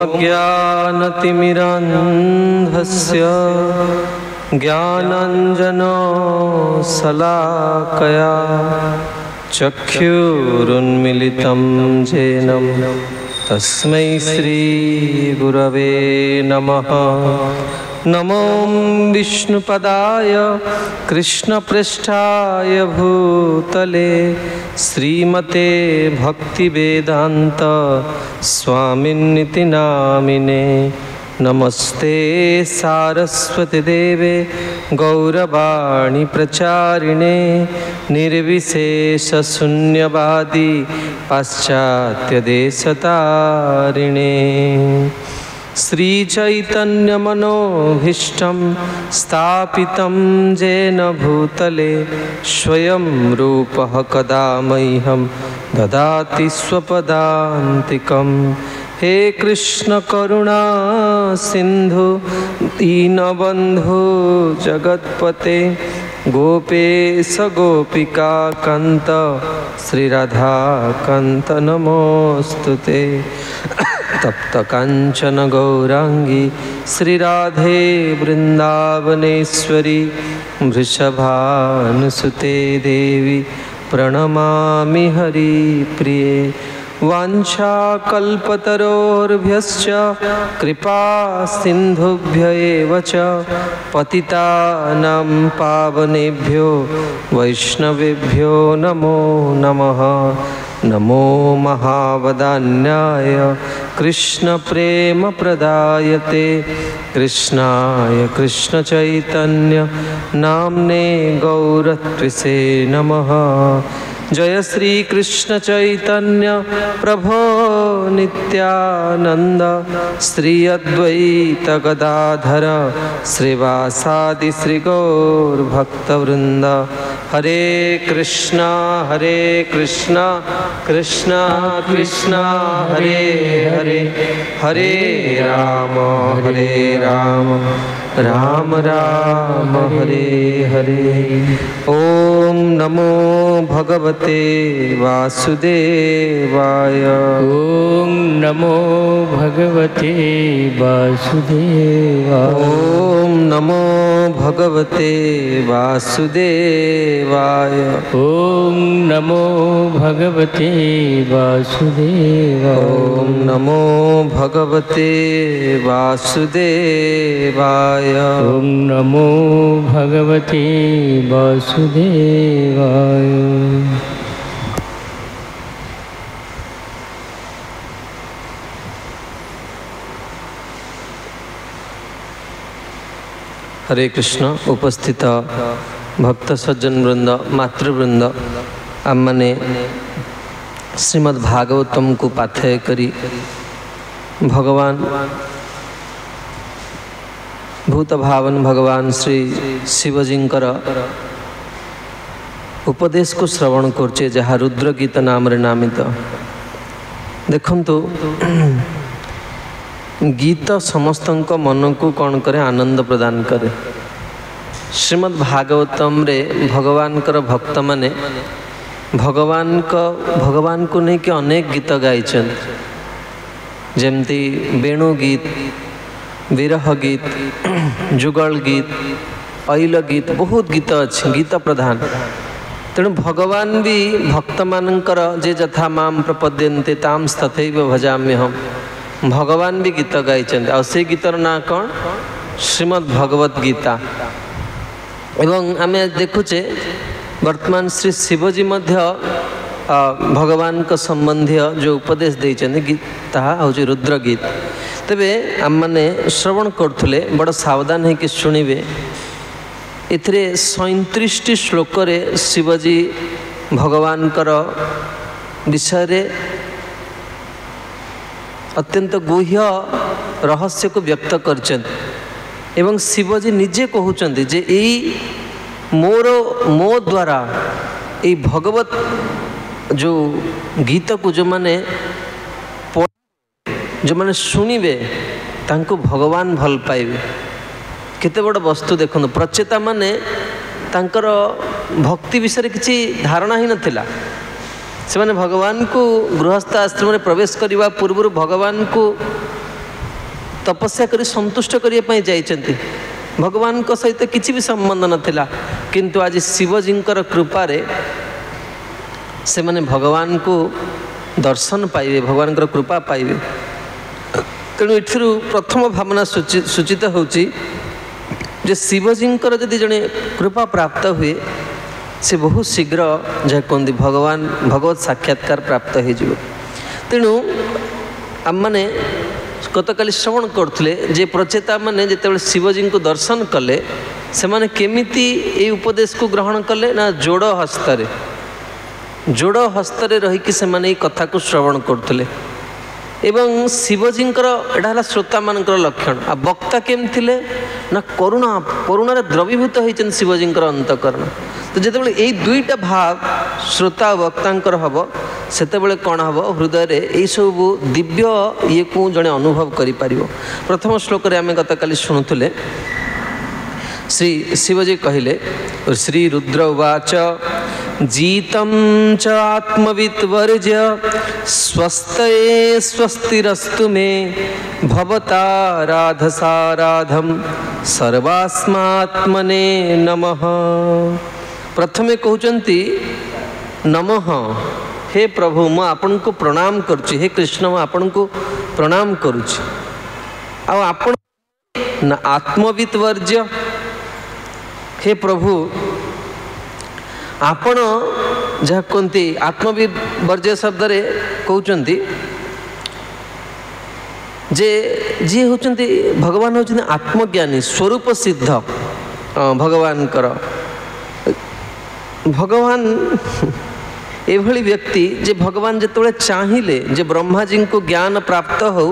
ज्ञानतिमिरान्धस्य ज्ञानाञ्जनशलाकया चक्षुरुन्मीलितं येन तस्मै श्रीगुरवे नमः। नमो विष्णुपदाय कृष्णपृष्ठाय भूतले श्रीमते भक्तिवेदान्त स्वामिन्निति नामिने। नमस्ते सारस्वती देवे गौरवाणी प्रचारिणे निर्विशेषशून्यवादी पाश्चात्यदेशतारिणे। श्रीचैतन्यमनोभीष्टं स्थापितं येन भूतले स्वयं रूपः कदा मह्यं ददाति स्वपदान्तिकम्। हे कृष्ण करुणा सिंधु दीनबंधु जगत्पते गोपेश गोपिका कांत श्रीराधा कांत नमोस्तुते। तप्त कांचन गौरांगी श्रीराधे वृंदावनेश्वरी वृषभानुसुते देवी प्रणमामि हरिप्रिये। वाञ्छाकल्पतरोर्भ्यश्च कृपा सिन्धुभ्य एव च पतितानां पावनेभ्यो वैष्णवेभ्यो नमो नमः। नमो महावदान्याय कृष्णप्रेमप्रदायते कृष्णाय कृष्णचैतन्य नाम्ने गौरत्विषे नमः। जय श्री कृष्ण चैतन्य प्रभो नित्यानंद श्री अद्वैत गदाधर श्रीवासादि श्री गौर भक्तवृंद। हरे कृष्णा कृष्णा कृष्णा हरे हरे, हरे राम राम राम हरे हरे। ओम नमो भगवते वासुदेवाय। ओम नमो भगवते वासुदेवाय। ओम नमो भगवते वासुदेवाय। ओम नमो भगवते वासुदेवाय। ओम नमो भगवते वासुदेवाय। ओम नमो भगवते वासुदेवाय। हरे कृष्ण। उपस्थित भक्त सज्जन वृंद मातृवृंद आमने श्रीमद् भागवतम को पाथय करी भगवान भूत भावन भगवान श्री शिवजींकर उपदेश को श्रवण करछे जहाँ रुद्र गीत नाम रे नामित। देखंतु गीत समस्त मन को कौन करे आनंद प्रदान करे। श्रीमद् भागवतम रे भगवान कर भक्त माने भगवान को नहीं कि अनेक गीत गायछन जेमती वेणु गीत विरह गीत जुगल गीत ऐल गीत बहुत गीत अच्छे गीत प्रधान। तेणु भगवान भी भक्त मानकर जे जथा माम प्रपद्यन्ते ताम तथैव भजाम्यहम्। भगवान भी गीत गायछन आ से गीतर ना कौन श्रीमद् भगवत गीता। एवं आमे देखुचे वर्तमान श्री शिवजी मध्य भगवान का संबंधी जो उपदेश देइछन गीता हउची रुद्र गीत। तेबे आम माने श्रवण करथुले बड़ सावधान है कि शुणिबे। एथिरे 37 श्लोक रे शिवजी भगवान कर विषय रे अत्यंत गुह्य रहस्य को व्यक्त करछन। एवं शिवजी निजे कहउछन्ति जे एई मो द्वारा ए भगवत जो गीत को जो माने शुणिबे तांको भगवान भल पाइबे। केते बड़ वस्तु देखो प्रचेता माने तांकर भक्ति विषय किसी धारणा ही नथिला। से भगवान को गृहस्थ आश्रम में प्रवेश करने पूर्व भगवान को तपस्या करी संतुष्ट करने ପାଇଁ ଯାଇଛନ୍ତି भगवान को सहित किसी भी संबंध नथिला किंतु आज शिवजींकर कृपारे से माने भगवान को दर्शन पाइबे भगवान कृपा पाइबे तेणु एठिरु प्रथम भावना सूचित होची जे शिवजींकर जदि जने कृपा प्राप्त हुए से बहुत शीघ्र जहाँ कहते भगवान भगवत साक्षात्कार प्राप्त हो तेणु आम मैंने गतकाली श्रवण करते जे प्रचेता मैंने जिते शिवजी को दर्शन कले से माने केमिति ए उपदेश को ग्रहण कले ना जोड़ हस्तरे रहीकि से माने कथा को श्रवण करते एवं शिवजींकर एटा श्रोता मानकर लक्षण आ वक्ता केम थिले ना करुणार द्रवीभूत होइछन शिवजींकर अंतकरण तो जिते यही दुईटा भाव श्रोता वक्तांकर हम सेतेबेले कौन हम हृदय यही सब दिव्य ये को जड़े अनुभव करिपार प्रथम श्लोक आम गतकाली शुणुले श्री शिवजी कहले श्री रुद्र उवाच जीतं च आत्मविद्वर्ज्य स्वस्तये स्वस्तिरस्तु मे भवता राधसाराधम सर्वास्मात्मने नमः। प्रथमे कहउचंती नमः हे प्रभु मु आपन को प्रणाम करुछि हे कृष्ण मु आपन को प्रणाम करुछि आ आपन आत्मविद्वर्ज्य हे प्रभु आपण जहाँ कहते आत्मविवर्ज्य शब्द रे कहते जे जी होचंती भगवान होचंती आत्मज्ञानी स्वरूप सिद्ध भगवान कर भगवान एभली व्यक्ति जे भगवान जिते चाहिए जे ब्रह्मा जी को ज्ञान प्राप्त हो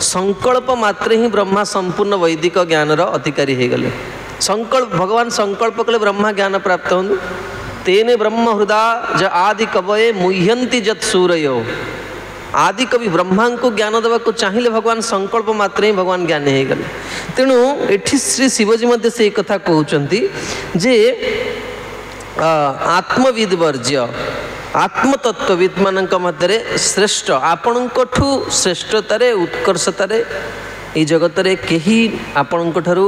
संकल्प मात्र ही ब्रह्मा संपूर्ण वैदिक ज्ञान अधिकारी हो गले संकल्प भगवान संकल्प कले ब्रह्मा ज्ञान प्राप्त हो तेने ब्रह्म हृदय ज आदि कवये मुह्यंती जत सूरयो आदि कवि ब्रह्मा को ज्ञान देवा को चाहिए भगवान संकल्प मात्र ही भगवान ज्ञानी हो गले तेणु एठी श्री शिवजी मध्य से कथा कहउचंती जे आत्मविद्वर्ज्य आत्मतत्वविद मानक मध्य श्रेष्ठ आपणठू श्रेष्ठतार उत्कर्षतार ये जगत रे कहीं आपणठू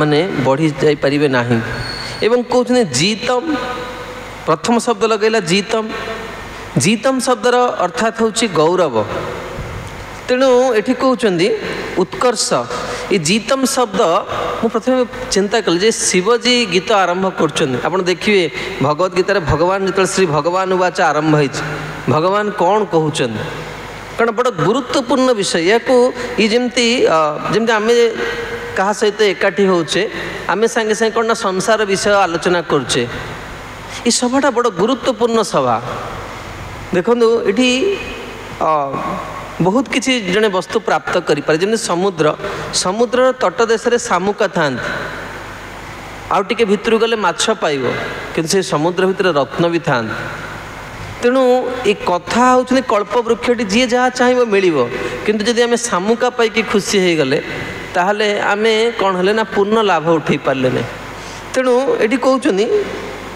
माने बढ़ी जाई परिबे नाही एवं कहते जीतम प्रथम शब्द लगेला जीतम जीतम शब्दर अर्थात होची गौरव तेणु एठी कहउचंदी उत्कर्ष ये जीतम शब्द मु प्रथम चिंता कल जे शिवजी गीत आरंभ करछन आपण देखिए भगवत गीता भगवान जो श्री भगवान उवाच आरंभ है भगवान कौन कहउचन कारण बड़ गुरुत्वपूर्ण विषय या ये जमती जमती आम क्या सहित एकाठी होचे आम सांगे सांगे कौन ना संसार विषय आलोचना करछे ये सभाटा बड़ गुरुत्वपूर्ण सभा देखो ये बहुत किसी जड़े वस्तु प्राप्त करें जमी समुद्र समुद्र तटदेश शामुका था आउ टिके भितर गले माछ पाइब कि से समुद्र भितर रत्न भी था तेणु ये कथा हूँ कल्पवृक्षटी जी जहाँ चाहिए मिल किंतु जदि आम शामुका पाई खुशी हो गले ताहले आमे कौन है ना पूर्ण लाभ उठे पारे ना तेणु ये कहते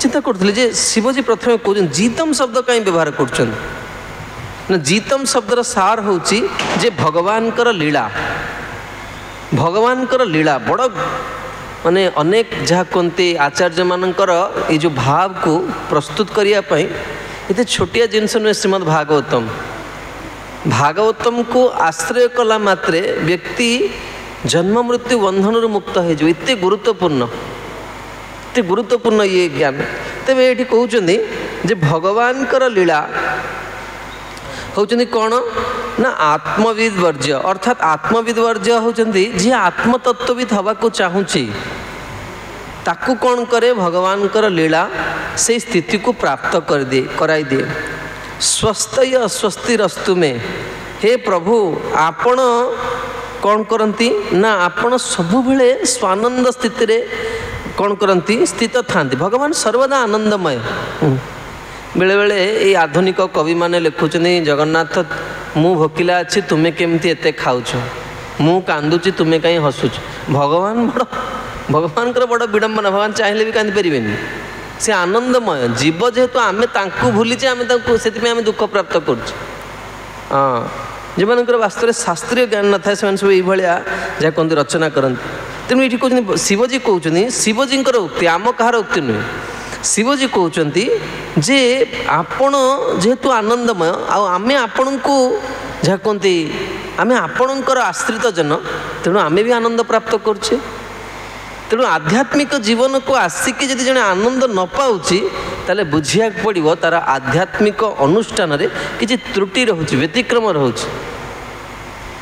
चिंता करते शिवजी प्रथम कहते जीतम शब्द कहीं व्यवहार कर जीतम शब्दर सार होची जे भगवान कर लीला भगवान कर लीला बड़ माने अनेक जहाँ कहते आचार्य मानकर ये जो भाव को प्रस्तुत करने ये छोटिया जिनस नुहे श्रीमद् भागवतम को आश्रय कला मात्रे व्यक्ति जन्म मृत्यु बंधन मुक्त होते गुरुत्वपूर्ण ये ज्ञान तेरे ये कहते जे भगवान कर लीला होचंदी कौन ना आत्मविद्वर्ज्य अर्थात आत्मविद्वर्ज्य होचंदी जी आत्मतत्वविद हवा को चाहूँची ताकू कौन करे भगवान कर लीला से स्थिति को प्राप्त कर दे कराई दे स्वस्तय स्वस्तिरस्तु में हे प्रभु आपण कौन करती ना आपण सबु बेले स्वानंद स्थिति रे कौन करती स्थित था भगवान सर्वदा आनंदमय बेले बेले ये आधुनिक कवि माने लिखुचन जगन्नाथ मु भोकिला अच्छी तुम्हें केमती एते खाऊछ मु कांदुची तुम्हें कहीं हसुच भगवान बड़ भगवान बड़ विडंबना भगवान चाहिए भी कांदी पारे से आनंदमय जीव जेहेतु आम भूलीचे आम से दुख प्राप्त कर ଯେଉଁମାନଙ୍କର ବାସ୍ତବରେ ଶାସ୍ତ୍ରୀୟ ଜ୍ଞାନ ନଥାଏ ସେମାନେ ସବୁ ଏଇଭଳିଆ ଯାହା କହନ୍ତି ରଚନା କରନ୍ତି। ତେଣୁ ଏଠି କହୁଛନ୍ତି ଶିବଜୀ କହୁଛନ୍ତି, ଶିବଜୀଙ୍କର ଉକ୍ତି, ଆମ କାହାର ଉକ୍ତି ନୁହେଁ। ଶିବଜୀ କହୁଛନ୍ତି ଯେ ଆପଣ ଯେହେତୁ ଆନନ୍ଦମୟ, ଆଉ ଆମେ ଆପଣଙ୍କୁ ଯାହା କୁହନ୍ତି ଆମେ ଆପଣଙ୍କର ଆଶ୍ରିତ ଜନ, ତେଣୁ ଆମେ ବି ଆନନ୍ଦ ପ୍ରାପ୍ତ କରୁଛେ। ତେଣୁ ଆଧ୍ୟାତ୍ମିକ ଜୀବନକୁ ଆସିକି ଯଦି ଜଣେ ଆନନ୍ଦ ନ ପାଉଛି ତାହେଲେ ବୁଝିବାକୁ ପଡ଼ିବ ତାର ଆଧ୍ୟାତ୍ମିକ ଅନୁଷ୍ଠାନରେ କିଛି ତ୍ରୁଟି ରହୁଛି, ବ୍ୟତିକ୍ରମ ରହୁଛି।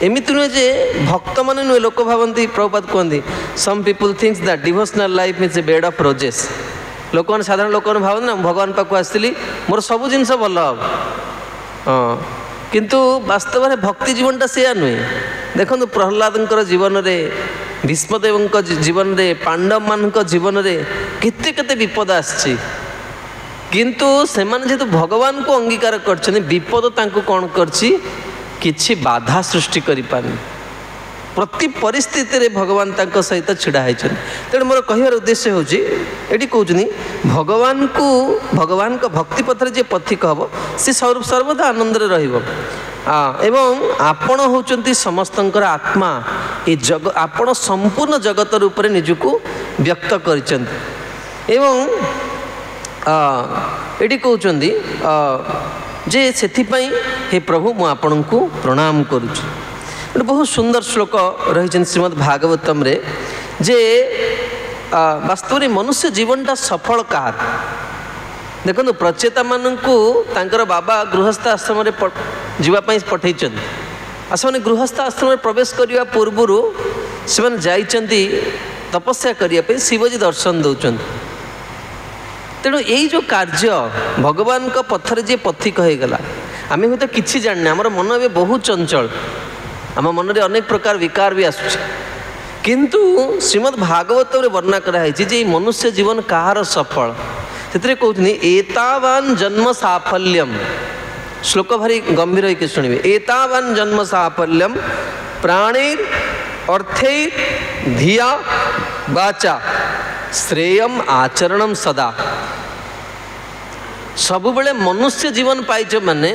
ଏମିତି ନୁହେଁ ଯେ ଭକ୍ତମାନେ ନୁହେଁ, ଲୋକ ଭାବନ୍ତି, ପ୍ରଭୁପାଦ କୁହନ୍ତି some people thinks that devotional life is a bed of roses. ଲୋକମାନେ ସାଧାରଣ ଲୋକମାନେ ଭାବନ୍ତି ନା ଭଗବାନ ପାଖକୁ ଆସିଥିଲି ମୋର ସବୁ ଜିନିଷ ଭଲ ହେବ। ହଁ, କିନ୍ତୁ ବାସ୍ତବରେ ଭକ୍ତି ଜୀବନଟା ସେଇଆ ନୁହେଁ। ଦେଖନ୍ତୁ ପ୍ରହ୍ଲାଦଙ୍କର ଜୀବନରେ, ଭୀଷ୍ମଦେବଙ୍କ ଜୀବନରେ, ପାଣ୍ଡବମାନଙ୍କ ଜୀବନରେ କେତେ କେତେ ବିପଦ ଆସିଛି, କିନ୍ତୁ ସେମାନେ ଯେହେତୁ ଭଗବାନଙ୍କୁ ଅଙ୍ଗୀକାର କରିଛନ୍ତି ବିପଦ ତାଙ୍କୁ କ'ଣ କରିଛି, କିଛି ବାଧା ସୃଷ୍ଟି କରିପାରୁନି। ପ୍ରତି ପରିସ୍ଥିତିରେ ଭଗବାନ ତାଙ୍କ ସହିତ ଛିଡ଼ା ହେଇଛନ୍ତି। ତେଣୁ ମୋର କହିବାର ଉଦ୍ଦେଶ୍ୟ ହେଉଛି ଏଠି କହୁଛନ୍ତି ଭଗବାନଙ୍କ ଭକ୍ତି ପଥରେ ଯିଏ ପଥିକ ହେବ ସେ ସର୍ବଦା ଆନନ୍ଦରେ ରହିବ। ଏବଂ ଆପଣ ହେଉଛନ୍ତି ସମସ୍ତଙ୍କର ଆତ୍ମା। ଆପଣ ସମ୍ପୂର୍ଣ୍ଣ ଜଗତ ରୂପରେ ନିଜକୁ ବ୍ୟକ୍ତ କରିଛନ୍ତି। ଏବଂ ଏଠି କହୁଛନ୍ତି ଯେ ସେଥିପାଇଁ ହେ ପ୍ରଭୁ ମୁଁ ଆପଣଙ୍କୁ ପ୍ରଣାମ କରୁଛି। ଗୋଟେ ବହୁତ ସୁନ୍ଦର ଶ୍ଲୋକ ରହିଛନ୍ତି ଶ୍ରୀମଦ୍ ଭାଗବତମରେ ଯେ ବାସ୍ତବରେ ମନୁଷ୍ୟ ଜୀବନଟା ସଫଳ କାହାର। ଦେଖନ୍ତୁ ପ୍ରଚେତାମାନଙ୍କୁ ତାଙ୍କର ବାବା ଗୃହସ୍ଥ ଆଶ୍ରମରେ ଯିବା ପାଇଁ ପଠାଇଛନ୍ତି। ଆଉ ସେମାନେ ଗୃହସ୍ଥ ଆଶ୍ରମରେ ପ୍ରବେଶ କରିବା ପୂର୍ବରୁ ସେମାନେ ଯାଇଛନ୍ତି ତପସ୍ୟା କରିବା ପାଇଁ, ଶିବଜୀ ଦର୍ଶନ ଦେଉଛନ୍ତି। ତେଣୁ ଏଇ ଯେଉଁ କାର୍ଯ୍ୟ ଭଗବାନଙ୍କ ପଥରେ ଯିଏ ପଥିକ ହେଇଗଲା, ଆମେ ହୁଏତ କିଛି ଜାଣିନେ, ଆମର ମନ ଏବେ ବହୁତ ଚଞ୍ଚଳ, ଆମ ମନରେ ଅନେକ ପ୍ରକାର ବିକାର ବି ଆସୁଛି, କିନ୍ତୁ ଶ୍ରୀମଦ୍ ଭାଗବତରେ ବର୍ଣ୍ଣନା କରାଯାଇଛି ଯେ ଏଇ ମନୁଷ୍ୟ ଜୀବନ କାହାର ସଫଳ। ସେଥିରେ କହୁଛନ୍ତି ଏତାବାନ୍ ଜନ୍ମ ସାଫଲ୍ୟମ୍, ଶ୍ଲୋକ ଭାରି ଗମ୍ଭୀର ହେଇକି ଶୁଣିବେ। ଏତାବାନ୍ ଜନ୍ମ ସାଫଲ୍ୟମ୍ ପ୍ରାଣୈର୍ ଅର୍ଥୈର୍ ଧିୟା ବାଚା ଶ୍ରେୟମ୍ ଆଚରଣମ୍ ସଦା। ସବୁବେଳେ ମନୁଷ୍ୟ ଜୀବନ ପାଇଛ ମାନେ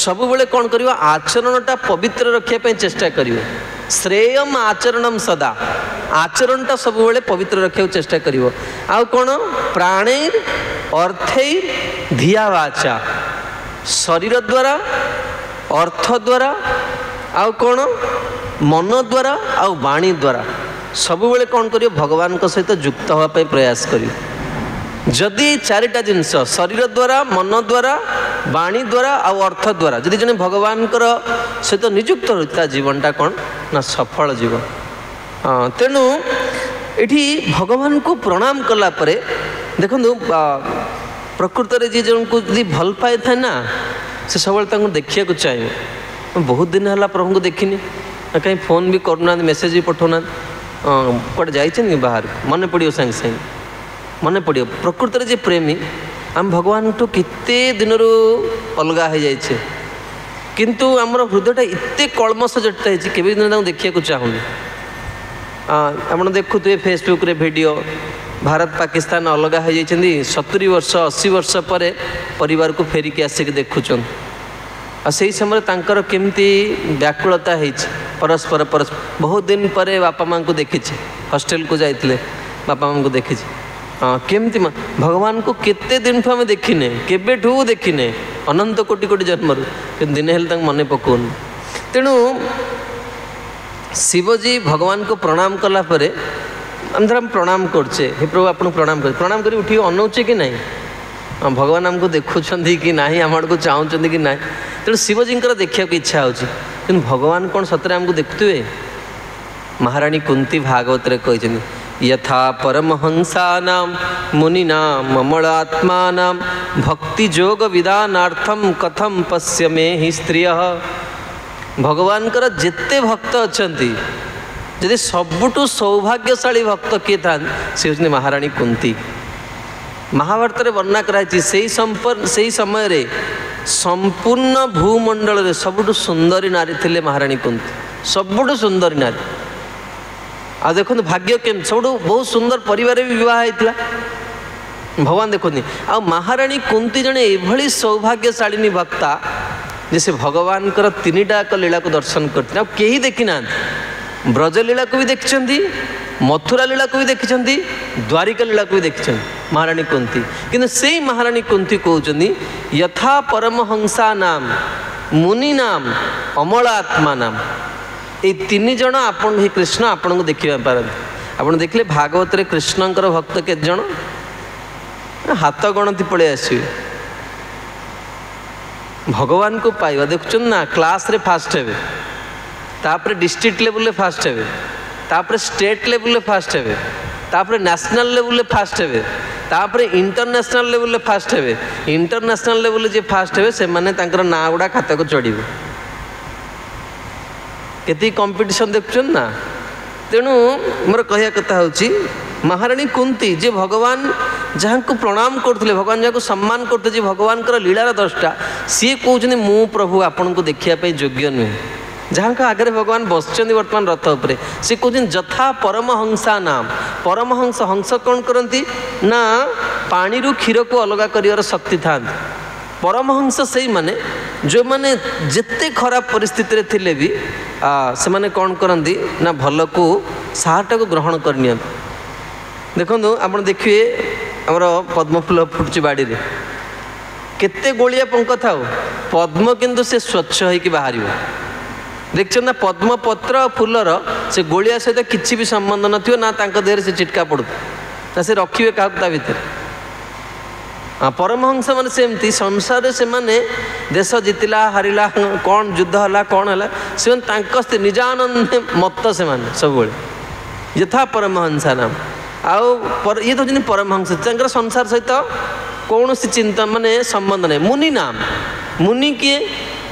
ସବୁବେଳେ କ'ଣ କରିବ, ଆଚରଣଟା ପବିତ୍ର ରଖିବା ପାଇଁ ଚେଷ୍ଟା କରିବ। ଶ୍ରେୟମ୍ ଆଚରଣମ୍ ସଦା, ଆଚରଣଟା ସବୁବେଳେ ପବିତ୍ର ରଖିବାକୁ ଚେଷ୍ଟା କରିବ। ଆଉ କ'ଣ, ପ୍ରାଣୈର୍ ଅର୍ଥୈର୍ ଧିୟା ବାଚା, ଶରୀର ଦ୍ୱାରା, ଅର୍ଥ ଦ୍ୱାରା, ଆଉ କ'ଣ ମନ ଦ୍ୱାରା, ଆଉ ବାଣୀ ଦ୍ୱାରା ସବୁବେଳେ କ'ଣ କରିବ, ଭଗବାନଙ୍କ ସହିତ ଯୁକ୍ତ ହେବା ପାଇଁ ପ୍ରୟାସ କରିବ। ଯଦି ଚାରିଟା ଜିନିଷ ଶରୀର ଦ୍ୱାରା, ମନ ଦ୍ୱାରା, ବାଣୀ ଦ୍ୱାରା ଆଉ ଅର୍ଥ ଦ୍ୱାରା ଯଦି ଜଣେ ଭଗବାନଙ୍କର ସହିତ ନିଯୁକ୍ତ ରହୁଛି ତା ଜୀବନଟା କ'ଣ ନା ସଫଳ ଜୀବନ। ତେଣୁ ଏଠି ଭଗବାନଙ୍କୁ ପ୍ରଣାମ କଲା ପରେ ଦେଖନ୍ତୁ ପ୍ରକୃତରେ ଯିଏ ଜଣଙ୍କୁ ଯଦି ଭଲ ପାଇଥାଏ ନା ସେ ସବୁବେଳେ ତାଙ୍କୁ ଦେଖିବାକୁ ଚାହିଁବ। ବହୁତ ଦିନ ହେଲା ପ୍ରଭୁଙ୍କୁ ଦେଖିନି, କାହିଁ ଫୋନ୍ ବି କରୁନାହାନ୍ତି, ମେସେଜ୍ ବି ପଠାଉନାହାନ୍ତି, କୁଆଡ଼େ ଯାଇଛନ୍ତି କି ବାହାରକୁ, ମନେ ପଡ଼ିବ ସାଙ୍ଗେ ସାଙ୍ଗେ ମନେ ପଡ଼ିବ। ପ୍ରକୃତରେ ଯେ ପ୍ରେମୀ, ଆମେ ଭଗବାନଠୁ କେତେ ଦିନରୁ ଅଲଗା ହେଇଯାଇଛେ, କିନ୍ତୁ ଆମର ହୃଦୟଟା ଏତେ କଳମସ ଜଡ଼ିତ ହେଇଛି କେବେ ଦିନ ତାଙ୍କୁ ଦେଖିବାକୁ ଚାହୁଁନି। ଆପଣ ଦେଖୁଥିବେ ଫେସବୁକ୍ରେ ଭିଡ଼ିଓ, ଭାରତ ପାକିସ୍ତାନ ଅଲଗା ହେଇଯାଇଛନ୍ତି, 70 ବର୍ଷ 80 ବର୍ଷ ପରେ ପରିବାରକୁ ଫେରିକି ଆସିକି ଦେଖୁଛନ୍ତି। ଆଉ ସେହି ସମୟରେ ତାଙ୍କର କେମିତି ବ୍ୟାକୁଳତା ହେଇଛି ପରସ୍ପର। ବହୁତ ଦିନ ପରେ ବାପା ମାଆଙ୍କୁ ଦେଖିଛି, ହଷ୍ଟେଲକୁ ଯାଇଥିଲେ ବାପା ମାଆଙ୍କୁ ଦେଖିଛି। କେମିତି ଭଗବାନଙ୍କୁ କେତେ ଦିନଠୁ ଆମେ ଦେଖିନେ, କେବେଠୁ ଦେଖିନେ, ଅନନ୍ତ କୋଟି କୋଟି ଜନ୍ମରୁ, କିନ୍ତୁ ଦିନେ ହେଲେ ତାଙ୍କୁ ମନେ ପକାଉନି। ତେଣୁ ଶିବଜୀ ଭଗବାନଙ୍କୁ ପ୍ରଣାମ କଲା ପରେ ଆମେ ଧର ପ୍ରଣାମ କରୁଛେ, ହେ ପ୍ରଭୁ ଆପଣଙ୍କୁ ପ୍ରଣାମ କରୁଛେ, ପ୍ରଣାମ କରି ଉଠିକି ଅନଉଛେ କି ନାହିଁ, ଭଗବାନ ଆମକୁ ଦେଖୁଛନ୍ତି କି ନାହିଁ, ଆମ ଆଡ଼କୁ ଚାହୁଁଛନ୍ତି କି ନାହିଁ। ତେଣୁ ଶିବଜୀଙ୍କର ଦେଖିବାକୁ ଇଚ୍ଛା ହେଉଛି, କିନ୍ତୁ ଭଗବାନ କ'ଣ ସତରେ ଆମକୁ ଦେଖୁଥିବେ? ମହାରାଣୀ କୁନ୍ତୀ ଭାଗବତରେ କହିଛନ୍ତି यथा परमहंसानां मुनीनां ममलात्मानां भक्ति जोग विधानार्थम कथम पश्यमे हि स्त्रियः। भगवानकर जेते भक्त अछंती यदि सबुठु सौभाग्यशाली भक्त किए था से होती महाराणी कुंती। महाभारत रे वर्णना कराई से समय रे संपूर्ण भूमंडल रे सबुठु सुंदरी नारी थिले महाराणी कुंती, सबुठु सुंदरी नारी। आ देखो भाग्य के सब बहुत सुंदर परिवार भी विवाह होता भगवान देखते। आ महाराणी कुंती जड़े ये सौभाग्यशालिनी भक्ता जे से भगवान तीनिटाक लीला को दर्शन करते आ कहीं देखी ना ब्रज लीला को भी देखिछंती मथुरा लीला को भी देखिछंती द्वारिका लीला को भी देखिछंती महारानी कुंती किंतु से महारानी कुंती कहउछंती यथा परमहंसा नाम मुनि नाम अमलात्मा नाम ये तीन जन आपण ही कृष्ण आपण को देखिबा पारंती आपण देखले भागवत रे कृष्णंकर भक्त के जन हाथ गणती पड़े आसवे भगवान को पाइबा देखुन ना क्लास रे फास्ट हेबे तापर डिस्ट्रिक्ट लेवल फास्ट हेबे तापर स्टेट लेवल फास्ट हेबे तापर नेशनल लेवल फास्ट हेबे तापर इंटरनेशनल लेवल फास्ट हेबे इंटरनेशनल लेवल जे फास्ट हेबे से माने तांकर ना गुडा खाता को चढ़िबो केती कंपटीशन देखुन ना तेणु मोर कहया कथा होची महारानी कुंती जे भगवान जहाँ को प्रणाम करते भगवान जहाँ को सम्मान करते जे भगवान कर लीलार दृष्टा सी कहते मु प्रभु आपन को देखिया योग्य नुहे जहाँ का आगे भगवान बसचंदी वर्तमान रथ उपरे सी कहते जथा परमहंसा नाम परमहंस हंस कौन करती ना पानी रु क्षीर को अलग कर शक्ति था परमहंस से माने जो माने जिते खराब परिस्थिति रे थिले भी से माने कौन करती ना भल को साहटा को ग्रहण करनी देखो आप देखिए आमर पद्म फूल फुटुची बाड़ी रे केते गोलिया पंख था पद्म किंतु से स्वच्छ होइकी बाहर देखते ना पद्म पत्र फूलर से गोलिया सहित किसी भी संबंध नथियो ना तांको देह से चिटका पड़ू ना से रखिए क्या भितर परमहंस माने सेमती संसार से माने देश जितिला हारिला कौन युद्ध है कौन है से निजानंद मत से माने सब यथा परमहंसा नाम आओ ये तो परमहंस संसार सहित कौन चिंता माने संबंध नहीं मुनि नाम मुनि किए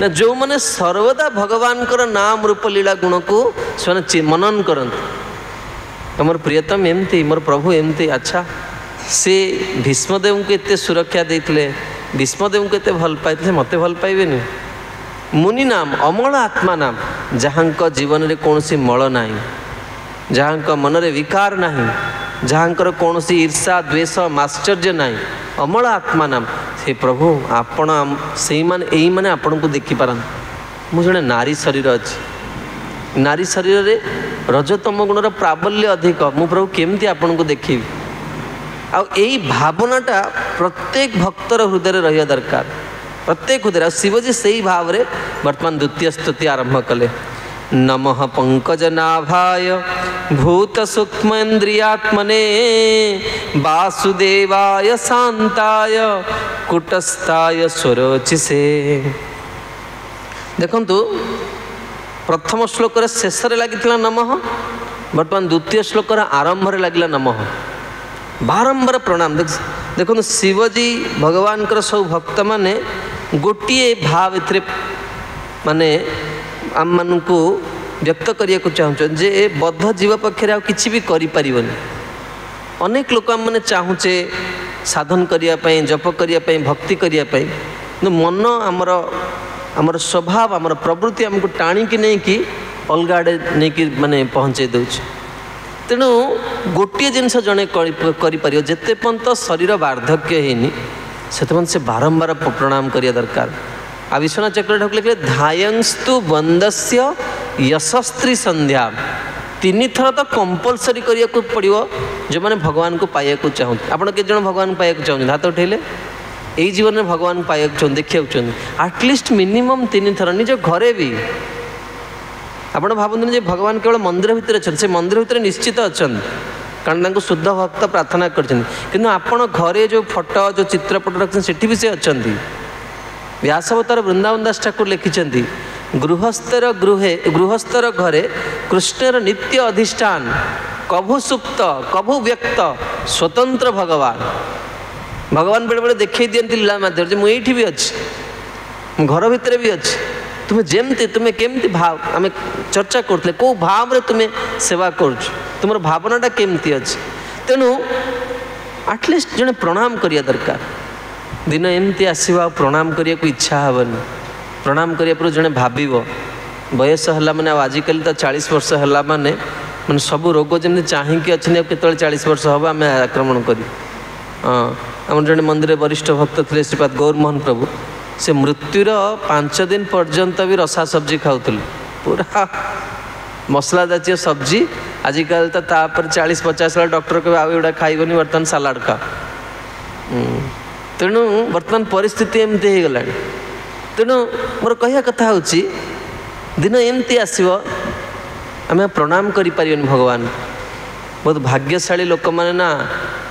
ना जो माने सर्वदा भगवान कर नाम रूप लीला गुण को से मनन करते मोर प्रियतम एमती मोर प्रभु एमती अच्छा से भीष्मदेव को एते सुरक्षा देते भीष्मदेव को एते भल पाई मत भल पाइबे मुनि नाम अमल आत्मा नाम जहाँ जीवन में कौन सी मल ना जहाँ मन रे विकार ना जहाँ कौन सी ईर्षा द्वेष माश्चर्य ना अमल आत्मा नाम हे प्रभु आपण से माने आपण को देखी पारन मु जड़े नारी शरीर अच्छी नारी शरीर रे रजतम गुणर प्राबल्य अधिक मु प्रभु केमती आपण को देखी आ यही भावनाटा प्रत्येक भक्तर हृदय रहा दरकार प्रत्येक हृदय शिवजी से ही भाव रे वर्तमान द्वितीय स्तुति आरंभ कले नमः पंकजनाभाय भूत सूक्ष्मेन्द्रियात्मने वासुदेवाय शांताय कुटस्थाय स्वरोचिसे देखंतु प्रथम श्लोक रे शेष रे लागितला नमः वर्तमान द्वितीय श्लोक रे आरंभ रे लागिला नमः बारंबार प्रणाम देखो शिवजी भगवान कर सब भक्त माने गोटे भाव ए माने आम मान को व्यक्त करने को चाहूँ जे बद्ध जीव पक्षे किसी भी करें अनेक लोक आम मैंने चाहूचे साधन करने जप करने भक्ति करने मन आमर आमर स्वभाव आमर प्रवृत्ति आमको टाणिकी नहीं कि अलग आड़े नहीं कि माने पहुँचे दूचे तेणु गोटे जिनस जड़े कर जिते पर्यंत शरीर वार्धक्य होनी से से बारंबार प्रणाम करिया दरकार आ विश्वनाथ चक्र ठाकुर लिखे धायंस्तु बंदस्य यशस्त्री संध्या तीन थर तो कंपलसरी करिया को पड़ो जो मैंने भगवान को पाइबा को चाहते आपड़ के जन भगवान पाइबा को चाहते हाथ उठेले यही जीवन में भगवान पाइबा चाहते देखा चाहते आटलिस्ट मिनिमम तीन थर निज घरे भी आपण भावुन जे भगवान केवल मंदिर भितर अच्छा से मंदिर भितर निश्चित अच्छा कारण शुद्ध भक्त प्रार्थना कर आपण घरे जो फोटो जो चित्रपट रखते सेठी भी से अच्छा व्यासवतार वृंदावन दास ठाकुर लिखिं गृहस्थर घरे कृष्णर नित्य अधिष्ठान कभु सुप्त कभु व्यक्त स्वतंत्र भगवान बेले बेले देखई दिखती लीला माध्यम मुझे भी अच्छी घर भितर भी अच्छी तुम्हें जमती तुम्हें केमती भाव आम चर्चा करते कौ भाव रे तुम्हें सेवा कर तुम भावनाटा केमती अच्छी तेणु आटलिस्ट जड़े प्रणाम करिया दरकार दिन एमती आसवा प्रणाम करिया को इच्छा हेनी प्रणाम करिया पर जड़े भाव बयस है मैंने आजिकल तो 40 वर्ष है माने सब रोग जमी चाहिए अच्छे के 40 वर्ष हम आम आक्रमण कर आम जड़े मंदिर वरिष्ठ भक्त थे श्रीपाद गौरमोहन प्रभु से मृत्युर 5 दिन पर्यंत भी रसा सब्जी खाऊलु पूरा मसला जातीय सब्जी आजिकल तो तापर 40-50 वाला डॉक्टर कहे आउटा खाइबनी बर्तमान सलाड खा तेणु बर्तमान परिस्थिति एमती हो गला तेणु मोर कहया कथा होची दिन एमती आसीबो आम प्रणाम करि परिबनी भगवान बहुत भाग्यशाली लोक माने ना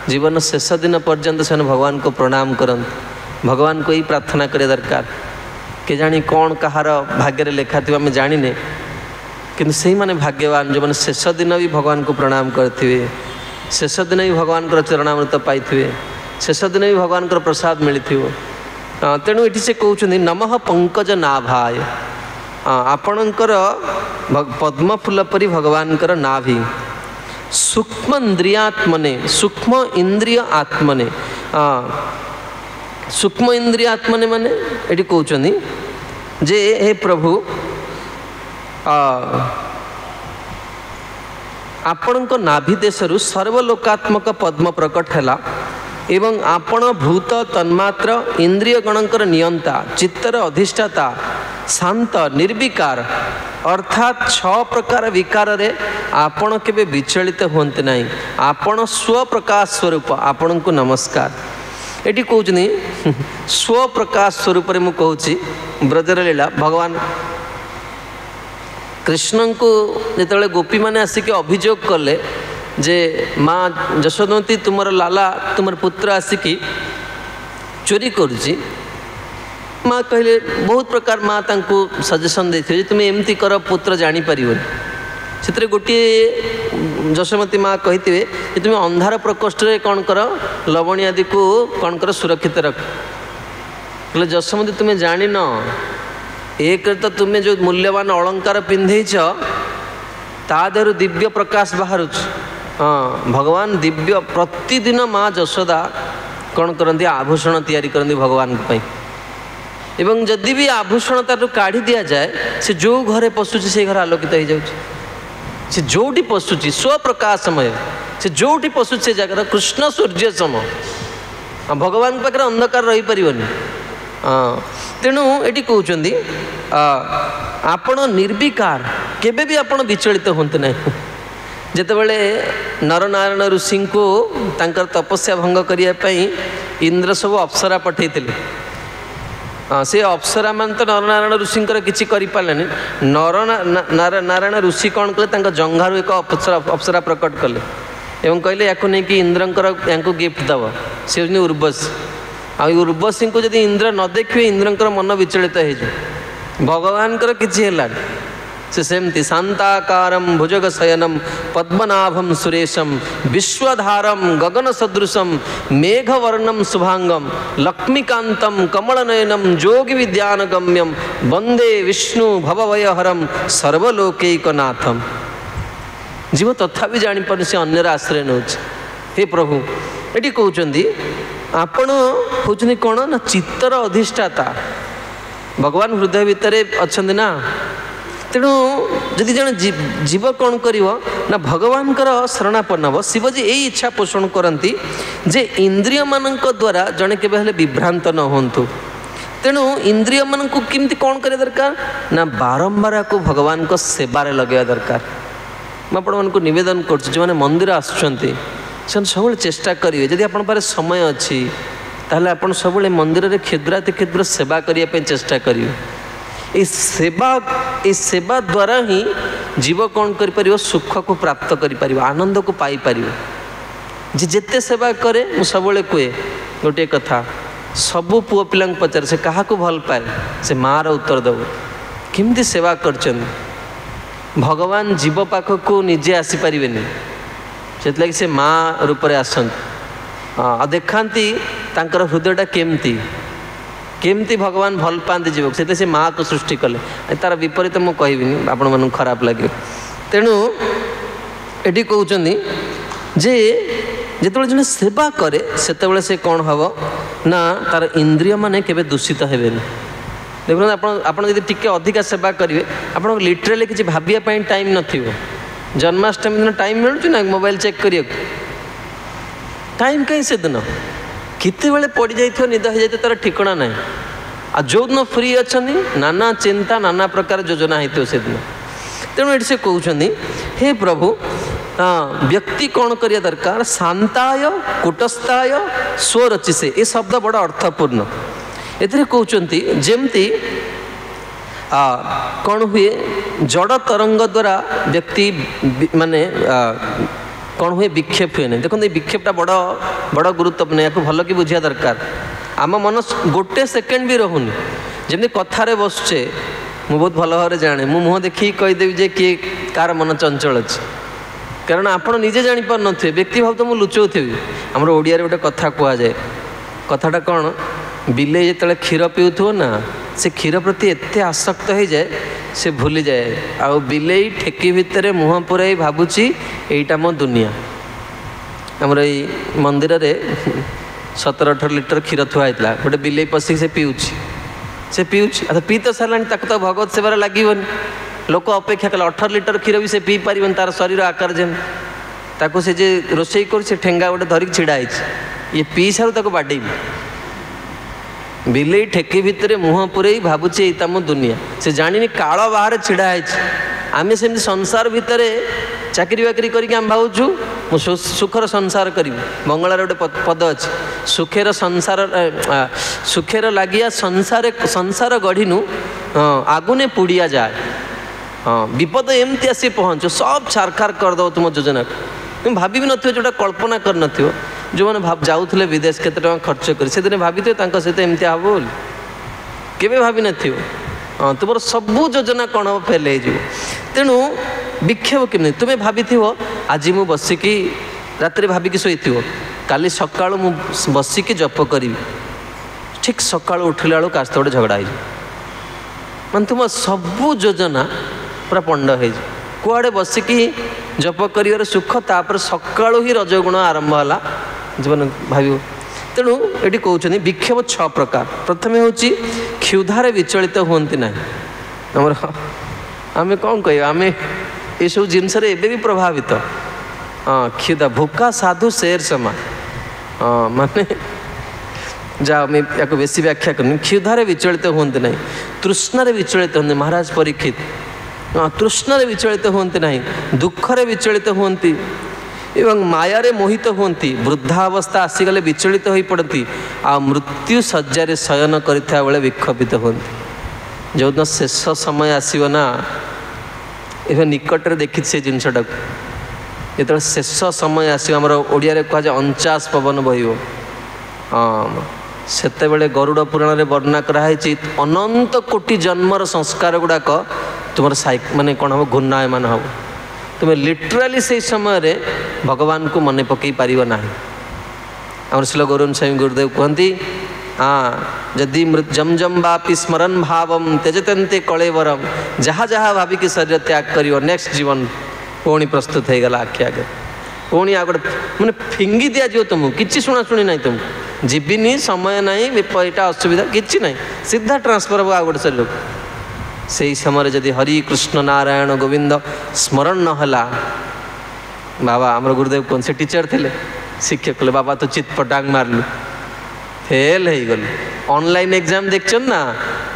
जीवन शेष दिन पर्यंत से भगवान को प्रणाम करन भगवान को ही प्रार्थना करे दरकार के जानी कौन कहार भाग्य लेखा थी आम जाने किंतु से माने भाग्यवान जो मैंने शेष दिन भी भगवान को प्रणाम करते शेष दिन भी भगवान को चरणामृत पाई शेष दिन भी भगवान को प्रसाद मिली तेणु ये से कहते नमः पंकज नाभाय आपणकर पद्म फूल परी भगवान नाभि सूक्ष्म इंद्रियात्मने सूक्ष्म इंद्रिय आत्मने सूक्ष्म इंद्रिय आत्मने माने ये कहते जे हे प्रभु आपणक नाभि देशरु सर्वलोकात्मक पद्म प्रकट है एवं आपण भूत तन्मात्र इंद्रिय गणकर नियंता चित्तर अधिष्ठाता शांत निर्विकार अर्थात 6 प्रकार विकार रे आपण केबे विचलित होंते नहीं आपण स्वप्रकाश स्वरूप आपण को नमस्कार एटी कहउछनी स्वप्रकाश स्वरूप रे मु कहउछि ब्रजर लीला भगवान कृष्ण को जिते गोपी मैंने आसिक अभियोग कले जे माँ यशोदमती तुमर लाला तुमर पुत्र आसिकी चोरी करुची माँ कहले बहुत प्रकार माँ तांको सजेशन देते तुम्हें एमती कर पुत्र जापर से गोटे यशोमती माँ कही तुम्हें अंधार प्रकोष्ठ रे कौन कर लवणी आदि को कौन कर सुरक्षित रख बोले यशोमती तुम्हें जान एक तो तुम्हें जो मूल्यवान अलंकार पिंधेच ता देहरु दिव्य प्रकाश बाहर हाँ भगवान दिव्य प्रतिदिन माँ यशोदा कौन करती आभूषण तैयारी करती भगवान एवं जदि भी आभूषण तार काढ़ी दि जाए से जो घरे पशुची से घर आलोकित हो जाए से जोटी पशुची स्वप्रकाश समय से जोटी पशुची से जगह कृष्ण सूर्य सम भगवान पाखे अंधकार रही पारिबनी तेणु ये कहते आपण निर्विकार केबे भी आपण विचलित होते ना जितेबले नरनारायण ऋषि को तांकर तपस्या भंग करने इंद्र सब अप्सरा पठे से अप्सरा मान तो नरनारायण ऋषि किसी करें नारायण ऋषि कौन कले जंघारू एक अप्सरा प्रकट कले एवं कहले या नहीं कि इंद्रंकर या गिफ्ट दब से उर्वशी आ उर्वशी को जब इंद्र न देखिए इंद्रंकर मन विचलित हो भगवान किसी से सेमती शांताकारं भुजगशयनं पद्मनाभं सुरेशं विश्वधारं गगन सदृशं मेघवर्णं शुभांगं लक्ष्मीकान्तं कमलनयनं जोगी विद्यानगम्यं वंदे विष्णु भवभयहरं सर्वलोकैकनाथं जीव तथा भी जापर से अन्यर आश्रय नौ हे प्रभु ये कहते आपण हूँ कौन ना चित्तर अधिष्ठाता भगवान हृदय भितर अच्छा ना तेणु जदि जन जीव कौन कर ना भगवान शरणापन्न हम शिवजी यही इच्छा पोषण करती जे इंद्रिय मान द्वारा जड़े के विभ्रांत न होंतु तेणु इंद्रिय मान को किमती कौन करे दरकार ना बारंबार को भगवान को सेवारे लगे दरकार मुझे को निवेदन कर जो मैंने मंदिर आसुँच सब चेष्टा करेंगे जदि आप समय अच्छी ताहले आप सब मंदिर में क्षुद्राति क्षुद्र सेवा करने चेष्टा करेंगे इस सेवा द्वारा ही जीव कौन कर सुख को प्राप्त कर आनंद को पाई पार जे जिते सेवा करे मु सब कहे गोटे कथा सबू पुओ पिला पचार से क्या भल पाए से माँ उत्तर दब केमती सेवा कर भगवान जीव पाख को निजे आसीपारे से से माँ रूप में आसती देखाती हृदयटा केमती केमती भगवान भल पाते जीव से माँ को सृष्टि कले तार विपरीत मुझे कहबी आपण मन खराब लगे तेणु ये कहते जे जिते जन सेवा करे से से कौन हम ना तार इंद्रिय माने केबे दूषित हेबे देखो आप टी अधिका सेवा करेंगे आप लिटराली किसी भाविया टाइम नथिबो जन्माष्टमी दिन टाइम मिलूँ ना मोबाइल चेक करिया टाइम कहीं से दिन केते बेले पड़ जाइथियो निद हो जाइथियो तार ठिकाना ना आ जो दिन फ्री अच्छा नाना चिंता नाना प्रकार योजना होते से दिन तेणु ये कहते हे प्रभु व्यक्ति कौन करिया दरकार शांताय कुटस्थाय स्वरचिसे ये शब्द बड़ा अर्थपूर्ण एथिरे कहते जमती कौन हुए जड़ तरंग द्वारा व्यक्ति माने कौन हुए विक्षेप हुए नहीं देखो विक्षेपटा बड़ बड़ गुरुत्वपूर्ण या भल कि बुझा दरकार आम मन गोटे सेकेंड भी रहुनी जमी कथार बसुचे मु बहुत भल भाव जाने मु मुह देखी कहीदेवी जे किए कार मन चंचल अच्छे कारण आपड़ निजे जापार थे व्यक्ति भाव तो मुझे लुचौथी आमर ओडिया गोटे कथा कहुए कथाटा कौन बिले जो क्षीर पीऊथो ना से क्षीर प्रति एत आसक्त हो जाए से भूली जाए आ बिले ठेकी भितर मुह पुराई भावुची यहीटा मो दुनिया आमर ये मंदिर रे 17-18 लिटर क्षीर थुआ गोटे बिले पशिक से पीऊँच से पीऊँच अच्छा पी तो सारा तो भगवत सेवार लगे लोक अपेक्षा कला 18 लिटर क्षीर भी से पी पार तार शरीर आकार जेम ताको से जे रोषे कर ठेंगा गोटे धरिक छिड़ा ये पी सारू बाडे बिले ठेकी भितर मुह पुरे भावुचे ये मो दुनिया से जानी काल बाहर छिड़ा आम से संसार भितर चाकरी बाकरी करके आम भावुचु मु सुखर संसार करी बंगलार गोटे पद अच्छे सुखेर संसार सुखेर लगिया संसार संसार गढ़ीनु आगुने पुड़िया जाए हाँ विपद एमती आसी पहुँच सब छारखार करदे तुम योजना तुम भाभी भी न जोटा कल्पना कर न जो मैंने भाव जाऊे विदेश केते टका खर्च कर से दिन भाभी सहित एमती हम बोली केवे भाभी न हाँ तुम सबू योजना कौन हम फेल हो तेणु विक्षेप केमी तुम्हें भाभी आज मु बसिकी रात भाविकी शोई काली सका बसिकी जप करी ठीक सका उठिला बेलू का गोटे झगड़ा हो मान तुम सबू योजना पूरा पंड हो कुआड़े बसिकी जप कर सुख तापर सका ही रजगुण आरंभ है जीवन भाव तेणु ये कहते विक्षेप 6 प्रकार प्रथम हूँ क्षुधारे विचलित हुंती ना आमर आम कौन कह आम ये सब जिनस भी प्रभावित हाँ क्षुधा भूखा साधु शेर समा हाँ माने जा मैं या बेसी व्याख्या करनी क्षुधारे विचलित हुंती ना तृष्णारे विचलित होंगे महाराज परीक्षित हाँ तृष्णारे विचलित हुंती ना दुखरे विचलित हुंती एवं मायारे मोहित हुंती वृद्धावस्था आसीगले विचलित हो पड़ती आ मृत्यु शज्यारे शयन करिथा बेले विक्षोभित हुंती जो दिन शेष समय आसीब ना ए निकटरे देखी से जिनसटा जो शेष समय आस ओडिया कह जाए 49 पवन बहिब हाँ सेते गरुड़ पुराण में वर्णना कराई अनंत कोटि जन्मर संस्कार गुड़ाक तुम माने कौन हम घूर्णायमान हम तुम्हें लिटराली से समय रे भगवान को मन पकई पार ना आम शिल गौरव स्वामी गुरुदेव कहती हाँ जदि जम जम बापी स्मरण भाव त्यजते कलेवरम जहाँ जहाँ भाविक शरीर त्याग कर नेक्स्ट जीवन पुणी प्रस्तुत हो गला आखि आगे पुणी आ गए मैंने फिंगी दिज्व तुमको किसी शुणा शुणी ना तुमको जीविनी समय ना यहाँ असुविधा किसी ना सीधा ट्रांसफर हम आ गए शरीर से समय जदि हरि कृष्ण नारायण गोविंद स्मरण नहला बाबा आम गुरुदेव कौन से टीचर थे शिक्षक कहले बाबा तो चित पटांग मारलु फेल हो गल ऑनलाइन एग्जाम देख ना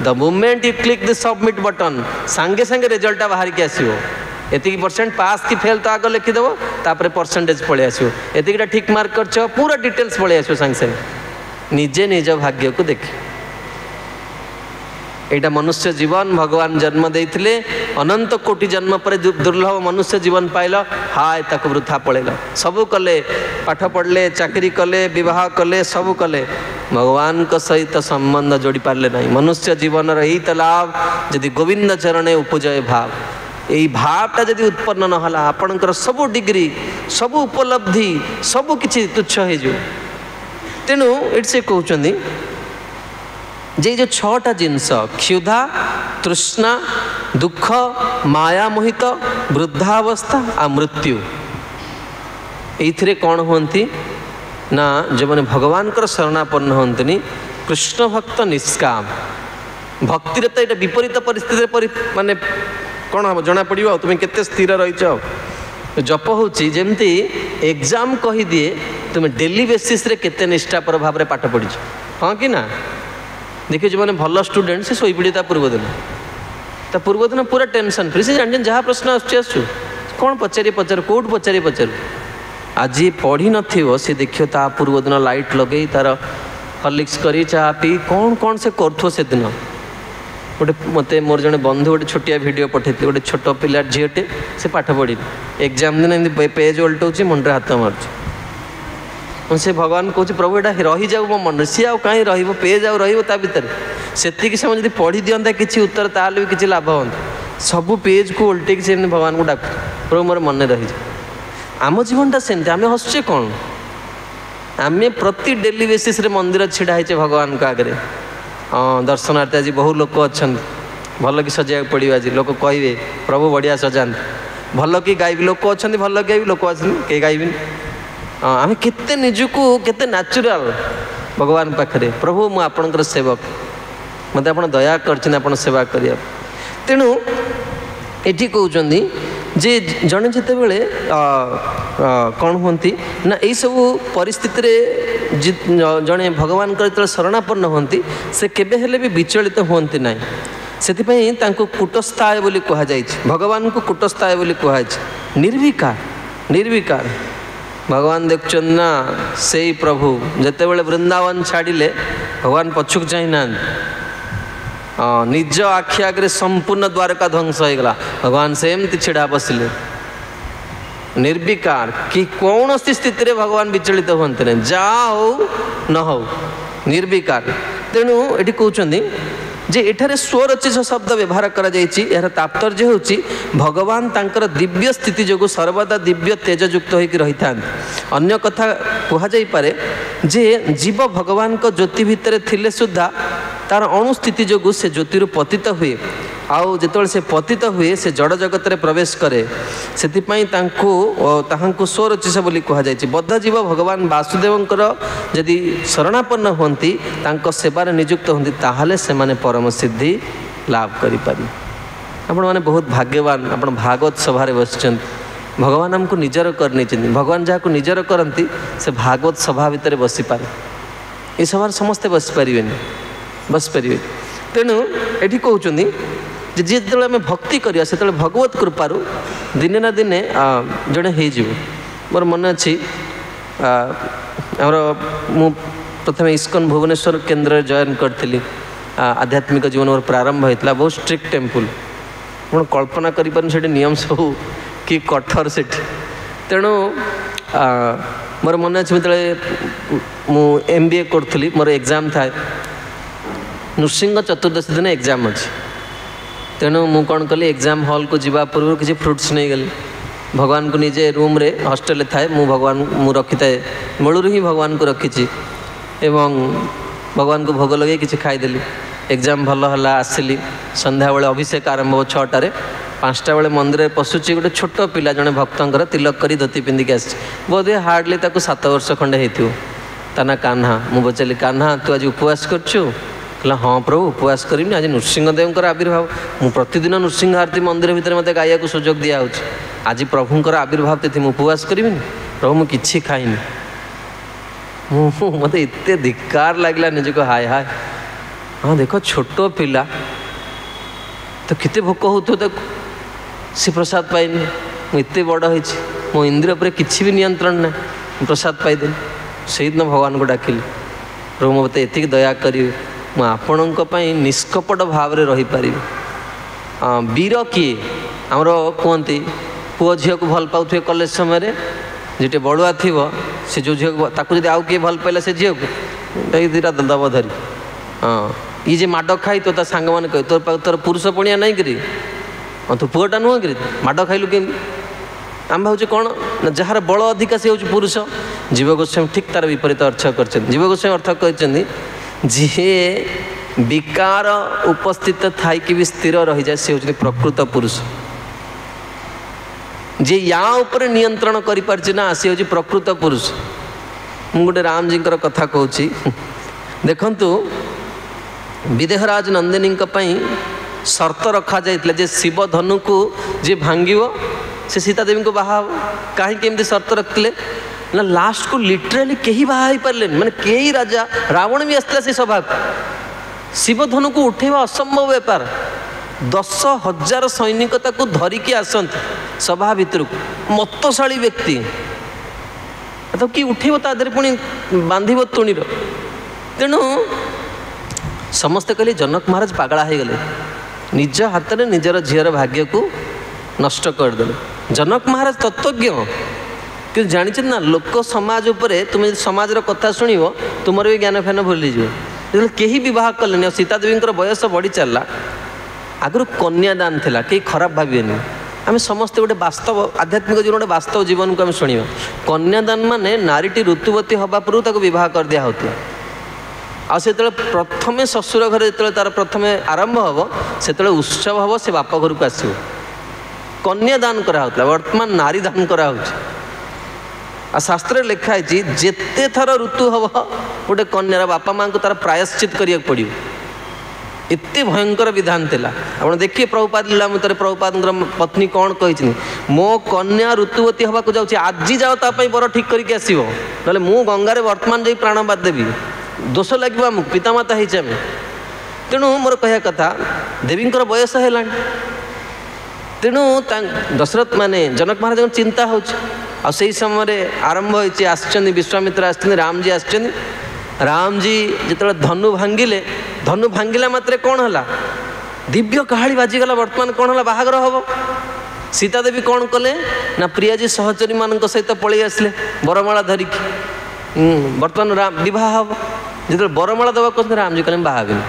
the moment you click the submit button सांगे सांगे रिजल्ट बाहर के आसो एतिकी परसेंट पास कि फेल तो आग लिखिदेव तापर परसेंटेज पलि आसो एतिकीटा ठीक मार्क कर पूरा डिटेल्स पलि आसो सांगे सांगे निजे निज भाग्य को देख एटा मनुष्य जीवन भगवान जन्म देते अनंत कोटि जन्म पर दुर्लभ मनुष्य जीवन पाइल हाय तक वृथा पड़ेल सबू कले पाठ पढ़ले चाकरी कले विवाह कले सबू कले भगवान को सहित संबंध जोड़ी पारे ना मनुष्य जीवन रही तो लाभ जदि गोविंद चरणे उपजय भाव यही भावटा जदि उत्पन्न नहला आपणकर सबू डिग्री सबू उपलब्धि सबू किछि तुच्छ हो तेणु ये से कहते जे जो 6टा जिनस क्षुधा तृष्णा दुख माया मोहित वृद्धावस्था आ मृत्यु ये कौन होती ना जो मैंने भगवान शरणापन्न होती कृष्ण भक्त निष्काम भक्ति तो ये विपरीत परिस्थिति माने कौन हम जना पड़ो तुम्हें केते स्थिर रही जप हूँ जमती एग्जाम कहीदिए तुम्हें डेली बेसीस रे केते निष्ठापर भाव में पाठ पढ़ी हाँ कि ना देखिए जो मैंने भल स्टूडेंट से शोपड़ी ता पूर्व दिन पूरा टेंशन फ्री से जानते जहाँ प्रश्न आसू कौन पचारे पचार कौट पचारे पचार आज पढ़ी नथिबो से देखियो ता पूर्व दिन लाइट लगे तार हॉर्लिक्स करी चा पी कौन कौन से करूँ से दिन गोटे मत मोर जड़े बंधु गोटे छोटिया वीडियो पठे गोटे छोट पिला झीटे से पाठ पढ़ी एग्जाम दिन एमती पेज उल्टाऊँ मुंडे हाथ मार्च से भगवान कौच प्रभु एटा रही जाऊ मो मन सी आउ कहीं रही पेज आउ रा भितर से समय जब पढ़ी दिंता किसी उत्तर ताल भी किसी लाभ हाँ सबू पेज को उल्टे से भगवान को डाक प्रभु मोर मन रही आम जीवनटा सेमती आम हसुचे कौन आम प्रति डेली बेसीस मंदिर छिड़ा है भगवान को आगे हाँ दर्शनार्थी आज बहु लोक अच्छा भल कि सजा पड़ो आज लोक कहे प्रभु बढ़िया सजाते भल कि गायबी लोक अच्छा भल गायबी लोक आसते गायबी हाँ आम केते निजको केते नेचुरल भगवान पाखे प्रभु मु आपणकर सेवक मत आप दया कर सेवा करिया तेणु एठी कहउचंदी जे जने जेते बेले कौन होती ना यही सब परिस्थिति रे जड़े भगवान जो शरणापन्न होती से केबे हेले भी विचलित होती ना से कूटस्थाय बोली कहा भगवान को कूटस्थाय बोली कहा निर्विकार निर्विकार भगवान देखुं ना से प्रभु जिते बड़े वृंदावन छाड़िले भगवान पछुक चाह ना निज आखि आगे संपूर्ण द्वारका ध्वंस हो गला भगवान से एमती छिड़ा बसिले निर्विकार कि कौन सी स्थिति रे भगवान विचलित होते नहीं जा हो न हो निर्विकार तेणु ये कहते जे एठारे स्वरचित शब्द व्यवहार करा यार तात्पर्य होची भगवान तांकर दिव्य स्थिति जो सर्वदा दिव्य तेजयुक्त होकर रही था अन्य कथा कह जाई पारे जे जीव भगवान को ज्योति भितर थिले सुद्धा तार अणुस्थिति जो से ज्योतिर पतित हुए आउ जिते से पतित हुए से जड़ जगत रे प्रवेश करे से स्वरचिष बोली कहुई बद्ध जीव भगवान वासुदेवंकर यदि शरणापन्न होती सेवार नियुक्त होती ताहले से माने परम सिद्धि लाभ करि पारि आपण माने बहुत भाग्यवान आपण भागवत सभा रे बसिचंत भगवान हमको निजर करनी भगवान जहाँ को निजर करती से भागवत सभा भितर बसी पारे ये सभा समस्ते बसी पारे बस पारे तेणु ये कहते जी जो आम भक्ति करिया से भगवत कृपारू दिने ना दिने जड़े हो मोर मन अच्छी मु प्रथम इस्कन भुवनेश्वर केन्द्र जॉइन करी आध्यात्मिक जीवन मोर प्रारंभ होता बहुत स्ट्रिक्ट टेम्पल मैं कल्पना कर नियम सब कि कठोर से तेणु मोर मन अच्छे मु MBA करी मोर एग्जाम था नृसिंह चतुर्दशी दिन एग्जाम अच्छी तेणु मु कौन कली एग्जाम हॉल को जीवा पूर्व किसी फ्रुट्स नहीं गली भगवान को निजे रूम रे हॉस्टेल थाए मु भगवान मु रखी थाए मूलू ही भगवान को रखी एवं भगवान को भोग लगे किसी खाईदेली एग्जाम भल है आसली संध्या बेले अभिषेक आरंभ हो 6टार 5टा बेले मंदिर पशुची गोटे छोट पिला जड़े भक्तर तिलक कर धोती पिंधिक आसी बोधे हार्डली 7 वर्ष खंडे हो ता कान्हा मु पचारि कान्हा तू आज उपवास करछु कहला हाँ प्रभु उपवास करी आज नृसिंहदेव आविर्भाव मु प्रतिदिन नृसिंह आरती मंदिर भितर मत गाया को सुजोग दिया आज प्रभुंर आविर्भाव तिथि मु उपवास करी प्रभु मु किछि खाइनि मत एत धिक्कार लगला निजको हाय हाय हाँ देख छोट पिला तो केते भोक हो सी प्रसाद पाइनि मुझे बड़ हो मो इंद्रिय पर किसी भी नियंत्रण ना प्रसाद पाइदेली से दिन भगवान को डाकिली प्रभु मत एति दया करी मुझे निष्कपट भाव में रही पारि वीर किए आमर कहते पुओ झील को भल पाथे कॉलेज समय जीटे बड़ुआ थी से जो झील जब आउ किए भल पाइला से झील को दीटा दब धरी हाँ ये जे माड़ खाई तो ता सांग मैंने कहे तोर तोर पुरुष पणिया नहीं करी हाँ तू पुओटा नुह कि माड़ खाइलु के आम भावे कौन जार बल अधिका से हूँ पुरुष जीव गोस्वामी ठीक तार विपरीत अर्थ कर जीव गोस्वामी अर्थ कहते जी विकार उपस्थित थाई कि भी स्थिर रही जाए से हूँ प्रकृत पुरुष जे या ऊपर नियंत्रण कर पारछि ना से हूँ प्रकृत पुरुष मु गोटे राम जी कथा कहूँ देखंतु विदेहराज नंदिनी शर्त रखा जाइए जे शिव धनु को जे भांगिव से सीता देवी को बाहा कहीं शर्त रखते ना लास्ट को लिटराली कहीं बाहा पारे माने कई राजा रावण भी आसला से सभा शिवधनु को उठेवा असंभव बेपार 10,000 सैनिक ताकू धरिकी आसती सभा भितर को मतशाली व्यक्ति तो कि उठेब तादे पुणी बांधिब तुणीर तेणु समस्ते कहले जनक महाराज पागला हो गले निज हाथ में निजर झीर भाग्य को नष्ट करदे। जनक महाराज तत्वज्ञ कि जानी ना लोक समाज उपरे तुम समाज कथा शुणव तुमर भी ज्ञान फैन भूलीज जो कहीं बह कले सीता देवी बयस बढ़ी चलला आगु कन्यादान थिला कहीं खराब भाविएनि आम समस्ते गोटे वास्तव आध्यात्मिक जीवन गोटे वास्तव जीवन को आम शुणा कन्यादान माने नारीटी ऋतुवती हवा पूर्व ताको विवाह कर दिया होता आसे प्रथम ससुर घर जो तार प्रथम आरंभ हम से उत्सव हम से बाप घर को आसो कन्यादान कराला वर्तमान नारी दान कराऊ शास्त्र लिखाई जेते थर ऋतु हम गोटे कन्यार बापा माँ को तार प्रायश्चित करिया पड़ो एते भयंकर विधान थिला। आप देखिए प्रभुपाद लीला मृतर प्रभुपाद पत्नी कौन कही मो कन्या ऋतुवती हवा जाऊँ आज जाओ तापाई बर ठीक करके आसो ना मु गंगार वर्तमान जा प्राणबाद देवी दोष लगे आमको पितामाता होइछे आम तेणु मोर कह कथा देवी बयस है तेणु दशरथ माने जनक महाराज चिंता हो समय आरंभ होती आसचंदी विश्वामित्र आसचंदी रामजी आसचंदी रामजी जो धनु भांगिला मात्रे कौन है दिव्य कहाड़ी बाजीगला वर्तमान कौन है बाहागर हम सीता देवी कौन कले ना प्रियाजी सहचरी मान सहित पलि आसले बरमाला धरिकी वर्तमान राम विवाह हम जो बरमाला देवा कहते रामजी कहले बाहाबी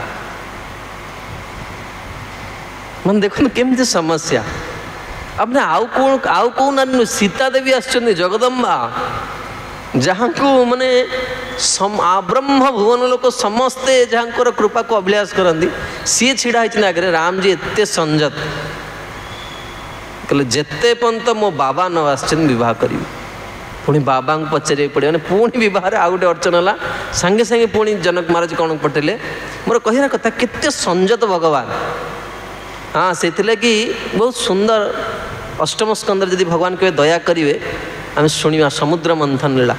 मन देखो केमती समस्या अपने आउ कौ नारी सीता देवी आसचंदी जगदम्बा जहाँ को माने ब्रह्म भुवन लोक समस्ते जहाँ कृपा को अभिलाष करती सी छिड़ा होती आगे रामजी एत संजत कहले जेते पर्यंत मो बाबा न आसचंदी विवाह करी पुणी बाबा को पचारे पड़े मैंने पुणी बहुत आउ गोटे अर्चन है सांगे सांगे पुणी जनक महाराज कौन पटेले मोर कहना कथा केते संजत भगवान हाँ से कि बहुत सुंदर अष्टम स्कंदर यदि भगवान के दया करेंगे आम शुणा समुद्र मंथन लीला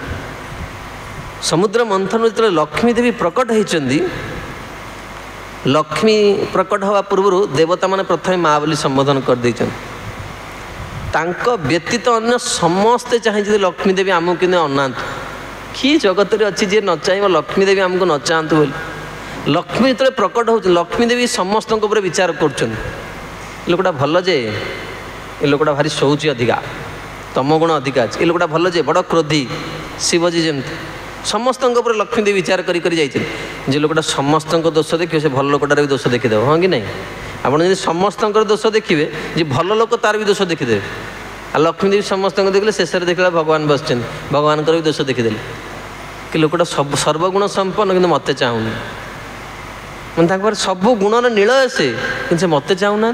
समुद्र मंथन जो लक्ष्मी देवी प्रकट होती लक्ष्मी प्रकट हवा पूर्व देवता माने प्रथम माँ बोली संबोधन कर व्यतीत अन्य समस्ते चाहिए लक्ष्मी देवी आमको कि अना कि जगत अच्छी जी न चाह लक्ष्मी देवी आमको न चाहतु बोली लक्ष्मी जो प्रकट हो लक्ष्मी देवी समस्त विचार कर लोकटा भल जे ये लोकटा भारी शौची अधिका तम गुण अधिका ये लोकटा भल जे बड़ क्रोधी शिवजी जमती समस्त लक्ष्मी देवी विचार कर लोकटा समस्त दोष देखिए से भल लोकटार भी दोष देखीदे हाँ कि नहीं आपड़ जी समस्त दोष देखिए जी भल लोक तार भी दोष देखीदे आ लक्ष्मी देवी समस्त देखिले शेष देखला भगवान बस भगवान भी दोष देखीदे कि लोकटा सब सर्वगुण संपन्न कि मत चाहूनी मैं सब गुण नील आसे कि मत चाहूना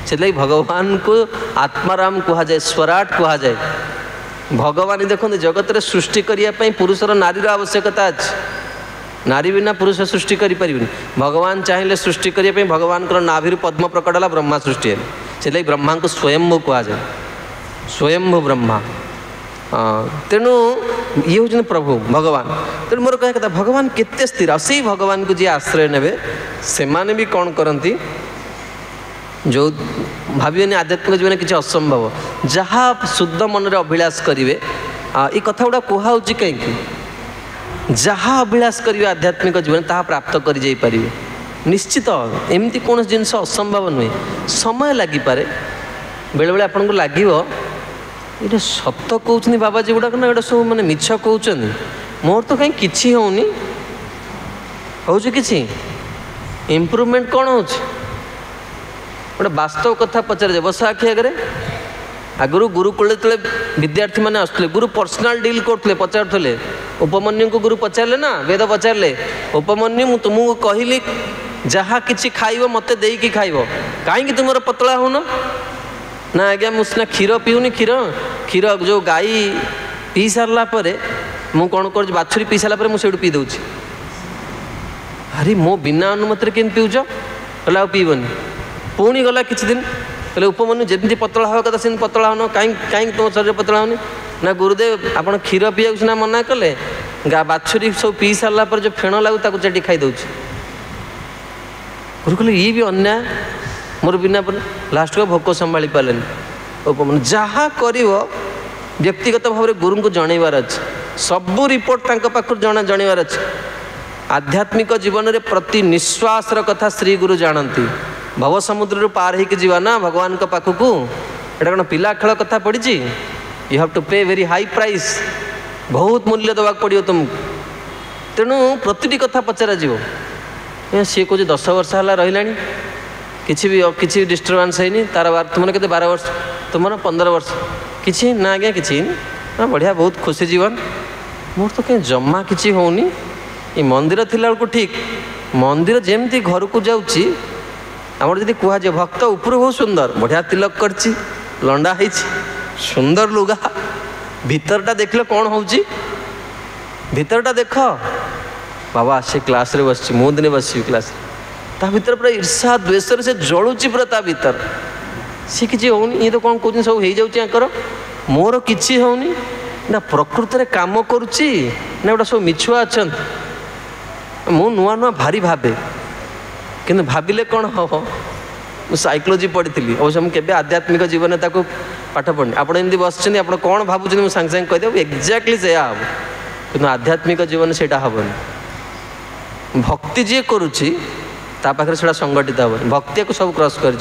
से भगवान को आत्माराम कह जाए स्वराट कह जाए भगवान देखते जगत में सृष्टि करने पुरुषर नारीर आवश्यकता अच्छे नारी बिना पुरुष सृष्टि करें भगवान चाहिए सृष्टि करने भगवान नाभि पद्म प्रकट है ब्रह्मा सृष्टि है से ब्रह्मा को स्वयंभू कह जाए स्वयंभू ब्रह्मा तेणु ये हूँ प्रभु भगवान तेणु मोर कह कथा भगवान केते स्थिर से भगवान को जी आश्रय ने से भी कौन करती जो भाविए आध्यात्मिक जीवन किसी असंभव जहाँ शुद्ध मन रे अभिलाष करेंगे ये कथा गुड़ा कहूँ कहीं जहाँ अभिलाष करेंगे आध्यात्मिक जीवन ता प्राप्त कर निश्चित एमती कौन जिनस असंभव नुहे समय लगिपे बेले बेले आपको लगे ये सत कहते बाबाजी गुड़ाक ना ये सब मैंने मिछ कहते मोर तो कहीं किसी होनी कि इम्प्रूवमेंट कौन हो गोटे वास्तव कथा पचारे बस आखि आगे आगु गुरुकुल जो विद्यार्थी मैंने आसुले गुरु पर्सनाल डील करते पचारे उपमन्यु को गुरु पचारे ना वेद पचारे उपमन्यु मु तुमको कहली जहाँ किसी खाइब मत देकी खाइब कहीं तुम पतला होन ना आज्ञा मुझे क्षीर पीऊनी क्षीर क्षीर जो गाई पी सारा मु कौन कर बाछुरी पी सारा मुझे पी दूसरी अरे मो बिना अनुमति के पीऊच कहला आ पीबनी पुणी गला किसी दिन कहले उपमन्यु जमी पतला हवा कथा सेमती पतला होन कहीं तुम शरीर पतला होनी ना गुरुदेव आप क्षीर पीवा सीना मना कले बाछुरी सब पी सारा जो फेण लगू चेटी खाई दूसरी गुरु कहले ये भी अन्याय मोर बिना लास्ट को भोक संभाली पारे उपमान जहाँ कर व्यक्तिगत भाव में गुरु को जनइबार अच्छे सबू रिपोर्ट पाखर जनइबार अच्छे आध्यात्मिक जीवन में प्रति निश्वास कथा श्री गुरु जानती भव समुद्र पार होकर जीवा ना भगवान का पाखक एटा कौन पिला खेल कथा पड़ी यू हैव टू पे वेरी हाई प्राइस बहुत मूल्य देवाक पड़ो तुमको तेणु प्रति कथा पचरा जीव सी कह 10 वर्ष है रहा किसी डिस्टर्बान्स है तार तुम के 12 वर्ष तुम 15 वर्ष किसी ना आज्ञा कि ना बढ़िया बहुत खुशी जीवन मोर तो कहीं जमा किसी होनी ये मंदिर थिला बेलू ठीक मंदिर जमती घर को जाऊँगी आमर जब कहुए भक्त ऊपर बहुत सुंदर बढ़िया तिलक करची लंडा है सुंदर लुगा भीतरटा देखले कौन हो भीतरटा देख बाबा से क्लास रे बस मु दिन बस क्लास ता भीतर पूरा ईर्षा द्वेष से जलुची पूरा ता भीतर सी किसी होनी ये तो कौन कौन सब हो जाकर मोर किसी होनी ना प्रकृत में काम करुच्ची ना गोटा सब मिछुआ अच्छा मु नुआ नुआ भारी भावे कि भाविले कौन हम मुझे साइकोलोजी पढ़ी अवश्य मुझे केवे आध्यात्मिक जीवन में पाठ पढ़नी आप बस आप कौन भावुँ मुझे सांगे सांगे कहीदेव एक्जाक्टली से हम कि आध्यात्मिक जीवन से हेनी भक्ति जी करुच्ची पाखे से संगठित हेनी भक्ति को सब क्रॉस कर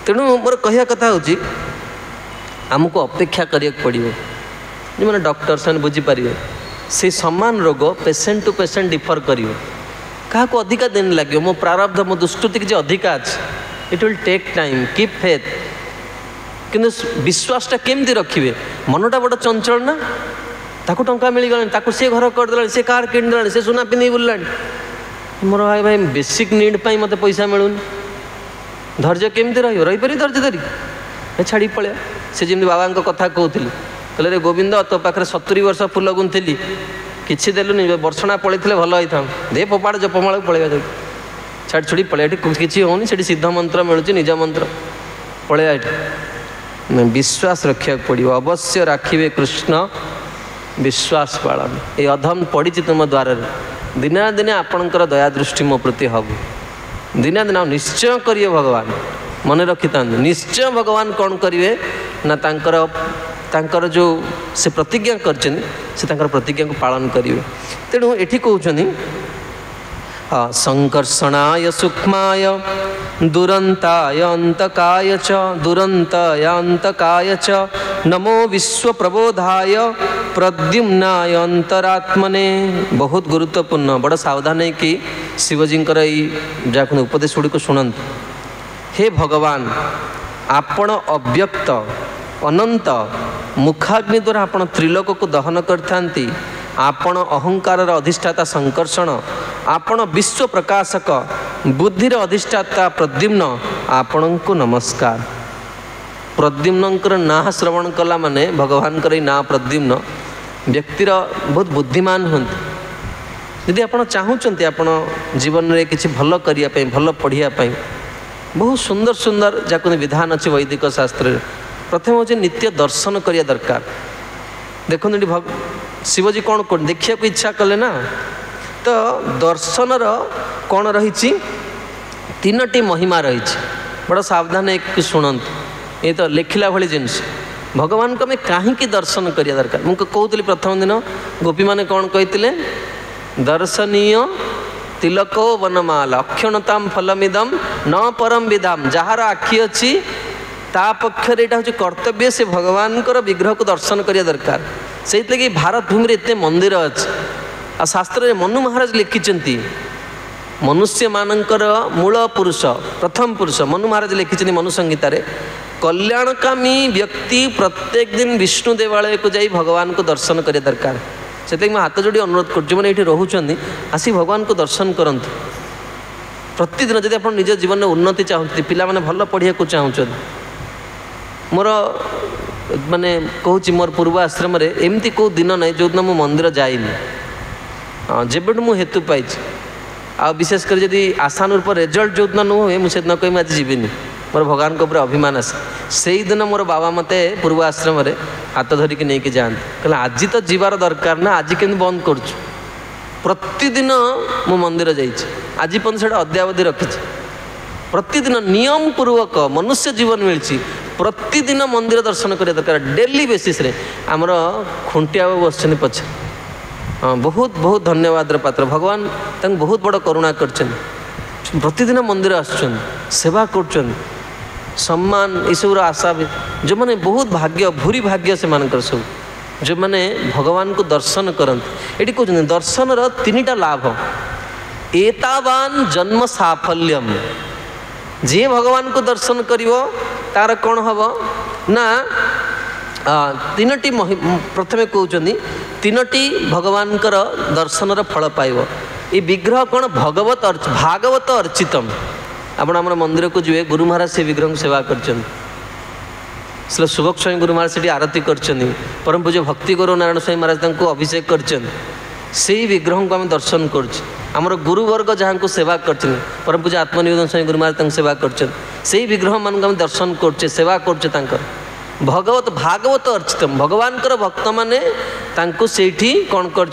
तेणु मोर कहया कथा हूँ आमको अपेक्षा करिया पड़ो जो मैंने डॉक्टर से बुझीपारे से समान रोग पेसेंट टू पेसेंट डिफर कर क्या अधिका दिन लगे मो प्रारब्ध मो दुष्कृति किसी अधिका अच्छे it will take time keep faith किंतु विश्वासटा केमती रखिए मनटा बड़ा चंचल ना ताकू टंका मिलगला सी घर करदे सी कार किणदे सी सुना पिंधि बुल्ला मोर भाई भाई बेसिक नीड पर मत पैसा मिलूनी धैर्य केमती रहीपर धैर्य धरिक छाड़ी पड़े से जमी बाबा कथा कहते कहले रे गोविंद तो पाखे 70 वर्ष फुल गुंथली किसी देलुनि वर्षणा पड़े भल होता दे फोपाड़ जपमाल पलैया छाड़ी छुड़ी पलैया किसी होनी से सिद्ध मंत्र मिलूँ निज मंत्र पलैया ये विश्वास रखा पड़ो अवश्य राखिए कृष्ण विश्वास पालन ये अधम पड़ी तुम द्वार दिना दिने आपणकर दया दृष्टि मो प्रति हम दिना दिन निश्चय करिए भगवान मन रखी था निश्चय भगवान कौन करेंगे ना तांकर जो से प्रतिज्ञा कर प्रतिज्ञा को पालन करेंगे तेणु ये कहते संकर्षणाय सूक्ष्माय दुरंताय अंतकाय च नमो विश्व प्रबोधाय प्रद्युम्नाय अंतरात्मने बहुत गुरुत्वपूर्ण बड़ा सावधान है कि शिवजी जहाँ उपदेश गुड़ी को शुणु हे भगवान आपण अव्यक्त अनंत मुखाग्नि द्वारा आपण त्रिलोक को दहन करथांती आपण अहंकार अधिष्ठाता संकर्षण आपण विश्व प्रकाशक बुद्धिर अधिष्ठाता प्रद्युम्न आपण को नमस्कार प्रद्युम्नकर ना श्रवण कला माने भगवान ना प्रद्युम्न व्यक्तिर बहुत बुद्धिमान हूँ यदि आप चाहूँगी आपण जीवन में किसी भल करने भल पढ़ाई बहुत सुंदर सुंदर जहाँ विधान अच्छे वैदिक शास्त्र प्रथम हूँ नित्य दर्शन करिया दरकार देखो शिवजी कौन कौन देखा इच्छा कले ना तो दर्शन कौन रही तीनोटी महिमा रही बड़ा सावधान एक शुणत ये तो लिखला भाई जिनस भगवान को आम कहीं दर्शन करिया दरकार मुझे कहूली प्रथम दिन गोपी मैंने कौन कहते दर्शनीय तिलको वनमाला अक्षणताम फलमिदम न परम विधाम जार आखि अच्छी ता पक्षर यहाँ हूँ कर्तव्य से भगवान विग्रह को दर्शन करिया दरकार से लगी भारत भूमि एत मंदिर अच्छे आ शास्त्र मनु महाराज लिखिं मनुष्य मानकर मूल पुरुष प्रथम पुरुष मनु महाराज लिखिं मनु संहितार कल्याणकामी व्यक्ति प्रत्येक दिन विष्णु देवालय को जाई भगवान को दर्शन करिया दरकार से मैं हाथ जोड़ी अनुरोध कर जो मैंने रोचंदी आसी भगवान को दर्शन करते प्रतिदिन जब आप निज जीवन में उन्नति चाहते पिला माने भल पढ़िया को चाहते मोर माने कहूँ मोर पूर्व आश्रम एमती कौ दिन ना जो दिन मु मंदिर जाइनी जब मु हेतु पाई आ विशेषकर जदि आशानुरूप रिजल्ट जो दिन नुहे मुझे दिन कह आज जीविनी मोर भगवान को ऊपर अभिमान आसे से ही दिन मोर बाबा मत पूर्व आश्रम हाथ धरिकी नहीं जाते कहले आज तो जीवार दरकार ना आज केमती बंद करुचु प्रतिदिन मु मंदिर जाइए आज पर्यटन से अद्यावधि रखी प्रतिदिन नियम पूर्वक मनुष्य जीवन मिली प्रतिदिन मंदिर दर्शन करिया दरकार डेली बेसिस रे आमर खुंटिया बस पछे बहुत बहुत धन्यवाद पात्र भगवान तंग बहुत बड़ करुणा करछन प्रतिदिन मंदिर आछन सेवा करछन सम्मान ईश्वर आशा जो माने बहुत भाग्य भूरी भाग्य से मानकर सब जो माने भगवान को दर्शन करंत एटी कहउछन दर्शन र तीनटा लाभ एतावान जन्म साफल्यम जे भगवान को दर्शन करिवो तार कौन हम ना तीनोटी प्रथमे कहते तीनोटी भगवान दर्शन फल पाइब ये विग्रह कौन भगवत भागवत अर्चितम आपण आम मंदिर को जी गुरु महाराज से विग्रह सेवा कर सुभक स्वामी गुरु महाराज से आरती कर परम पूज्य भक्ति गौरव नारायण स्वामी महाराज को अभिषेक कर विग्रह को आम दर्शन कर गुरुवर्ग जहाँ को सेवा कर परम पूज्य आत्मनिवेदन स्वामी गुरु महाराज सेवा कर विग्रह मान आम दर्शन कर सेवा कर भगवत भागवत अर्चितम भगवान भक्त मैंने कौन कर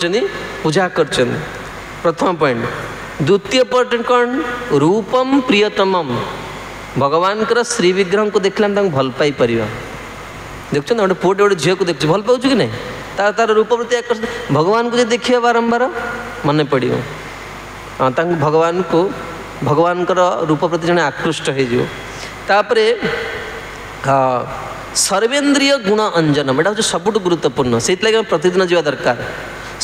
पूजा कर प्रथम पॉइंट द्वितीय पॉइंट कौन रूपम प्रियतमम भगवान श्री विग्रह को देखला भल पाई पार देखते गोटे पुटे गोटे झील को देख भल पाऊँ कि नहीं तार रूप प्रति आकर्षण भगवान को जो देखिए बारंबार मन पड़ो भगवान को भगवान रूप प्रति जड़े आकृष्ट होपर सर्वेन्द्रिय गुण अंजनम एटा हूँ सबुठ गुरुत्वपूर्ण से प्रतिदिन जावा दरकार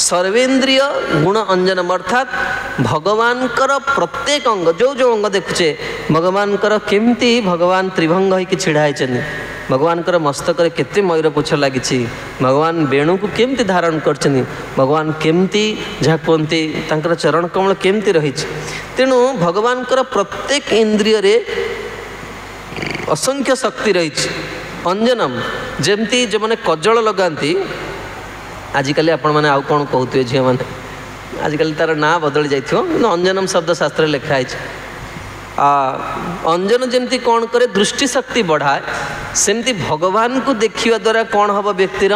सर्वेन्द्रिय गुण अंजनम अर्थात भगवान प्रत्येक अंग जो जो अंग देखुचे भगवान केमती भगवान त्रिभंग होकर छिड़ा होती भगवान मस्तक केते मयूर पुछ लगी भगवान वेणु को केमती धारण कर भगवान केमती जहाँ कहते चरण कमल केमती रही तेणु भगवान प्रत्येक इंद्रिय रे असंख्य शक्ति रही अंजनम जमती जो मैंने कजल लगाती आजिकल आपण मैंने आउ कौन कहते झील मैंने आजिकल तार ना बदली जाइए अंजनम शब्द शास्त्र लिखाई अंजन जमती कौन करे दृष्टि शक्ति बढ़ाए सेमती भगवान को देखिवा द्वारा कौन हम व्यक्तिर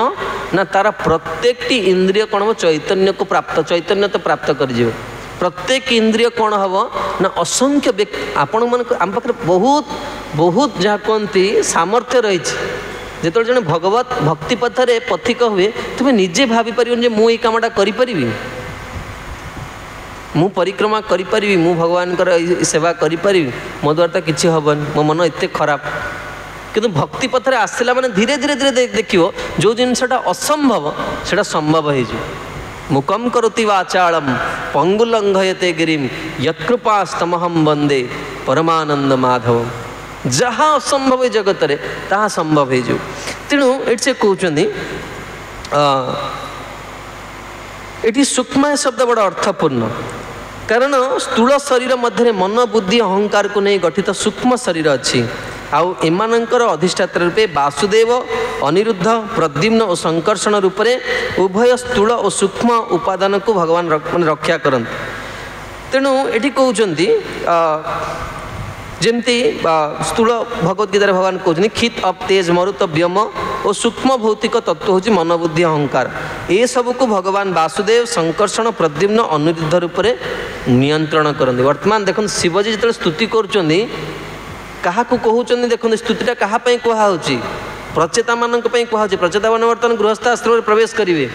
ना तार प्रत्येक इंद्रिय कौन हम चैतन्य को प्राप्त चैतन्य तो प्राप्त कर प्रत्येक इंद्रिय कौन हम ना असंख्य व्यक्ति आपण मन आम पाखे बहुत बहुत जहाँ कहती सामर्थ्य रही जो जड़े भगवत भक्ति पथरे पथिक हुए तुम्हें निजे भाभी पार मुझे कामटा करी मु परिक्रमा करी मु भगवान सेवा करी मो द्वारा तो किसी हेन मो मन एत खराब किंतु भक्ति पथरे आसला माने धीरे धीरे धीरे देखियो जो जिनसा असंभव से संभव हो मुकम करोति वाचालम पंगुलंघयते गिरिम यत्कृपास्तमहं वंदे परमानंद माधव जहाँ असंभव है जगत रे ताहा संभव हो तेणु ये से कहते ये सूक्ष्म शब्द बड़ा अर्थपूर्ण कारण स्थूल शरीर मध्य मन बुद्धि अहंकार को नहीं गठित सूक्ष्म शरीर अच्छी आउ एमानंकर अधिष्ठाता रूपे वासुदेव अनिरुद्ध प्रद्युम्न और संकर्षण रूप में उभय स्थूल और सूक्ष्म उपादान को भगवान रक्षा करते तेणु ये कहते जमती स्थूल भगवद्गीता भगवान कहते खित अप तेज मरुत व्योम और सूक्ष्म भौतिक तत्व हूँ मन बुद्धि अहंकार ये सब को भगवान वासुदेव संकर्षण प्रद्युम्न अनिरुद्ध रूप में नियंत्रण करते वर्तमान देखो शिवजी जो स्तुति कर क्या कहते देखो स्तुतिटा क्या कहुच्छी प्रचेता मान कहु प्रचेता मान बर्तमान गृहस्थ आश्रम प्रवेश करेंगे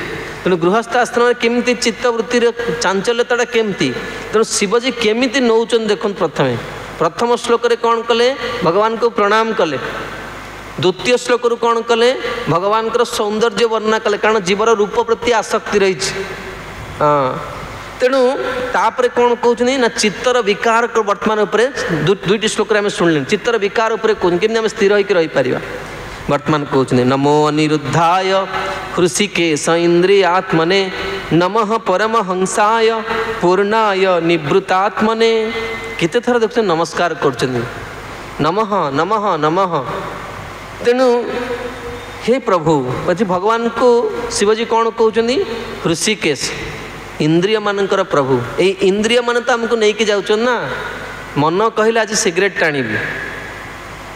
तेणु गृहस्थ आश्रम केमती चित्तवृत्ति चांचल्यता केमती तेणु शिवजी केमी नौचन देखो प्रथम श्लोक रे कौन कले भगवान को प्रणाम कले द्वितीय श्लोक रु कौन कले भगवान को सौंदर्य वर्णना कले कारण जीवर रूप प्रति आसक्ति रही तेणु तापर कौन कहते ना चित्तर विकार वर्तमान दुईटी श्लोक आम शुणिले चित्तर विकार केमी आम स्थिर होकर रहीपर वर्तमान कहते नमो अनिरुद्धाय हृषिकेश इंद्रियात्मने नमः परमहंसाय पूर्णाय निवृत्तात्मने केते थर देखते नमस्कार कर नमः नमः नमः तेणु हे प्रभु पति भगवान को शिवजी कौन कहते हृषिकेश इंद्रिय मानकर प्रभु ये इंद्रिय मान तो आमको नहीं जाऊँ ना मन कहले आज सिगरेट टाणी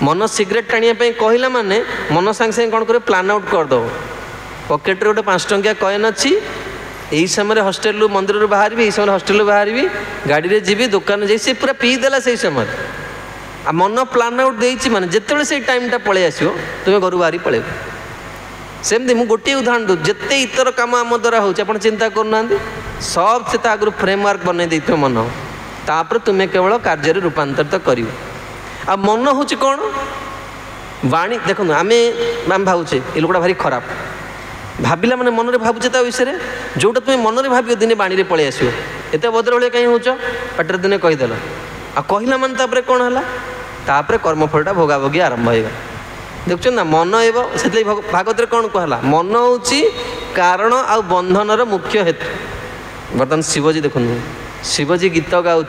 मन सिगरेट टाणिया कहला माने मन सांगे सांगे कौन करे प्लान आउट करदे पकेट्रे गोटे 5 टंकिया कॉइन अच्छी यही समय हॉस्टेल मंदिर बाहर यही समय हॉस्टेल बाहर गाड़ी रे जीवी दुकान जा पूरा पीदेला से समय मन प्लान आउट देइछि माने जेतेबेले से टाइमटा पळे आसियो तुमे घर बाहरी पळेब सेमती मु गोटे उदाहरण दूँ जिते इतर कम आम द्वारा हो चिंता करना सब से आगु फ्रेमवर्क बन दे मन तापर तुम्हें केवल कार्य रूपांतरित कर मन हूँ कौन वाणी देखो आम भावुचे ये लोकटा भारी खराब भाविला मैंने मन में भावुचे विषय जोटा तुम्हें मन में भाव दिने बाणी पलि आसो एत भद्र भाई कहीं होच पाटर दिने कहीदेल आ कहला मान तापर कौन है तापर कर्मफलटा भोगाभोगी आरंभ होगा देखुन ना मन एवं से भागवत कौन कहला मन हूँ कारण आ बंधनर मुख्य हेतु बर्तमान शिवजी देखु शिवजी गीत गाँव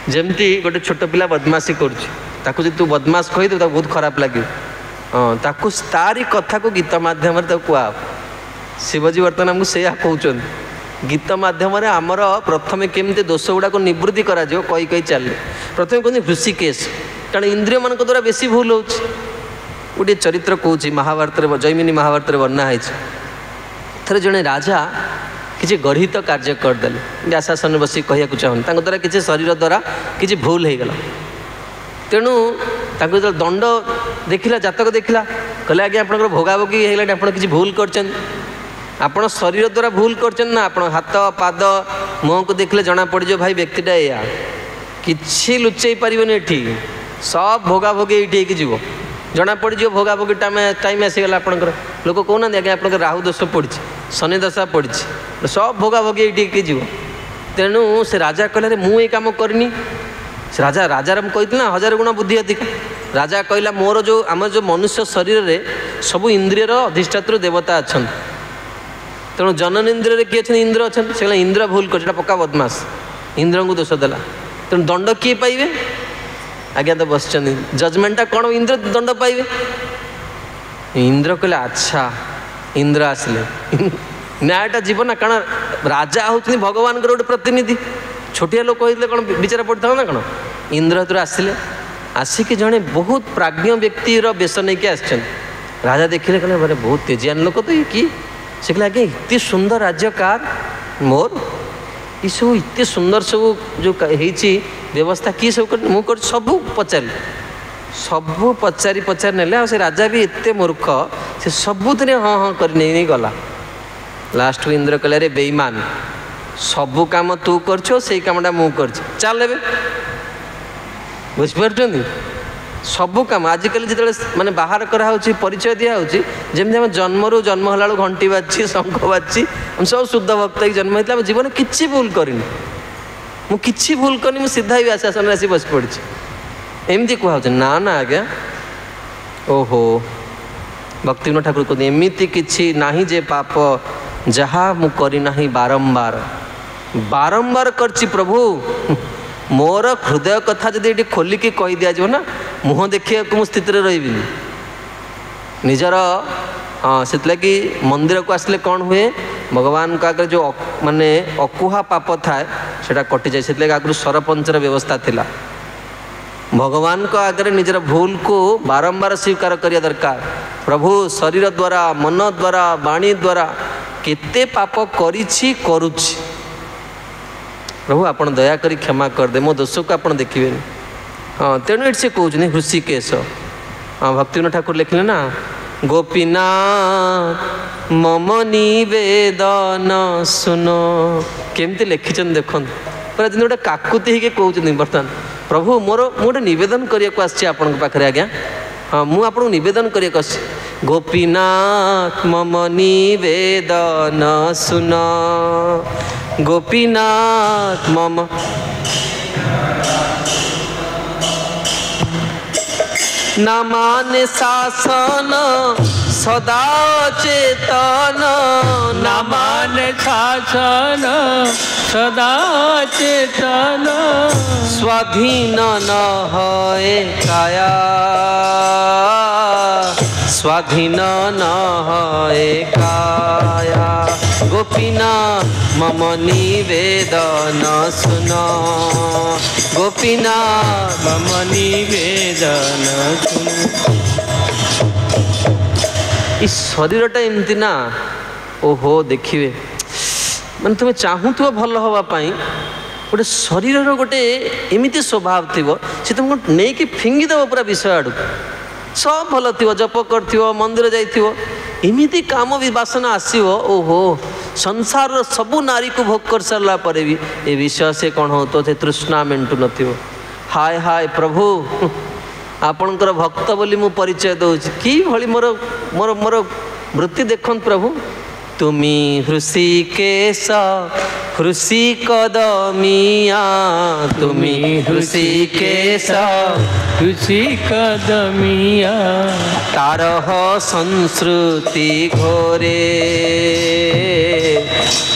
जमती गोटे छोट पिला बदमाशी करू तू बदमाश कहीदे बहुत खराब लगे हाँ ताकू तारी कथा को गीत मध्यम कह शिवजी बर्तमान आमको से कहते गीत मध्यम आमर प्रथम केमती दोष गुड़ाक निवृत्ति करा कही कही चले प्रथम कहते हृषिकेश कारण इंद्रिय मान द्वारा बेसी भूल हो गोटे चरित्र कौच महाभारत जैमिनी महाभारत वर्णा है थे जड़े राजा किसी गढ़ित कार्य करदे व्यासासन बस कह चाहूँ द्वारा किसी शरीर द्वारा किसी भूल हो गला तेणु जो दंड देखला जातक देखला कहले आज्ञा आप भोगाभोगी होगा आप किसी भूल कर शरीर द्वारा भूल कर आप हाथ पाद मुँह को देखले जना पड़ जाए भाई व्यक्तिटा या कि लुचई पारन ये सब भोगाभोगी ये जीव जना पड़ जाए भोगाभोगी टाइम आसीगला आपंकर लोक कहना आज्ञा आप राहु दोष पड़ी शनि दशा पड़ी सब भोगाभोगी ये जीव तेणु से राजा कहले मुझे कम करनी से राजार कही ना 1000 गुण बुद्धि अधिक राजा कहला मोर जो आम जो मनुष्य शरीर में सब इंद्रियर अधिष्ठात्र देवता अच्छा तेणु जनन इंद्रिय किए अच्छे इंद्र अच्छा से कहला इंद्र भूल कर पक्का बदमाश इंद्र को दोष देला तेणु दंड किए पाइबे आज्ञा तो बस जजमेंटा कौन इंद्र दंड पाइबे इंद्र कहले अच्छा इंद्र आसले न्यायटा जीवन कारण राजा होती भगवान गोटे प्रतिनिधि छोटिया लोक कहते कौन विचार पड़ता ना कौन इंद्र हतर आसिले आसिक जड़े बहुत प्राज्ञ व्यक्तिर बेश नहीं आस राजा देखिले कहले बारे बहुत तेजियान लोक तो ये कि से कहले आज्ञा इतने सुंदर राज्य कार मोर ये सब इतने सुंदर सब जो व्यवस्था किए सब मुझे सबू पचारि सबू पचारि पचारि ने से राजा भी एते मूर्ख से सबुथ हाँ हाँ कर नहीं गला लास्ट को इंद्र कहले रे बेईमान सबू काम तू कर कामटा मु कर चल बुझिपार सबू कम आजिकल जो माने बाहर कराऊँच परिचय दिखाऊँगी जमी आम जन्मरू जन्म होला घंटी बाजी शंख बाजी हम सब शुद्ध भक्त जन्म होता है जीवन किसी भूल करनी मुझे भूल करनी सीधा ही व्यासासन आसी बस पड़ी एमती कहुचे ना ना आज्ञा ओहो भक्तिविनोद ठाकुर कहते एमती किसी नाही जे पाप जहाँ मु करना बारंबार बारंबार करछि प्रभु मोर हृदय कथा जब ये खोलिकी कही दि जाए ना मुह देखा मु स्थित रही निजर से लगी मंदिर को आसले कौन हुए भगवान को आगे जो माने अकुहा पाप थाए से कटि जाए से आगु सरपंचर व्यवस्था थिला भगवान को आगे निजर भूल को बारंबार स्वीकार करिया दरकार प्रभु शरीर द्वारा मन द्वारा वाणी द्वारा केते पाप करिछि करुछि प्रभु आपण दया करी क्षमा कर दे मो दोष को आपण देखिए हाँ तेणु ये से कहते हृषिकेश हाँ भक्तिविनोद ठाकुर लिखले ना गोपीनाथ मम निवेदन सुनो केमती लिखिछन देखन पर दिन गोटे काकुति ही कहते बर्तमान प्रभु मोर गोटे नवेदन करने आसी आपण पाखे आज्ञा हाँ मुझे आपको नवेदन करने गोपीनाथ मम निवेदन सुन गोपीनाथ मम न माने शासन सदा चेतन न माने शासन सदा चेतन स्वाधीन न होए काया स्वाधीन न होए काया गोपीना मम निवेदन सुन गोपीना मम निवेदन सुन इस शरीरटा एमती ना ओहो देखिए माने तुम्हें चाहूथ भल हवापाई गोटे शरीर गोटे एमती स्वभाव थी सी तुमको नहीं कि फिंगिदेव पूरा विषय आड़ सब भल थी जप कर मंदिर जामती काम भी बासना आसो ओहो संसार सबू नारी को भोग कर सारा भी ये विषय से कौन हो तो तृष्णा मेंटू न हाय हाय प्रभु आपणकर भक्त बोली मु परिचय दूसरी कि भली मोर मोर मोर वृत्ति देखन प्रभु तुमी हृषिकेश हृषि कदमिया तुमी हृषिकेश हृषि कदमिया तारह संस्कृति घोरे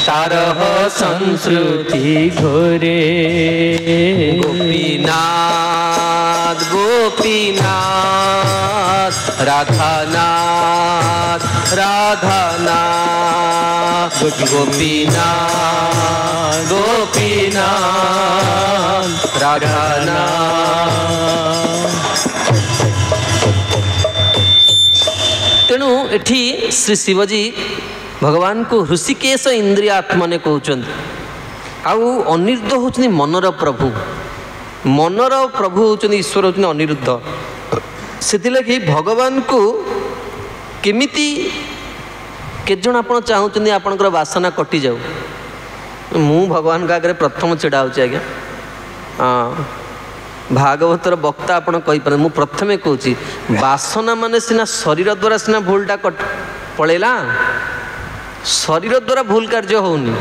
तारह संस्कृति घोरे गोपीनाथ गोपीनाथ राधानाथ राधानाथ गोपीनाथ गोपीनाथ राधानाथ। तेणु एठी श्री शिवजी भगवान को हृषिकेश इंद्रियात्मा ने कहते आउ अनिरुद्ध होचनी मनर प्रभु मनर प्रभु होचनी ईश्वर होचनी अनिरुद्ध से भगवान को केमिति केजन आप चाहते आपंकर वासना कटि जाऊ मु भगवान का आगे प्रथम छिड़ा होची आज्ञा हाँ भागवतर वक्ता आपड़ कहीपर मु प्रथमे कहूँ वासना माने सिना शरीर द्वारा सिना भूलटा पलैला शरीर द्वारा भूल कार्य होनी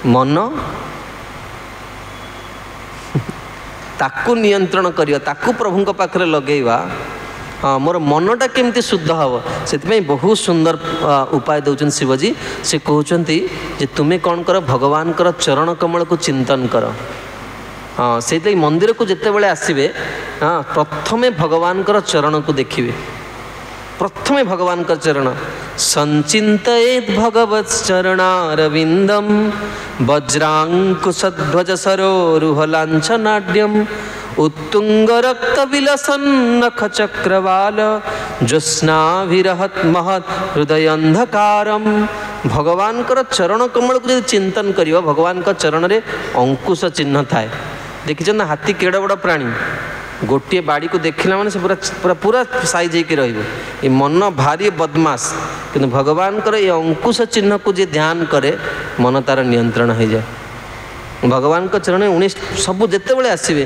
मन ताकू नियंत्रण करियो ताकू प्रभुंक पाखरे लगेवा हाँ मोर मनटा केमती शुद्ध हम से बहुत सुंदर उपाय दौरान शिवजी से कहते जे तुम्हें कौन कर भगवान कर चरण कमल को चिंतन कर हाँ से मंदिर को जिते बड़े आसबे हाँ प्रथमे भगवान कर चरण को देखिए प्रथमे भगवान का चरण संचिंतयेत् भगवत् चरणारविंदम वज्रांकुशध्वज सरोरुहलांछनाढ्यम उत्तुंग रक्त विलसन नख चक्रवाल ज्योत्स्नाभिरहत महत हृदय अंधकारम भगवान कर चरण कमल को चिंतन करियो भगवान का चरण रे अंकुश चिन्ह थाए देखिछ ना हाथी केड़ बड़ प्राणी गोटे बाड़ी को देखला माने से पूरा पूरा पूरा साइज होकर ये मन भारी बदमाश किंतु भगवान कर ये अंकुश चिन्ह को जे ध्यान करे मन तार नियंत्रण हो जाए भगवान का चरण 19 सबू जिते बड़े आसबे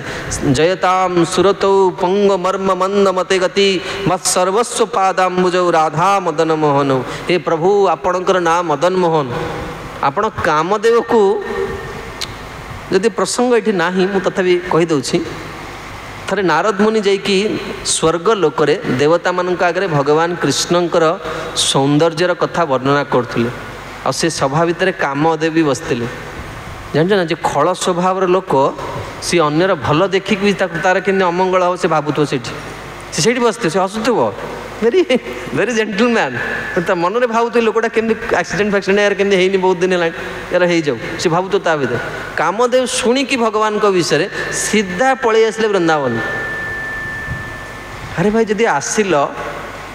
जयताम सुरतौ पंग मर्म मंद मते गति मत सर्वस्व पादाम्बुजौ राधा मदन मोहन हे प्रभु आपणकर नाम मदन मोहन आपण कामदेव को यदि प्रसंग ये ना मु तथापि कहीदे थरे नारद मुनि जाइकी स्वर्ग लोकरे देवता मानक आगे भगवान कृष्णंकर सौंदर्यर कथा वर्णना करथिले आ से सभा भितर कामदेव भी बसथिले जानछ ना जे खळ स्वभाव लोक सी अन्यर भल देखिक भी तार के अमंगल हो से भावुथ से बसते से हसुव वेरी वेरी जेंटलमैन मन में भावुथ लोकटा केमती एक्सीडेंट फैक्सीडेंट यार केमती है बहुत दिन है यार हो जाऊ सी भावुथ ता भर कामदेव शुणिकी भगवान को विषय सीधा पलि आसले वृंदावन अरे भाई जदि आसिल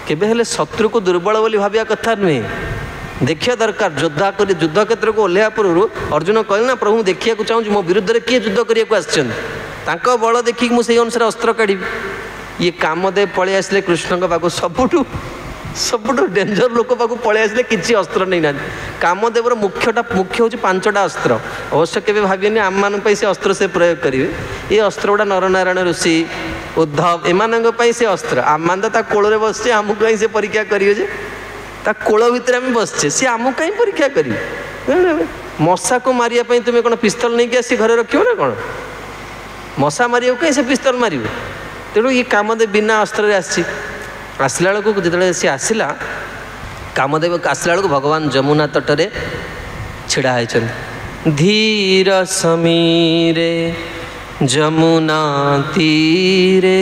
केबे हेले शत्रु को दुर्बल बोली भाविया कथा नुहे देखिया दरकार योद्धा कर युद्ध क्षेत्र को ओह्लैया पूर्व अर्जुन कहले ना प्रभु देखिया चाहूँ मो विरुद्ध में किए युद्ध करने बल देखिक मुझे अनुसार अस्त्र काढ़ी ये कामदेव पलि आसले कृष्ण पाक सबुठू डेंजर लोक पाक पलि आसले किसी अस्त्र नहीं ना कामदेवर मुख्य हूँ 5टा अस्त्र अवश्य केवे भाविए आम मान से अस्त्र से प्रयोग करेंगे ये अस्त्र गुड़ा नरनारायण ऋषि उद्धव एमान से अस्त्र आम मान तो कोल बसचे आमको कहीं से परीक्षा करेंगे कोल भितर आम बसचे सी आमको कहीं परीक्षा करेंगे मशा को मारिया तुम्हें कौन पिस्तल नहीं कि आसी घरे रखियो ना कौन मशा मारिया कहीं से पिस्तल मार तेणु ये कामदेव बिना अस्त्र आसला बेलू जो सी आसला कामदेव आसला बेलू भगवान जमुना तटरे छिड़ा है धीर समीरे जमुना तीरे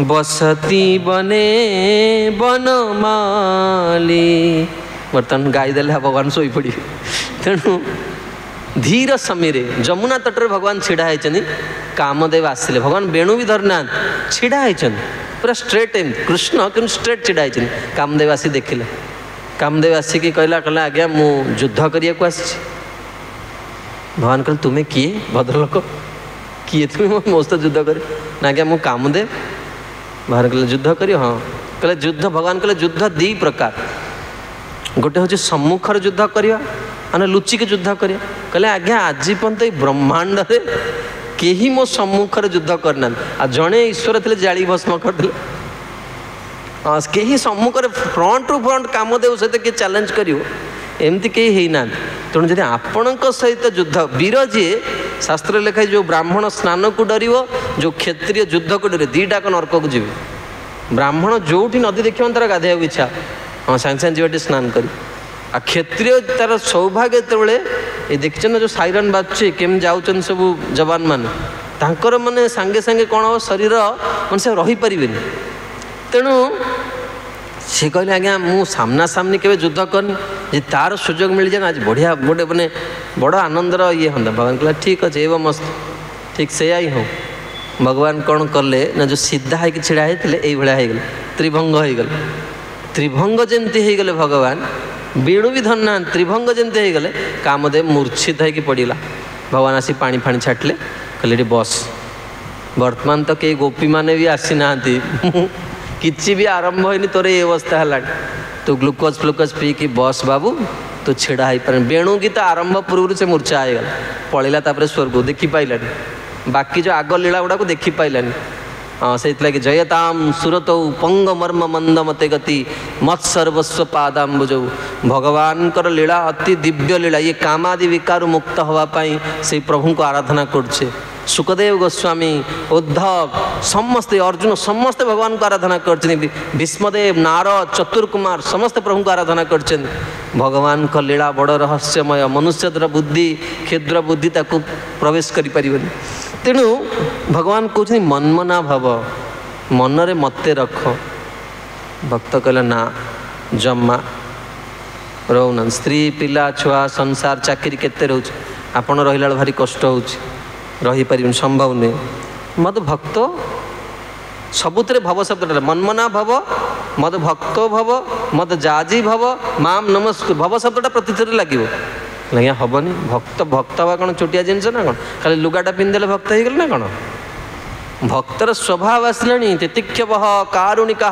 बसती बने बनमाली बर्तमान गाई देले भगवान शोई पड़े तेणु धीर समीरे जमुना तटरे भगवान छिड़ा है कामदेव आसिले भगवान बेणु भी धरना छिड़ा है पूरा स्ट्रेट एम कृष्ण कि स्ट्रेट छिड़ा है कामदेव आसी देखिले कामदेव आसिक कहला कहला आज्ञा मु युद्ध करिया को आसी भगवान कहले तुम्हें किए भद्रलोक किए तुम्हें मो सहित युद्ध कर ना क्या मु काम दे भगवान कहले युद्ध करियो हाँ कहले युद्ध भगवान कहले युद्ध दी प्रकार गोटे हूँ सम्मुखर युद्ध करवा मैंने लुचिक युद्ध करिया कहले आज्ञा आज पर्यंत ब्रह्मांड रे केही मो सम्मुखर युद्ध करना आ जड़े ईश्वर थे जाली भस्म करते हाँ कहीं सम्मुखर फ्रंट टू फ्रंट कामदेव सहित किए चैलेंज करियो एमती कहीं ना तेणु जब आपण सहित युद्ध वीर जी शास्त्र लिखाई जो ब्राह्मण स्नान को डर जो क्षत्रिय युद्ध को डर दीटाक नरक को जी ब्राह्मण जोटी नदी देखिए तार गाधे इच्छा हाँ सांगे सांगे जी स्नान कर आ क्षत्रिय तार सौभाग्य जो देखिए ना जो साइरन बाजुचे केम जाऊन सब जवान मान तांकर माने सांगे सांगे कौन हम शरीर मन से रही पारे तेणु सी कहले आज्ञा मु सामना सामनी के युद्ध करनी जे तार सुजोग मिल जाए आज बढ़िया गोटे मैंने बड़ आनंदर ये हाँ भगवान कहला ठीक अच्छे एवं मस्त ठीक से ही हूँ भगवान कौन कले ना जो सीधा है छिड़ा होते ये त्रिभंग हो गले त्रिभंग जमती हो गले भगवान बेणु भी धन ना त्रिभंग जमती हो गले कामदेव मूर्छित होगी पड़ा भगवान आसी पानी फाणी छाटिले कहले बस वर्तमान तो कई गोपी मैंने भी आसी ना किसी भी आरंभ होनी तोर ये अवस्था है तू ग्लुकोज फ्लुकोज पी कि बस बाबू तू छिड़ा हो पारे बेणु की तो आरंभ पूर्व से मूर्छा होगा पलैला स्वर्ग देखी पाइलानी बाकी जो आग लीला गुड़ा को देखी पाइलानी हाँ से जयताम सुरतौ पंग मर्म मंद मते गति मत्सर्वस्व पादाम्बुजौ भगवान लीला अति दिव्य लीला ये कामादि विकार मुक्त होवाई से प्रभु को आराधना करछे सुखदेव गोस्वामी उद्धव समस्ते अर्जुन समस्ते भगवान को आराधना करछे भीष्मदेव नारद चतुर्कुमार समस्ते प्रभु को आराधना करछे भगवान को लीला बड़ रहस्यमय मनुष्य बुद्धि क्षुद्र बुद्धि ताकू प्रवेश करि परिबनी तेणु भगवान कहते मनमना भाव मनरे मते रख भक्त कहला ना जमा रोना स्त्री पिला छुआ संसार चाकरी केते रोच आपण रहिला भारी कष्ट होउछ रही पारि संभव नहीं मद भक्त सबुतरे भव शब्द मनमना भव मद भक्तो भव मद जाजी भव माम नमस्कार भव शब्दटा प्रतिथर लगे लगे हेनी भक्त भक्त हवा कौन छोटिया जिनस ना कौन खाली लुगाटा पिंधेले भक्त हो गल ना कौन भक्तर स्वभाव आसला तितिक्षव कारुणिका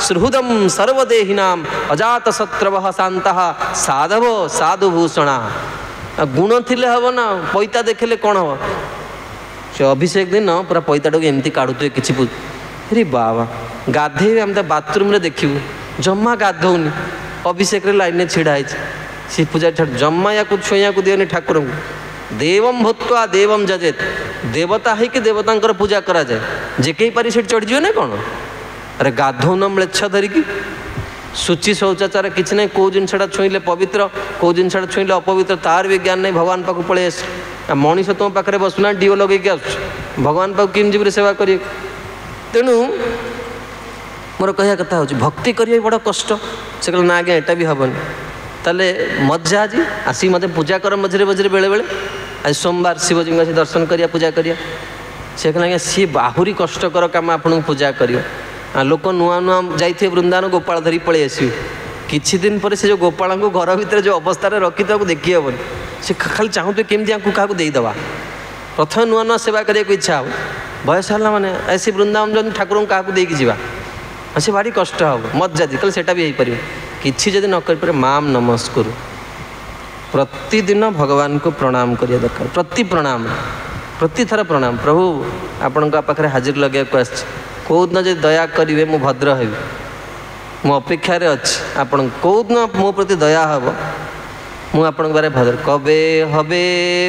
सुहृदम सर्वदेहिनाम अजात शत्रव शांत साधव साधुभूषणा गुण थिले हम ना पैता देखले कौन हम से अभिषेक दिन पूरा पैताटा को एमती काढ़ुए कि अरे बाबा गाधे आम बाथरूम देखू जमा गाधौनी अभिषेक लाइन छिड़ा सी पूजा जमा या छुआ को दिवनी ठाकुर को देवम भूत्वा देवम जजेत देवता है कि देवता पूजा करा जाए जे कहीं पारी से चढ़ जाए ना कौन अरे गाधौन म्लेच्छ धरिकी शुचि शौचाचार किसी ना कौ जिनसा छुईले पवित्र कौ जिनसा छुईले अपवित्र तार भी ज्ञान नहीं भगवान पाक पलि आस मनीष तुम पाखे बसुना डीओ लगे आस भगवान पाक किम जीव सेवा करिए तेणु मोर कह कथा हो भक्ति करिए बड़ा कष्ट से कहले ना आज्ञा एटा भी हेनी ताले मजा आज आसी मत पूजा कर मझे मझे बेले बेले आज सोमवार शिवजी को दर्शन करिया पूजा करिया से कहले आज्ञा सी बाहुरी कष्टकर काम आपन पूजा करियो लोक नुआ नुआ जाइए वृंदावन गोपाल धरी पलि आसवे किछि दिन पर से जो गोपाल को घर भितर जो अवस्था रखी तो देखी हेनी से खाली चाहूते केमती क्या देदेवा प्रथम नुआ नुआ सेवा करने को इच्छा हो बयस है मैंने ऐसी वृंदावन जब ठाकुर क्या देकी जावा से भारी कष्ट हम मजा दी कल सेटा भी हो पारे किसी जदि न कर माम नमस्कार प्रतिदिन भगवान को प्रणाम करिया दरकार प्रति प्रणाम प्रति थर प्रणाम प्रभु आपण पाखे हाजिर लगे को आस कौदिन जो दया करेंगे मु भद्र हेबी मो अपेक्षार अच्छी आप कौदिन मो प्रति दया हम मु आपण बारे भद्र कबे हबे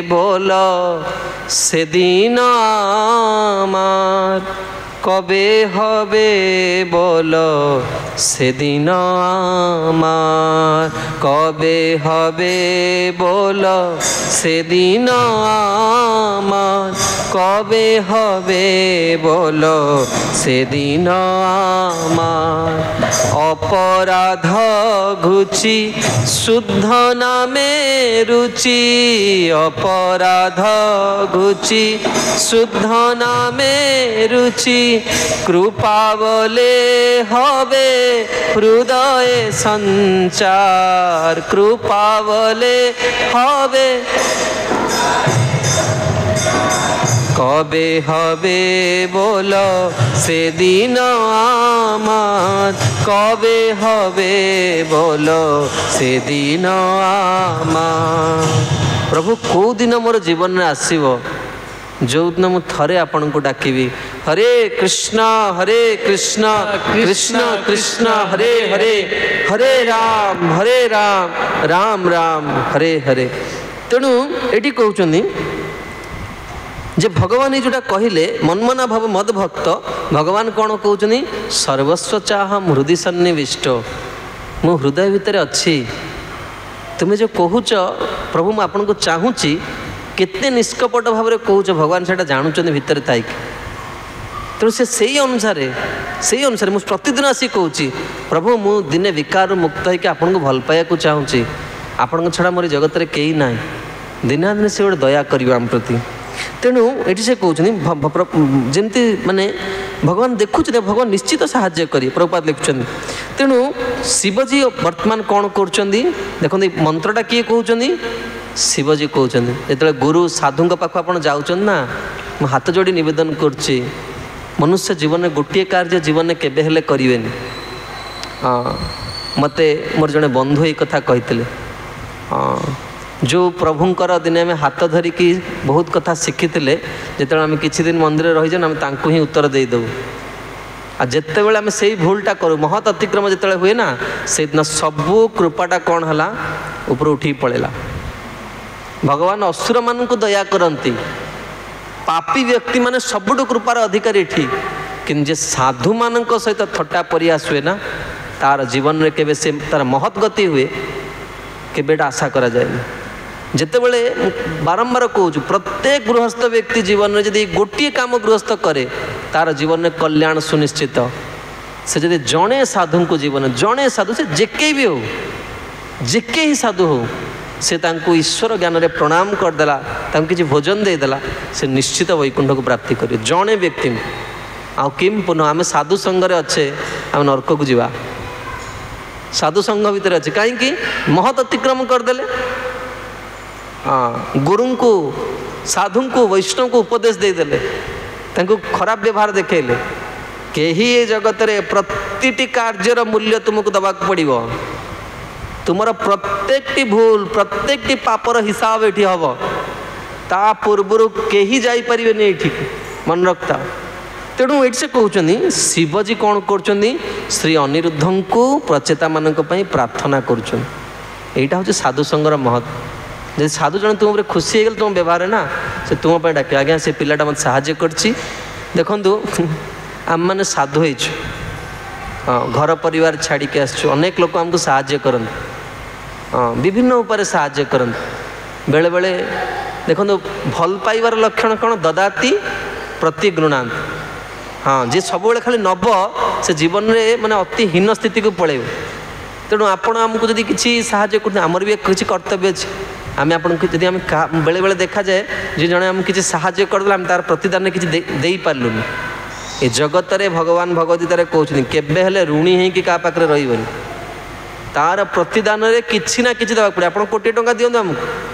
बोल से दिन आमार कबे हबे बोल से दिन आमार कबे हबे बोल से दिन आमार कबे हबे बोल से दिन आमार अपराध घुची शुद्ध नामे रुचि अपराध घुची शुद्ध नामे रुचि कृपा बोले हबे हृदय संचार कृपा बोले हबे কবে হবে বলো সেদিন আমার, কবে হবে বলো সেদিন আমার। প্রভু কেউ দিন মোর জীবনে আসিব ଯୋଉଦିନ ମୁଁ ଥରେ ଆପଣଙ୍କୁ ଡାକିବି, ହରେ କୃଷ୍ଣ କୃଷ୍ଣ କୃଷ୍ଣ ହରେ ହରେ, ହରେ ରାମ ରାମ ରାମ ହରେ ହରେ। ତେଣୁ ଏଠି କହୁଛନ୍ତି ଯେ ଭଗବାନ ଏଇ ଯୋଉଟା କହିଲେ ମନ୍ମନା ଭବ ମଦ ଭକ୍ତ, ଭଗବାନ କ'ଣ କହୁଛନ୍ତି? ସର୍ବସ୍ୱ ଚାହ ହୃଦୟ ସନ୍ନିବିଷ୍ଟ, ମୁଁ ହୃଦୟ ଭିତରେ ଅଛି। ତୁମେ ଯେଉଁ କହୁଛ ପ୍ରଭୁ ମୁଁ ଆପଣଙ୍କୁ ଚାହୁଁଛି, କେତେ ନିଷ୍କପଟ ଭାବରେ କହୁଛ, ଭଗବାନ ସେଇଟା ଜାଣୁଛନ୍ତି ଭିତରେ ଥାଇକି। ତେଣୁ ସେ ସେଇ ଅନୁସାରେ ମୁଁ ପ୍ରତିଦିନ ଆସି କହୁଛି, ପ୍ରଭୁ ମୁଁ ଦିନେ ବିକାରରୁ ମୁକ୍ତ ହେଇକି ଆପଣଙ୍କୁ ଭଲ ପାଇବାକୁ ଚାହୁଁଛି, ଆପଣଙ୍କ ଛଡ଼ା ମୋର ଜଗତରେ କେହି ନାହିଁ। ଦିନେ ଦିନେ ସେ ଗୋଟେ ଦୟା କରିବେ ଆମ ପ୍ରତି। ତେଣୁ ଏଠି ସେ କହୁଛନ୍ତି ଯେମିତି ମାନେ ଭଗବାନ ଦେଖୁଛନ୍ତି, ଭଗବାନ ନିଶ୍ଚିତ ସାହାଯ୍ୟ କରିବେ, ପ୍ରଭୁପାଦ ଲେଖୁଛନ୍ତି। ତେଣୁ ଶିବଜୀ ବର୍ତ୍ତମାନ କ'ଣ କରୁଛନ୍ତି ଦେଖନ୍ତୁ, ଏଇ ମନ୍ତ୍ରଟା କିଏ କହୁଛନ୍ତି? ଶିବଜୀ କହୁଛନ୍ତି। ଯେତେବେଳେ ଗୁରୁ ସାଧୁଙ୍କ ପାଖକୁ ଆପଣ ଯାଉଛନ୍ତି ନା, ମୁଁ ହାତ ଯୋଡ଼ି ନିବେଦନ କରୁଛି, ମନୁଷ୍ୟ ଜୀବନରେ ଗୋଟିଏ କାର୍ଯ୍ୟ ଜୀବନରେ କେବେ ହେଲେ କରିବେନି। ମୋତେ ମୋର ଜଣେ ବନ୍ଧୁ ଏଇ କଥା କହିଥିଲେ, ଯେଉଁ ପ୍ରଭୁଙ୍କର ଦିନେ ଆମେ ହାତ ଧରିକି ବହୁତ କଥା ଶିଖିଥିଲେ, ଯେତେବେଳେ ଆମେ କିଛି ଦିନ ମନ୍ଦିରରେ ରହିଯାଉ ଆମେ ତାଙ୍କୁ ହିଁ ଉତ୍ତର ଦେଇଦେବୁ। ଆଉ ଯେତେବେଳେ ଆମେ ସେଇ ଭୁଲଟା କରୁ, ମହତ୍ ଅତିକ୍ରମ ଯେତେବେଳେ ହୁଏ ନା, ସେଇଦିନ ସବୁ କୃପାଟା କ'ଣ ହେଲା, ଉପରୁ ଉଠିକି ପଳେଇଲା। ଭଗବାନ ଅସୁରମାନଙ୍କୁ ଦୟା କରନ୍ତି, ପାପୀ ବ୍ୟକ୍ତିମାନେ ସବୁଠୁ କୃପାର ଅଧିକାରୀ ଏଠି। କିନ୍ତୁ ଯେ ସାଧୁମାନଙ୍କ ସହିତ ଥଟ୍ଟା ପରିହାସ ହୁଏ ନା, ତାର ଜୀବନରେ କେବେ ସେ ତାର ମହତ୍ ଗତି ହୁଏ, କେବେ ଏଟା ଆଶା କରାଯାଏନି। ଯେତେବେଳେ ମୁଁ ବାରମ୍ବାର କହୁଛୁ, ପ୍ରତ୍ୟେକ ଗୃହସ୍ଥ ବ୍ୟକ୍ତି ଜୀବନରେ ଯଦି ଗୋଟିଏ କାମ ଗୃହସ୍ଥ କରେ, ତାର ଜୀବନରେ କଲ୍ୟାଣ ସୁନିଶ୍ଚିତ। ସେ ଯଦି ଜଣେ ସାଧୁଙ୍କୁ ଜୀବନ, ଜଣେ ସାଧୁ, ସେ ଯେକେ ବି ହଉ, ଯେକେ ହିଁ ସାଧୁ ହଉ, ସେ ତାଙ୍କୁ ଈଶ୍ୱର ଜ୍ଞାନରେ ପ୍ରଣାମ କରିଦେଲା, ତାଙ୍କୁ କିଛି ଭୋଜନ ଦେଇଦେଲା, ସେ ନିଶ୍ଚିତ ବୈକୁଣ୍ଠକୁ ପ୍ରାପ୍ତି କରିବେ। ଜଣେ ବ୍ୟକ୍ତି। ଆଉ କିମ୍ ପୁନଃ ଆମେ ସାଧୁ ସଙ୍ଗରେ ଅଛେ, ଆମେ ନର୍କକୁ ଯିବା। ସାଧୁ ସଂଘ ଭିତରେ ଅଛି, କାହିଁକି? ମହତ୍ ଅତିକ୍ରମ କରିଦେଲେ। ଗୁରୁଙ୍କୁ, ସାଧୁଙ୍କୁ, ବୈଷ୍ଣବଙ୍କୁ ଉପଦେଶ ଦେଇଦେଲେ, ତାଙ୍କୁ ଖରାପ ବ୍ୟବହାର ଦେଖେଇଲେ। କେହି ଏ ଜଗତରେ ପ୍ରତିଟି କାର୍ଯ୍ୟର ମୂଲ୍ୟ ତୁମକୁ ଦେବାକୁ ପଡ଼ିବ। ତୁମର ପ୍ରତ୍ୟେକଟି ଭୁଲ, ପ୍ରତ୍ୟେକଟି ପାପର ହିସାବ ଏଠି ହେବ। ତା ପୂର୍ବରୁ କେହି ଯାଇପାରିବେନି ଏଇଠିକୁ, ମନେ ରଖିଥା। ତେଣୁ ଏଇଠି ସେ କହୁଛନ୍ତି, ଶିବଜୀ କ'ଣ କରୁଛନ୍ତି? ଶ୍ରୀ ଅନିରୁଦ୍ଧଙ୍କୁ ପ୍ରଚେତାମାନଙ୍କ ପାଇଁ ପ୍ରାର୍ଥନା କରୁଛନ୍ତି। ଏଇଟା ହେଉଛି ସାଧୁସଙ୍ଗର ମହତ୍। ଯଦି ସାଧୁ ଜଣେ ତୁମ ଉପରେ ଖୁସି ହେଇଗଲେ ତୁମ ବ୍ୟବହାର ନା, ସେ ତୁମ ପାଇଁ ଡାକିବେ, ଆଜ୍ଞା ସେ ପିଲାଟା ମୋତେ ସାହାଯ୍ୟ କରିଛି। ଦେଖନ୍ତୁ ଆମେମାନେ ସାଧୁ ହେଇଛୁ, ଘର ପରିବାର ଛାଡ଼ିକି ଆସିଛୁ, ଅନେକ ଲୋକ ଆମକୁ ସାହାଯ୍ୟ କରନ୍ତି, ବିଭିନ୍ନ ଉପାୟରେ ସାହାଯ୍ୟ କରନ୍ତି। ବେଳେବେଳେ ଦେଖନ୍ତୁ ଭଲ ପାଇବାର ଲକ୍ଷଣ କ'ଣ? ଦଦାତି ପ୍ରତି ଗୃଣାନ୍ତି। ଯିଏ ସବୁବେଳେ ଖାଲି ନେବ, ସେ ଜୀବନରେ ମାନେ ଅତି ହୀନ ସ୍ଥିତିକୁ ପଳେଇବ। ତେଣୁ ଆପଣ ଆମକୁ ଯଦି କିଛି ସାହାଯ୍ୟ କରୁଛନ୍ତି, ଆମର ବି କିଛି କର୍ତ୍ତବ୍ୟ ଅଛି। ଆମେ ଆପଣଙ୍କୁ ଯଦି ଆମେ ବେଳେବେଳେ ଦେଖାଯାଏ ଯେ ଜଣେ ଆମକୁ କିଛି ସାହାଯ୍ୟ କରିଦେଲେ, ଆମେ ତାର ପ୍ରତିଦାନରେ କିଛି ଦେଇପାରିଲୁନି। ଏ ଜଗତରେ ଭଗବାନ ଭଗବଦ୍ଗୀତାରେ କହୁଛନ୍ତି, କେବେ ହେଲେ ଋଣୀ ହେଇକି କାହା ପାଖରେ ରହିବନି। ତାର ପ୍ରତିଦାନରେ କିଛି ନା କିଛି ଦେବାକୁ ପଡ଼ିବ। ଆପଣ କୋଟିଏ ଟଙ୍କା ଦିଅନ୍ତୁ ଆମକୁ,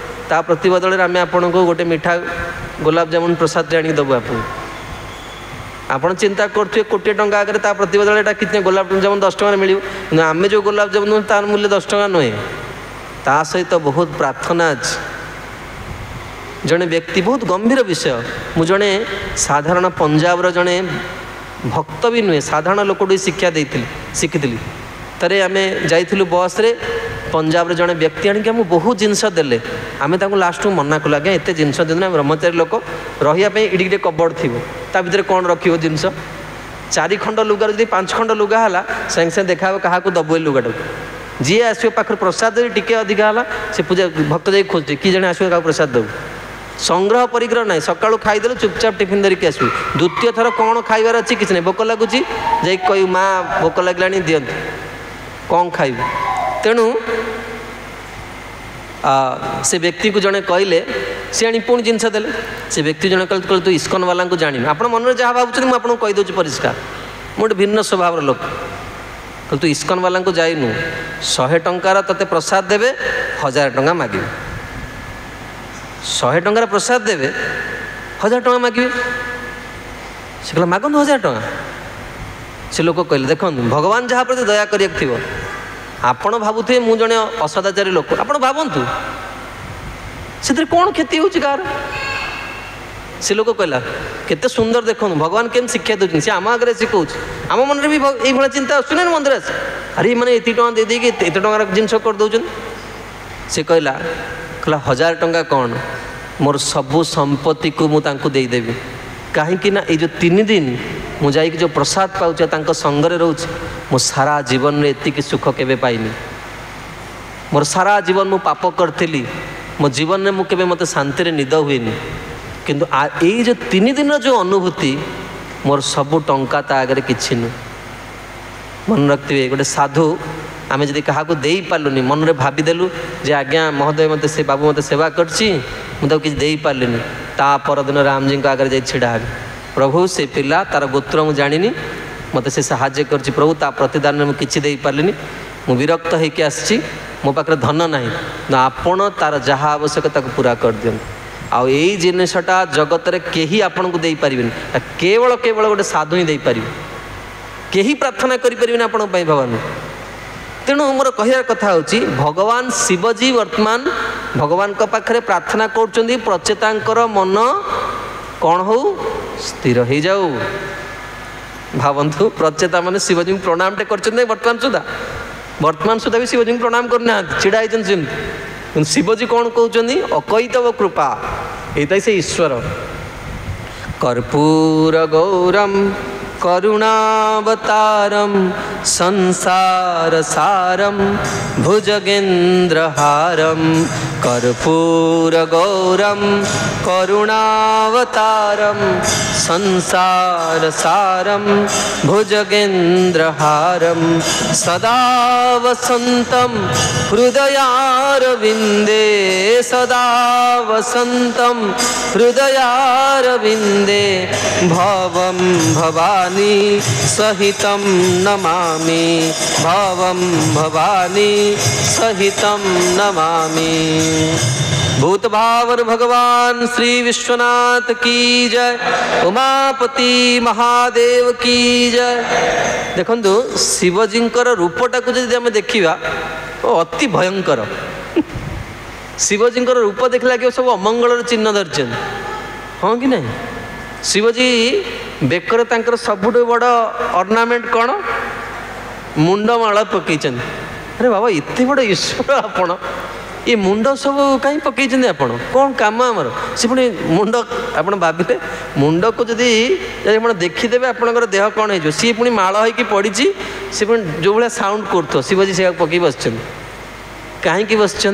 ତା ପ୍ରତିବଦଳରେ ଆମେ ଆପଣଙ୍କୁ ଗୋଟେ ମିଠା ଗୋଲାପଜାମୁନ ପ୍ରସାଦ ଆଣିକି ଦେବୁ ଆପଣଙ୍କୁ। ଆପଣ ଚିନ୍ତା କରୁଥିବେ କୋଟିଏ ଟଙ୍କା ଆଗରେ ତା ପ୍ରତିବଦଳରେ ଏଇଟା କିଛି ଗୋଲାପଜାମୁନ 10 ଟଙ୍କାରେ ମିଳିବ, କିନ୍ତୁ ଆମେ ଯେଉଁ ଗୋଲାପଜାମୁନ ତାର ମୂଲ୍ୟ 10 ଟଙ୍କା ନୁହେଁ। ତା ସହିତ ବହୁତ ପ୍ରାର୍ଥନା ଅଛି। ଜଣେ ବ୍ୟକ୍ତି, ବହୁତ ଗମ୍ଭୀର ବିଷୟ, ମୁଁ ଜଣେ ସାଧାରଣ ପଞ୍ଜାବର ଜଣେ ଭକ୍ତ ବି ନୁହେଁ, ସାଧାରଣ ଲୋକଠୁ ଶିକ୍ଷା ଶିଖିଥିଲି। ଥରେ ଆମେ ଯାଇଥିଲୁ ବସ୍ରେ, ପଞ୍ଜାବରେ ଜଣେ ବ୍ୟକ୍ତି ଆଣିକି ଆମକୁ ବହୁତ ଜିନିଷ ଦେଲେ। ଆମେ ତାଙ୍କୁ ଲାଷ୍ଟକୁ ମନା କଲୁ, ଆଜ୍ଞା ଏତେ ଜିନିଷ ଦିଅନ୍ତୁ, ଆମେ ବ୍ରହ୍ମଚାରୀ ଲୋକ, ରହିବା ପାଇଁ ଏଠି ଟିକେ କବର୍ଡ଼ ଥିବ, ତା ଭିତରେ କ'ଣ ରଖିବ ଜିନିଷ? 4 ଖଣ୍ଡ ଲୁଗାରୁ ଯଦି 5 ଖଣ୍ଡ ଲୁଗା ହେଲା, ସାଙ୍ଗେ ସାଙ୍ଗେ ଦେଖା ହେବ କାହାକୁ ଦେବୁ ଏ ଲୁଗାଟାକୁ। ଯିଏ ଆସିବ ପାଖରେ ପ୍ରସାଦ ଯଦି ଟିକେ ଅଧିକା ହେଲା, ସେ ପୂଜା ଭକ୍ତ ଯାଇକି ଖୋଜୁଛି କି ଜଣେ ଆସିବ କାହାକୁ ପ୍ରସାଦ ଦେବୁ। ସଂଗ୍ରହ ପରିଗ୍ରହ ନାହିଁ, ସକାଳୁ ଖାଇଦେଲୁ ଚୁପଚାପ ଟିଫିନ୍ ଧରିକି ଆସିବୁ। ଦ୍ୱିତୀୟ ଥର କ'ଣ ଖାଇବାର ଅଛି? କିଛି ନାହିଁ, ଭୋକ ଲାଗୁଛି ଯାଇକି କହିବୁ, ମା ଭୋକ ଲାଗିଲାଣି ଦିଅନ୍ତୁ, କ'ଣ ଖାଇବୁ? ତେଣୁ ସେ ବ୍ୟକ୍ତିକୁ ଜଣେ କହିଲେ, ସେ ଆଣି ପୁଣି ଜିନିଷ ଦେଲେ। ସେ ବ୍ୟକ୍ତି ଜଣେ କହିଲେ ତୁ ଇସ୍କନ ବାଲାଙ୍କୁ ଜାଣିନୁ। ଆପଣ ମନରେ ଯାହା ଭାବୁଛନ୍ତି ମୁଁ ଆପଣଙ୍କୁ କହିଦେଉଛି ପରିଷ୍କାର, ମୁଁ ଗୋଟେ ଭିନ୍ନ ସ୍ୱଭାବର ଲୋକ। କହିଲେ ତୁ ଇସ୍କନ ବାଲାଙ୍କୁ ଯାଇନୁ, 100 ଟଙ୍କାର ତୋତେ ପ୍ରସାଦ ଦେବେ, 1000 ଟଙ୍କା ମାଗିବେ। 100 ଟଙ୍କାର ପ୍ରସାଦ ଦେବେ 1000 ଟଙ୍କା ମାଗିବେ। ସେ କହିଲା ମାଗନ୍ତୁ 1000 ଟଙ୍କା। ସେ ଲୋକ କହିଲେ ଦେଖନ୍ତୁ ଭଗବାନ ଯାହା ପ୍ରତି ଦୟା କରିବାକୁ ଥିବ, ଆପଣ ଭାବୁଥିବେ ମୁଁ ଜଣେ ଅସଦାଚାରୀ ଲୋକ, ଆପଣ ଭାବନ୍ତୁ ସେଥିରେ କ'ଣ କ୍ଷତି ହେଉଛି କାହାର। ସେ ଲୋକ କହିଲା କେତେ ସୁନ୍ଦର ଦେଖନ୍ତୁ ଭଗବାନ କେମିତି ଶିକ୍ଷା ଦେଉଛନ୍ତି, ସେ ଆମ ଆଗରେ ଶିଖଉଛି। ଆମ ମନରେ ବି ଏଇଭଳିଆ ଚିନ୍ତା ଆସୁନି ନା ମନ୍ଦିର ଆସେ, ଆରେ ମାନେ ଏତିକି ଟଙ୍କା ଦେଇଦେଇକି ଏତେ ଟଙ୍କାର ଜିନିଷ କରିଦେଉଛନ୍ତି। ସେ କହିଲା 1000 ଟଙ୍କା କ'ଣ, ମୋର ସବୁ ସମ୍ପତ୍ତିକୁ ମୁଁ ତାଙ୍କୁ ଦେଇଦେବି। କାହିଁକି ନା ଏଇ ଯେଉଁ 3 ଦିନ ମୁଁ ଯାଇକି ଯେଉଁ ପ୍ରସାଦ ପାଉଛି ତାଙ୍କ ସଙ୍ଗରେ ରହୁଛି, ମୁଁ ସାରା ଜୀବନରେ ଏତିକି ସୁଖ କେବେ ପାଇନି। ମୋର ସାରା ଜୀବନ ମୁଁ ପାପ କରିଥିଲି, ମୋ ଜୀବନରେ ମୁଁ କେବେ ମୋତେ ଶାନ୍ତିରେ ନିଦ ହୁଏନି, କିନ୍ତୁ ଏଇ ଯେଉଁ 3 ଦିନର ଯେଉଁ ଅନୁଭୂତି, ମୋର ସବୁ ଟଙ୍କା ତା ଆଗରେ କିଛି ନୁହେଁ। ମନେ ରଖିଥିବେ ଗୋଟେ ସାଧୁ ଆମେ ଯଦି କାହାକୁ ଦେଇପାରିଲୁନି, ମନରେ ଭାବିଦେଲୁ ଯେ ଆଜ୍ଞା ମହୋଦୟ ମୋତେ ସେ ବାବୁ ମୋତେ ସେବା କରିଛି, ମୁଁ ତାକୁ କିଛି ଦେଇପାରିଲିନି, ତା ପରଦିନ ରାମଜୀଙ୍କ ଆଗରେ ଯାଇ ଛିଡ଼ା ହେବି, ପ୍ରଭୁ ସେ ପିଲା ତାର ଗୋତ୍ର ମୁଁ ଜାଣିନି, ମୋତେ ସେ ସାହାଯ୍ୟ କରିଛି, ପ୍ରଭୁ ତା ପ୍ରତିଦାନରେ ମୁଁ କିଛି ଦେଇପାରିଲିନି, ମୁଁ ବିରକ୍ତ ହେଇକି ଆସିଛି, ମୋ ପାଖରେ ଧନ ନାହିଁ, ନା ଆପଣ ତାର ଯାହା ଆବଶ୍ୟକ ତାକୁ ପୁରା କରିଦିଅନ୍ତୁ। ଆଉ ଏଇ ଜିନିଷଟା ଜଗତରେ କେହି ଆପଣଙ୍କୁ ଦେଇପାରିବେନି, କେବଳ ଗୋଟେ ସାଧୁ ହିଁ ଦେଇପାରିବେ। କେହି ପ୍ରାର୍ଥନା କରିପାରିବେନି ଆପଣଙ୍କ ପାଇଁ ଭଗବାନ। ତେଣୁ ମୋର କହିବାର କଥା ହେଉଛି ଭଗବାନ ଶିବଜୀ ବର୍ତ୍ତମାନ ଭଗବାନଙ୍କ ପାଖରେ ପ୍ରାର୍ଥନା କରୁଛନ୍ତି ପ୍ରଚେତାଙ୍କର ମନ କ'ଣ ହଉ, ସ୍ଥିର ହେଇଯାଉ। ଭାବନ୍ତୁ ପ୍ରଚେତା ମାନେ ଶିବଜୀଙ୍କୁ ପ୍ରଣାମଟେ କରିଛନ୍ତି ବର୍ତ୍ତମାନ ସୁଦ୍ଧା ବି ଶିବଜୀଙ୍କୁ ପ୍ରଣାମ କରିନାହାନ୍ତି, ଛିଡ଼ା ହେଇଛନ୍ତି ସେମିତି। କିନ୍ତୁ ଶିବଜୀ କ'ଣ କହୁଛନ୍ତି, ଅକୈତବ କୃପା, ଏଇଟା ସେ ଈଶ୍ୱର। କର୍ପୂର ଗୌରମ କରୁଣାବତାରಂ ସଂସାର ସାରಂ ভুজগেন্দ্রহারম কর্পূর গৌরম করুণাবতারম সংসার সারম ভুজগেন্দ্রহারম সদা বসন্তম হৃদয়ারবিন্দে সদা বসন্তম হৃদয়ারবিন্দে ভবম ভবানী সহিতম নমামি भवं भवानी सहितं नमामि। भूत भावर भगवान श्री विश्वनाथ की जय, उमापति महादेव की जय। देखंतु शिवजींकर रूपटा को जदि आमे देखिबा अति भयंकर। शिवजींकर रूप देखला कि सब अमंगलर चिन्ह धरछन, हाँ कि नहीं। शिवजी बेकर तांकर सबुठु बड़ ऑर्नामेंट कौन, मुंडमाल पकईचन। अरे बाबा एते बड़ ईश्वर आपण, ये मुंड सब कहीं पकईचन आपण, कौन काम आमर से पुणी मुंड। आप भाविले मुंड को जदि आप देखीदे आपंकर देह कौन हो, सी पुणी माल होगी पड़ी, सी पुणी जो भाया साउंड करथो शिवजी से पकई बस कहीं बस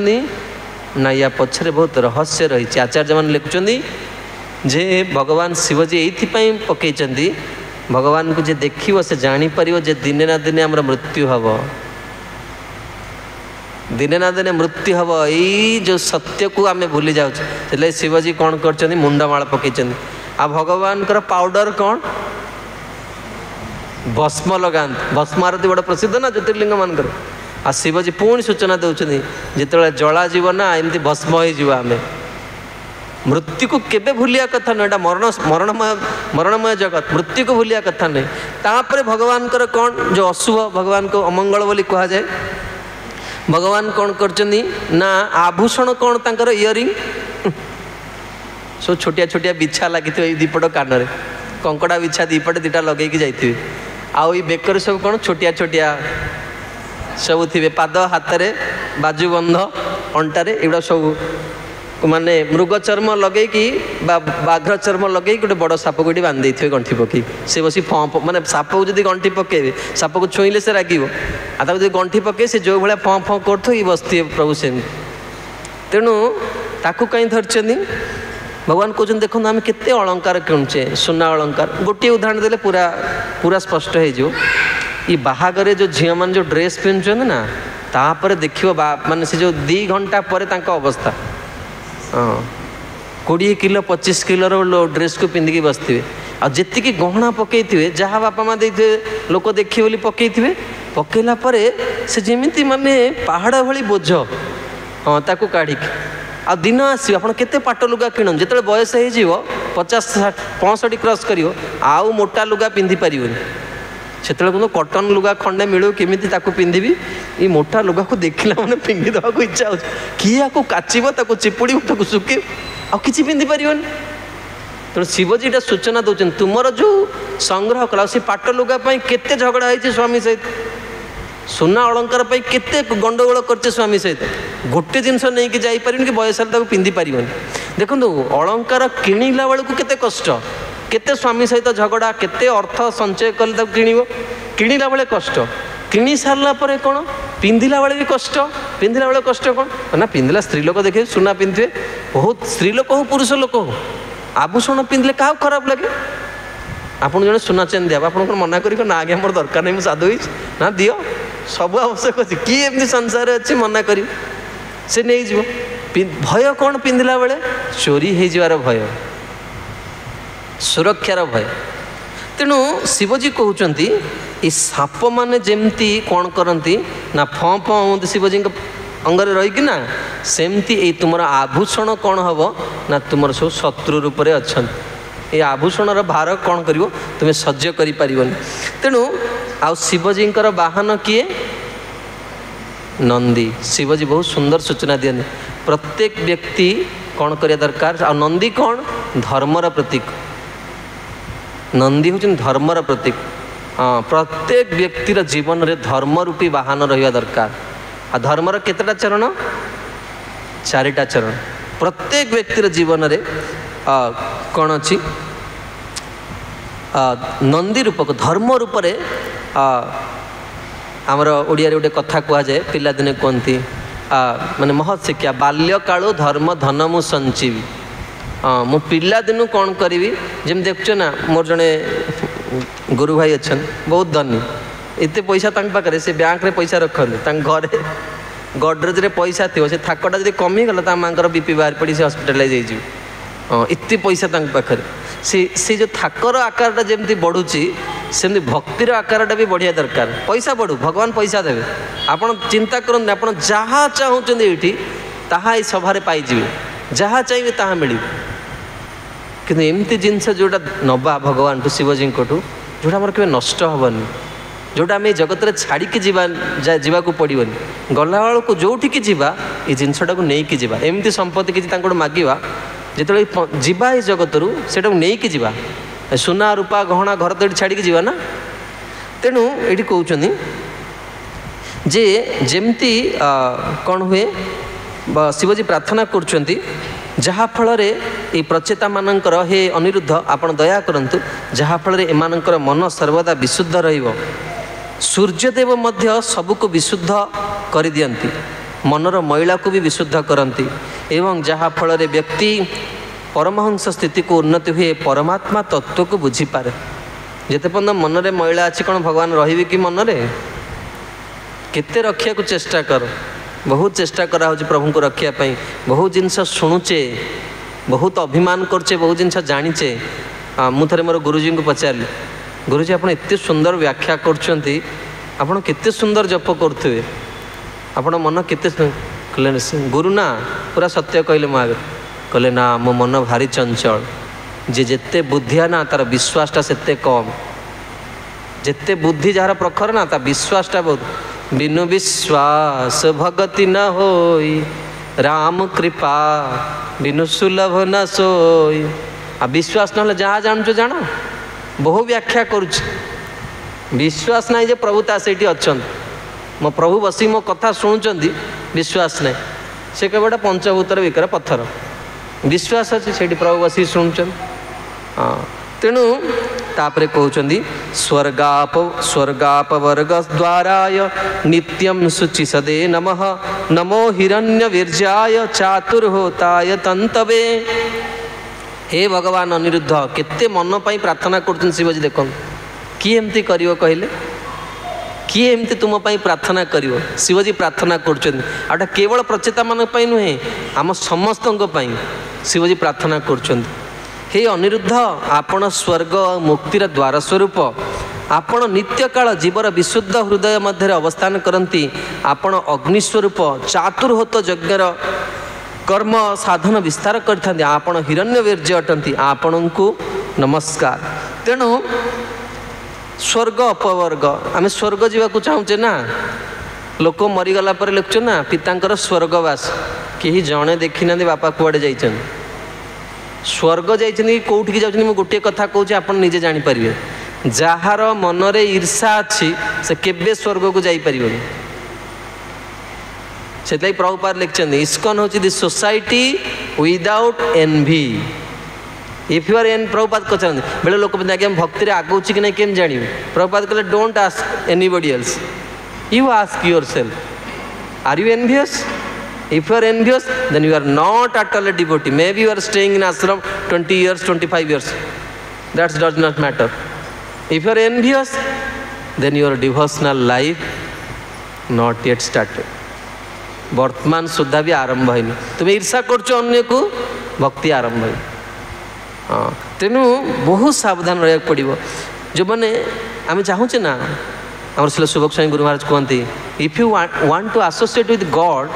ना, या पछरे बहुत रहस्य रही। आचार्य मैंने लिखुं जे भगवान शिवजी ये पकईचंदी, भगवान को जे देखिव से जानीपर जे दिने ना दिने आमर मृत्यु हम, दिने ना दिने मृत्यु हम। यही जो सत्य को आम भूली जाऊँ, शिवजी कौन कर मुंडमाल पकईचंदी। आ भगवान पाउडर कौन, भस्म लगाते। भस्म आरती बड़ा प्रसिद्ध ना ज्योतिर्लिंग मानकर। आ शिवजी पुणी सूचना दौरान जिते जला जीव ना एमती भस्म हो आम। मृत्यु को केबे भूलिया कथा नहीं, एटा मरणमय जगत, मृत्यु को भूलिया कथा नहीं। तापर भगवान कौन जो अशुभ, भगवान को अमंगल बोली कहा जाए। भगवान कौन करचंदी ना आभूषण कौन तांकर इयरिंग सब छोटिया छोटिया बिछा लगी दीपट कान में, कंकड़ा बिछा दीपटे दीटा लगे जाइए। आउ बेकर सब कौन छोटिया छोटिया सब थे, पाद हाथ में बाजूबंध अंटारे एगुड़ा सब माने मृग चर्म लगे बाघ्र चर्म लगे गोटे बड़ साप को बांधे थे गंठी पकई, से बस माने साप को जब गंठी पकेबे साप को छुईले से रागिब, आ गंठी पकई से जो भाया फँ फँ कर बसती प्रभु से। तेणु ताकू कहीं धरचंदी भगवान कहते देखो आम केते अलंकार किणुचे, सुना अलंकार। गोटे उदाहरण देले पूरा पूरा स्पष्ट हो। ये बाहागर जो झील मैंने जो ड्रेस पिंधुं ना, तापर देखियो माने से जो 2 घंटा पर अवस्था, हाँ 20 किलो 25 किलो ड्रेस को पिंधिकी बसते, आ जी गहना पकई जहाँ बापा माँ दे लोक देखिए बोली पकई पकईला से जमी माने पहाड़ भली बोझ, हाँ ताकू काढ़ी आ दिन आसो आप केते पाट लुगा किण जो बयस हो 50-65 क्रॉस कर आउ मोटा लुगा पिंधि पार से कटन लुगा खंडे मिलू केमी पिंधि ये मोटा लुगा को देखला मैंने पिंधि देवा इच्छा हो किए आपको काचब चिपुड़ सुखे आ कि पिंधि पार तेणु शिवजी इटा सूचना दौरान तुमर जो संग्रह कला से पाट लुगा केते झगड़ा है स्वामी सहित सुना अलंकार केते गंडगोल करते स्वामी सहित गोटे जिनस नहीं कि जापर कि बयस पिंधि पार देखो अलंकार किणला बेलू केते कष्ट केते स्वामी सहित झगड़ा केते अर्थ संचय कले किणला बेले कष्ट किणी सारा पर कौन पिंधिला बेले भी कष्ट पिंधिला बेले कष्ट कौन ना पिंधिला स्त्री लोक देखे सुना पिंधे बहुत स्त्री लोक हो पुरुष लोक हो आभूषण पिंधले क्या खराब लगे आप जन सुना चेन दिया आप मना कर ना आगे मोर दरकार नहीं मुझे साधु ना दियो सब आवश्यक अच्छे किए एमती संसार अच्छे मना कर से नहीं जीव भय कौन पिंधिला बेले चोरी हो जावार भय सुरक्षार भय तेणु शिवजी कहते ये साप मैंने जमती कौन करती ना फँ फँ शिवजी अंगरे रहीकि ना सेमती ये तुम आभूषण कौन हम ना तुम सब शत्रु रूप से अच्छा ये आभूषण भार कौन कर तुम्हें सह्य कर तेणु आउ शिवजी वाहन किए नंदी शिवजी बहुत सुंदर सूचना दिए प्रत्येक व्यक्ति कौन करिया दरकार आ नंदी कौन धर्मर प्रतीक नंदी हूँ धर्मर प्रतीक हाँ प्रत्येक व्यक्तिर जीवन में धर्म रूपी वाहन रहा दरकार आ धर्मर केतेटा चरण 4टा चरण प्रत्येक व्यक्तिर जीवन में कौन अच्छी नंदी रूपक धर्म रूप से आमर ओडिया गोटे कथा कहुए पिला दिने कहती माने महत् शिक्षा बाल्य कालु धर्म धन मु संचीवी हाँ मु पिला दिनू कौन करी जमी देखुच ना मोर जड़े गुरु भाई अच्छा बहुत धनी एत पैसा पाखे से बैंक रे पैसा रखते घरे गडरेज रे पैसा थी से थाकटा जब कमीगला माँ बीपी बाहर पड़ी से हस्पिटालाइज हो एत पैसा पाखे से जो थाकर आकार जमी बढ़ुची सेमती भक्तिर आकार भी बढ़िया दरकार पैसा बढ़ू भगवान पैसा देवे आपड़ चिंता करते आप जहाँ चाहते ये ताहा सभारे पाइबे जहाँ चाहिए ताहा मिल कि एमती जिनस जोटा नवा भगवान ठू शिवजी जोटा आम के नष्ट हेनी जोटा आम जगत छाड़ी जावाक पड़ोनी गला बेलू जोटिकी जावा ये जिनसटा को लेकिन जावा एमती संपत्ति किसी मागिबा जिते जीवा ये जगत रू से नहीं कि जावा सुना रूपा गहना घर तो छाड़ी जावा ना तेणु ये कहते जे जमती कौन हुए शिवजी प्रार्थना कर जहाँ फल ये प्रचेता मानकर हे अनिरुद्ध आपण दया करंतु जहाँ फल एमानकर मन सर्वदा विशुद्ध रहिबो सूर्यदेव मध्य सबको विशुद्ध कर दियंती मनर मैला को भी विशुद्ध करती एवं जहाँ फल व्यक्ति परमहंस स्थिति को उन्नति हुए परमात्मा तत्व को बुझीपारे जिते पर्यंत मनरे मैला अच्छी कौन भगवान रही कि मनरे केते रखा को चेष्टा कर बहुत चेष्टा करा हो प्रभु को रखापी बहुत जिनस शुणुचे बहुत अभिमान करचे बहुत जिनस जानीचे मुझे मोर गुरुजी को पचारि गुरुजी आप एत सुंदर व्याख्या कर सुंदर जप करुवे आपण मन केते कहले गुरु ना पूरा सत्य कहले मो आगे कहले ना मो मन भारी चंचल जेते बुद्धिया ना तार विश्वासटा सेते कम जेते बुद्धि जार प्रखर ना ता विश्वासटा बहुत बिनु विश्वास भगति न होई राम कृपा बिनु सुलभ न सोई आ विश्वास ना जहाँ जानू जान बहु व्याख्या करुच विश्वास ना जे प्रभु ता सेठी अच्छा मो प्रभु बसी मो कथा शुणुंट विश्वास नहीं से केवल पंचभूतर विकर पत्थर विश्वास अच्छे से प्रभु बसी शुणुंट हाँ तेणु तापरे कहते स्वर्गापवर्ग द्वाराय नित्यं शुचि सदे नमः नमो हिरण्य वीर्याय चातुर्होताय तंतवे हे भगवान अनिरुद्ध केते मन पाई प्रार्थना कर शिवजी देख किए एमती कर कहले किए एमती तुम पाई प्रार्थना कर शिवजी प्रार्थना कर केवल प्रचेता मान नुहे आम समस्त शिवजी प्रार्थना कर हे अनिरुद्ध आपण स्वर्ग मुक्तिर द्वार स्वरूप आपण नित्य काल जीवर विशुद्ध हृदय मध्य अवस्थान करती आपण अग्निस्वरूप चातुर्होत यज्ञर कर्म साधन विस्तार करथांती आपण हिरण्यवीर्य अटंती आपणଙ୍କୁ नमस्कार। तेणु स्वर्ग अपवर्ग आम स्वर्ग जावाक चाहूचे ना लोक मरीगला पर लिखुच ना पितांकर स्वर्गवास कहीं जड़े देखी ना बापा कुआड़े जाइछन स्वर्ग जाइछन कौटिक जाउछन मु गोटे कथा कहूँ आप निजे जापर जार मनरे ईर्षा अच्छी से केबे स्वर्ग को जापर से प्रभुपाद लिखिं इस्कन हूँ the society without envy if you are an Prabhupada कहते बेले लोक आगे भक्ति आगो कि नहीं केम जान प्रभुपाद कहले don't ask anybody else you ask yourself are you envious if you are envious then you are not at all a devotee maybe you are staying in ashram 20 years 25 years that does not matter if you are envious then your devotional life not yet started वर्तमान सुधा भी आरंभ है तुम्हें ईर्षा कर को भक्ति आरंभ है हाँ तेणु बहुत सावधान रहा पड़ो जो मैंने आम चाहूचे ना आम शिल सुबक स्वामी गुरु महाराज कहते if you want to associate with God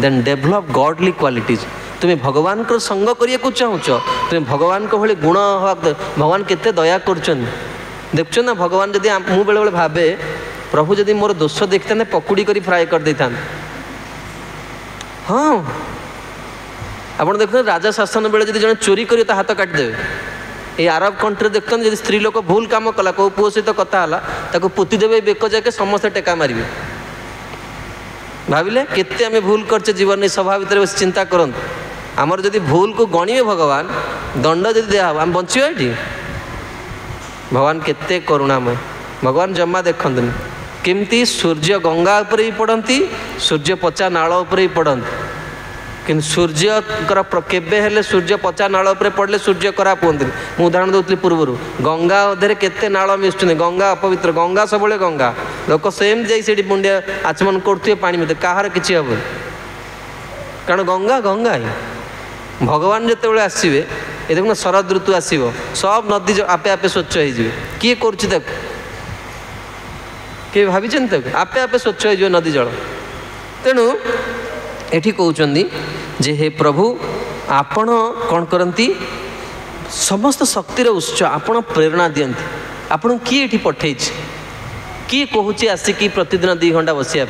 then develop godly qualities तुम्हें भगवान को संग करने को चाहूच तुम्हें भगवान को भाई गुण हवा भगवान केते दया कर देखु ना भगवान जदि मु बेले बेले भावे प्रभु जदि मोर दोष देखते पकुड़ी कर फ्राए कर दे था हाँ आप देखते राजा शासन बेले जब जन चोरी कर हाथ काटिदेवे ये आरब कंट्री देखते जब स्त्री लोक भूल काम कला कौ पुओ सहित कथा है पोतीदेवे बेक जाके समस्ते टेका मारे भाविले केते आमे भूल करचे जीवन में सभा भितर बस चिंता करंतु आमर जदि भूल को गणिबे भगवान दंड जदि दिया आम बंचिबा एठी भगवान केते करुणामय भगवान जमा देखंतनि केमती सूर्य गंगा ऊपर ही पड़ती सूर्य पचा नाल ऊपर ही पड़ती कि सूर्य केबे हेले सूर्य पचा नाल ऊपर पड़े सूर्य खराब हमें मुझे उदाहरण दूसरी पूर्वर गंगा अधे केते नाल मिशुच्च गंगा अपवित्र गंगा सब गंगा लोक सेम जाई मुंडिया आचमन करते पानी मत कहार किसी हम कारण गंगा गंगा ही भगवान जिते आसवे ये देखो शरद ऋतु आसव सब नदी आपे आपे स्वच्छ हो किए कर किए भाई आपे आपे स्वच्छ हो नदी जल तेणु एठी कहउचंदी जे हे प्रभु आपण कौन करती समस्त शक्तिर उत्स आपण प्रेरणा दियंती आपण किए एठी पठे किए कहूँ आसिकी प्रतिदिन 2 घंटा बसिया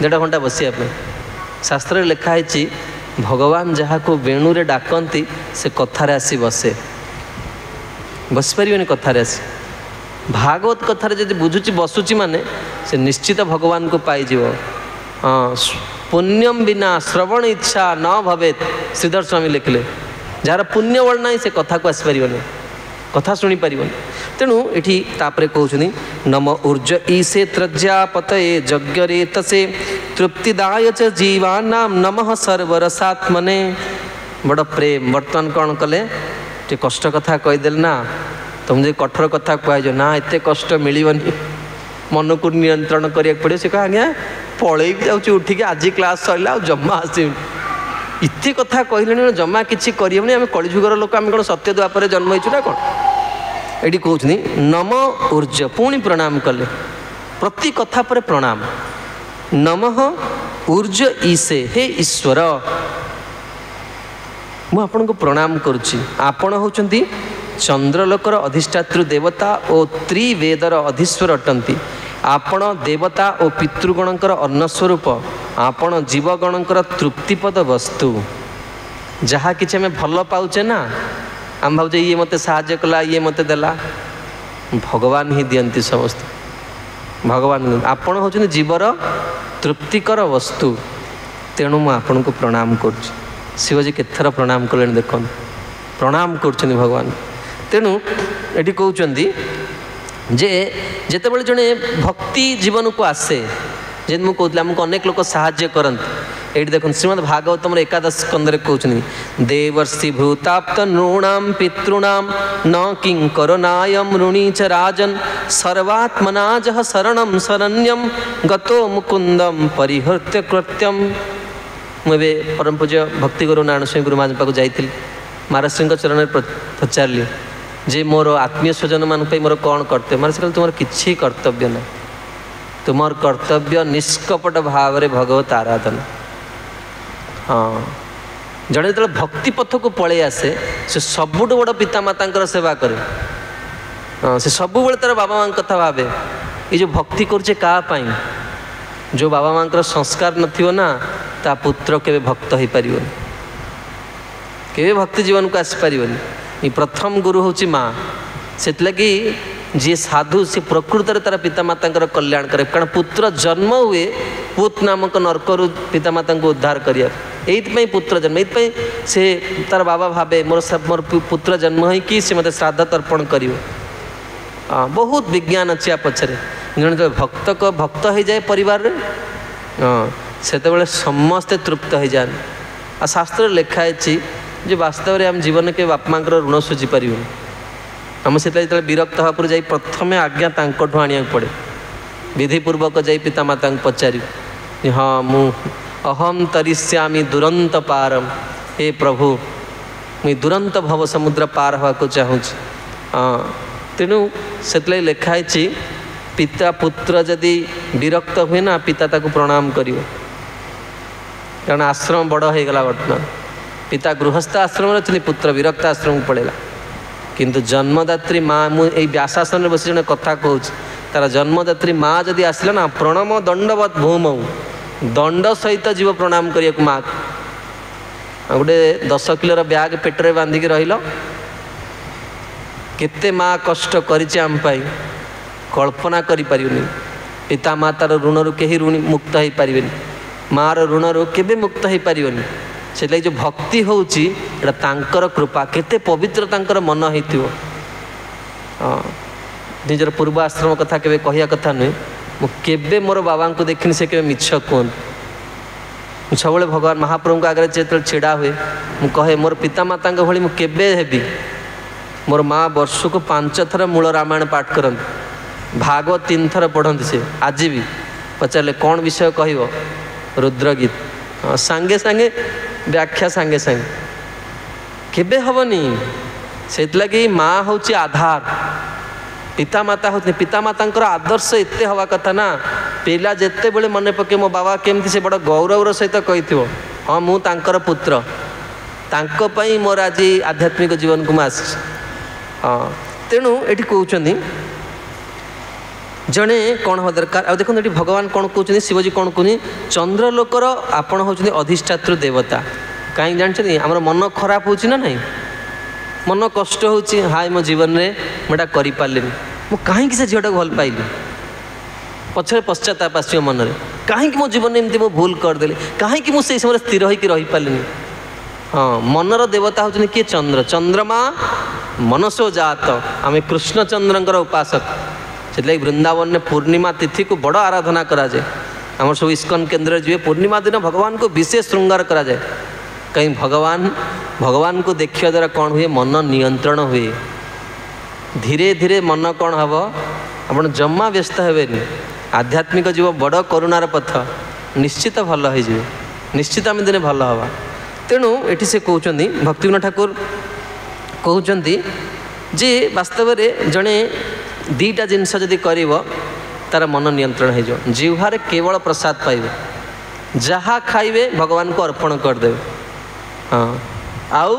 1.5 घंटा बसिया शास्त्र लिखाई भगवान जहाँ को वेणु रे डाकती से कथार आसी बसे बस पारे कथार आसी भागवत कथार जब बुझुची बसुची माने से निश्चित भगवान को पाई हाँ पुण्यम बिना श्रवण इच्छा न भवेत श्रीधर स्वामी लिखले जार पुण्य बल ना से कथा को आसपारे कथा शुणी पार तेणु ये कहते नम ऊर्ज ईसे त्रज्यापत यज्ञ रेतसे तृप्तिदाय च जीवानां नमः सर्वरसात्मने बड़ प्रेम बर्तमान कौन कले कष्ट कथा कहीदेल ना तुम जो कठोर कथा कह ना एत कष्ट मिलनी मन को नियंत्रण करा पड़े से कह आज्ञा पलि जाऊँ उठिक आज क्लास सरला जमा आस इतने कथा कहले जमा किसी करनी आम कलिजुगर लोक आम कौन सत्य द्वापर जन्म होइछु ना कौन ये कहते नम ऊर्ज पुणी प्रणाम कले प्रति कथा पर प्रणाम नमः ऊर्ज ईसे हे ईश्वर मु आपन को प्रणाम करुच्ची आपण होचंती चंद्रलोकर अधिष्ठातृ देवता और त्रिवेदर अधीश्वर अटंती आपण देवता और पितृगणकर अन्नस्वरूप आपण जीवगणकर तृप्तिपद वस्तु जहाँ कि आम भल पाचे ना आम भावे ये मत साहाय्य कला ये मत देला भगवान ही दियंती समस्त भगवान आपण होचंती जीवर तृप्तिकर वस्तु तेणु मु आपन को प्रणाम करुच्ची शिवजी केथर प्रणाम कले देख प्रणाम कर भगवान तेणु ये कहते जे जिते बड़े जड़े भक्ति जीवन को आसे जे मुझे कहते आमको अनेक लोग साहाय्य करते ये देख श्रीमद् भागवतम एकादश स्कंदे कहते देवर्षि भूताप्त नृणाम पितॄणाम न किंकरनायम ऋणी च राजन सर्वात्मना जह शरणम शरण्यम गतो मुकुंदम परिहृत्य कृत्यम मुझे परम पूज्य भक्ति गुरु नारायण स्वामी गुरु महाराज पाक जाइली महाराज श्री चरण में पचारि जे मोर आत्मीय स्वजन मान मोर कौन कर्तव्य महाराज कहते तुम किसी कर्तव्य ना तुम कर्तव्य निष्कपट भाव में भगवत आराधना हाँ जड़े जो भक्ति पथ को पलि आसे से सबुठ बड़ पितामाता सेवा करे से सब बेले तार बाबा माँ कथा भावे ये जो भक्ति करुचे क्या जो बाबा माँ संस्कार नथिबो ना ता पुत्र केवे भक्त हो पार केवे भक्ति जीवन को आसीपारनि। ये प्रथम गुरु हूँ माँ से लगी जी साधु सी प्रकृत तार पितामाता कल्याण करे कारण पुत्र जन्म हुए पुत नामक नरकरु पितामाता को उद्धार करिया ये पुत्र जन्म ये से तार बाबा भावे मोर पुत्र जन्म हो कि से मत श्राद्ध तर्पण कर बहुत विज्ञान अच्छी पछरे जो भक्त को भक्त हो जाए परिवार रे से समस्ते तृप्त हो जाए आ शास्त्र लिखाई जो वास्तव में आम जीवन के बापा माँ ऋण सुझी पारूँ आम से विरक्त हवा पर प्रथम आज्ञा तांकठू आनिया पड़े विधिपूर्वक जा पितामाता पचारू हाँ मु अहम तरिष्यामि दुरंत पारम हे प्रभु मुई दुरंत भव समुद्र पार हवा को चाहूँ तेणु से लिखाई पिता पुत्र जदि विरक्त हुए ना पिता ताको प्रणाम करियो कारण आश्रम बड़ हो गला वर्तमान पिता गृहस्थ आश्रम अच्छे पुत्र विरक्त आश्रम पड़ेगा किंतु जन्मदात्री माँ मुझे व्यासासन में बस जन कथा कहूँ तार जन्मदात्री माँ जदि आसला ना प्रणम दंडवत भूमौ दंड सहित जीव प्रणाम करिया माँ गोटे 10 किलोर ब्याग पेटरे बांधिक रहिल केते माँ कष्ट करिचे आम पाई कल्पना करि परिबनी पिता मातार ऋण कहीं ऋणी मुक्त हो पारे मार ऋण केबे मुक्त हो पारे से जो भक्ति होउची एटा तांकर कृपा केते पवित्र तांकर मन होइथिबो निजर पूर्व आश्रम कथा केबे कहिया कथा नुहे मु केबे मोर बाबा को देखिनी से केबे मिछ कोन सब भगवान महाप्रभु को आगे जो छिड़ा हुए मु कहे मोर पिता माता भली मु केबे हेबी मोर माँ वर्ष को 5 थर मूल रामायण पाठ करती भागवत 3 थर पढ़ती से आज भी पचारे कौन विषय कह रुद्रगीत सांगे सांगे व्याख्या सांगे सांगे केबे हबनी से लगी माँ हूँ आधार पिता माता होती पिता माता आदर्श एते हवा कथा ना पिला जिते बड़े मन पके मो बाबा केमती से बड़ गौरवर सहित कही हाँ मु तांकर पुत्र तांको पई मोर आज आध्यात्मिक जीवन को आस हाँ तेणु ये कहते जड़े कौन हवा दरकार आ देखो ये भगवान कौन कहते शिवजी कौन कहते चंद्रलोकर आपण होती अधिष्ठातृ देवता कहीं जानते आम मन खराब होना नहीं मन कष्ट हो हाय मो जीवन में मुझा करें मु कहीं से झीटा भल पाइली पछरे पश्चाताप आसो मन में कहीं मो जीवन में एमती भूल करदेली कहीं मुझे समय स्थिर होकर रही पारे हाँ मनर देवता होती किए चंद्र चंद्रमा मनसो जात आम कृष्णचंद्र उपासक से वृंदावन में पूर्णिमा तिथि को बड़ आराधना कराए आम सब इस्कन केन्द्र जी पूर्णिमा दिन भगवान को विशेष श्रृंगार कराए कहीं भगवान को देखा द्वारा कौन हुए मन नियंत्रण हुए धीरे धीरे मन कौन हम आप जमा व्यस्त हेनी आध्यात्मिक जीव बड़ करुणार पथ निश्चित भल हो निश्चित आम दिन भल हवा तेणु ये से कहते भक्तिविनोद ठाकुर कहते जे वास्तव में जड़े दीटा जिनस जदि कर तार मन नियंत्रण हो जिह्वार केवल प्रसाद पाइबे जहाँ खाइबे भगवान को अर्पण करदे हाँ आउ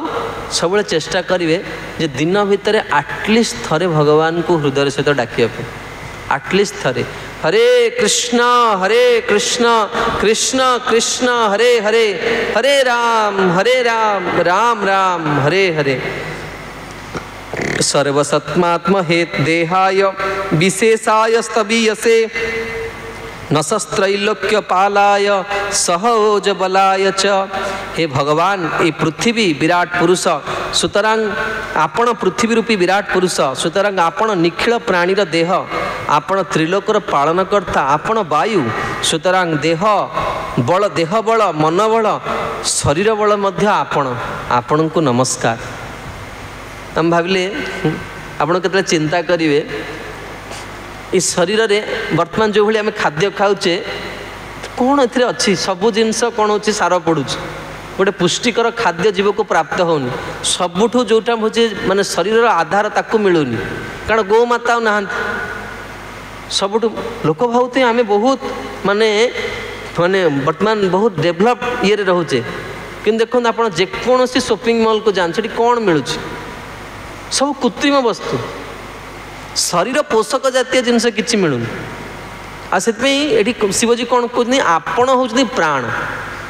सब चेष्टा करेंगे जे दिन भितर आटलिस्ट थरे भगवान को हृदय सहित डाकिया आटलिस्ट थरे हरे कृष्ण कृष्ण कृष्ण हरे हरे हरे राम राम हरे हरे सर्वसत्मात्म हेत देहाय विशेषाय स्तबीयसे नशस्त्रैलोक्य पालाय सहज बलाय च हे भगवान ये पृथ्वी विराट पुरुष सुतरां आपण पृथ्वी रूपी विराट पुरुष सुतरां आपण निखिल प्राणीर देह आपण त्रिलोकर पालन करता आपण वायु सुतरां देह बल मन बल शरीर बल मध्य आपण को नमस्कार हम भाविले आपण केतले चिंता करिवे इस शरीर रे वर्तमान जो भाई आम खाद्य खाऊचे कौन ए अच्छी सबू जिनस कौन हो सार पड़ू गोटे पुष्टिकर खाद्य जीव को प्राप्त होनी सबुठू जोटा हूँ माने शरीर आधार ताकू मिलूनी कारण गौमाता ना सबुठू लोक भावते आम बहुत माने माने वर्तमान बहुत डेभलप ये रोचे କିନ୍ତୁ ଦେଖନ୍ତୁ ଆପଣ ଯେକୌଣସି ସପିଂ ମଲ୍କୁ ଯାଆନ୍ତୁ ସେଠି କ'ଣ ମିଳୁଛି? ସବୁ କୃତ୍ରିମ ବସ୍ତୁ, ଶରୀର ପୋଷକ ଜାତୀୟ ଜିନିଷ କିଛି ମିଳୁନି। ଆଉ ସେଥିପାଇଁ ଏଠି ଶିବଜୀ କ'ଣ କହୁଛନ୍ତି? ଆପଣ ହେଉଛନ୍ତି ପ୍ରାଣ।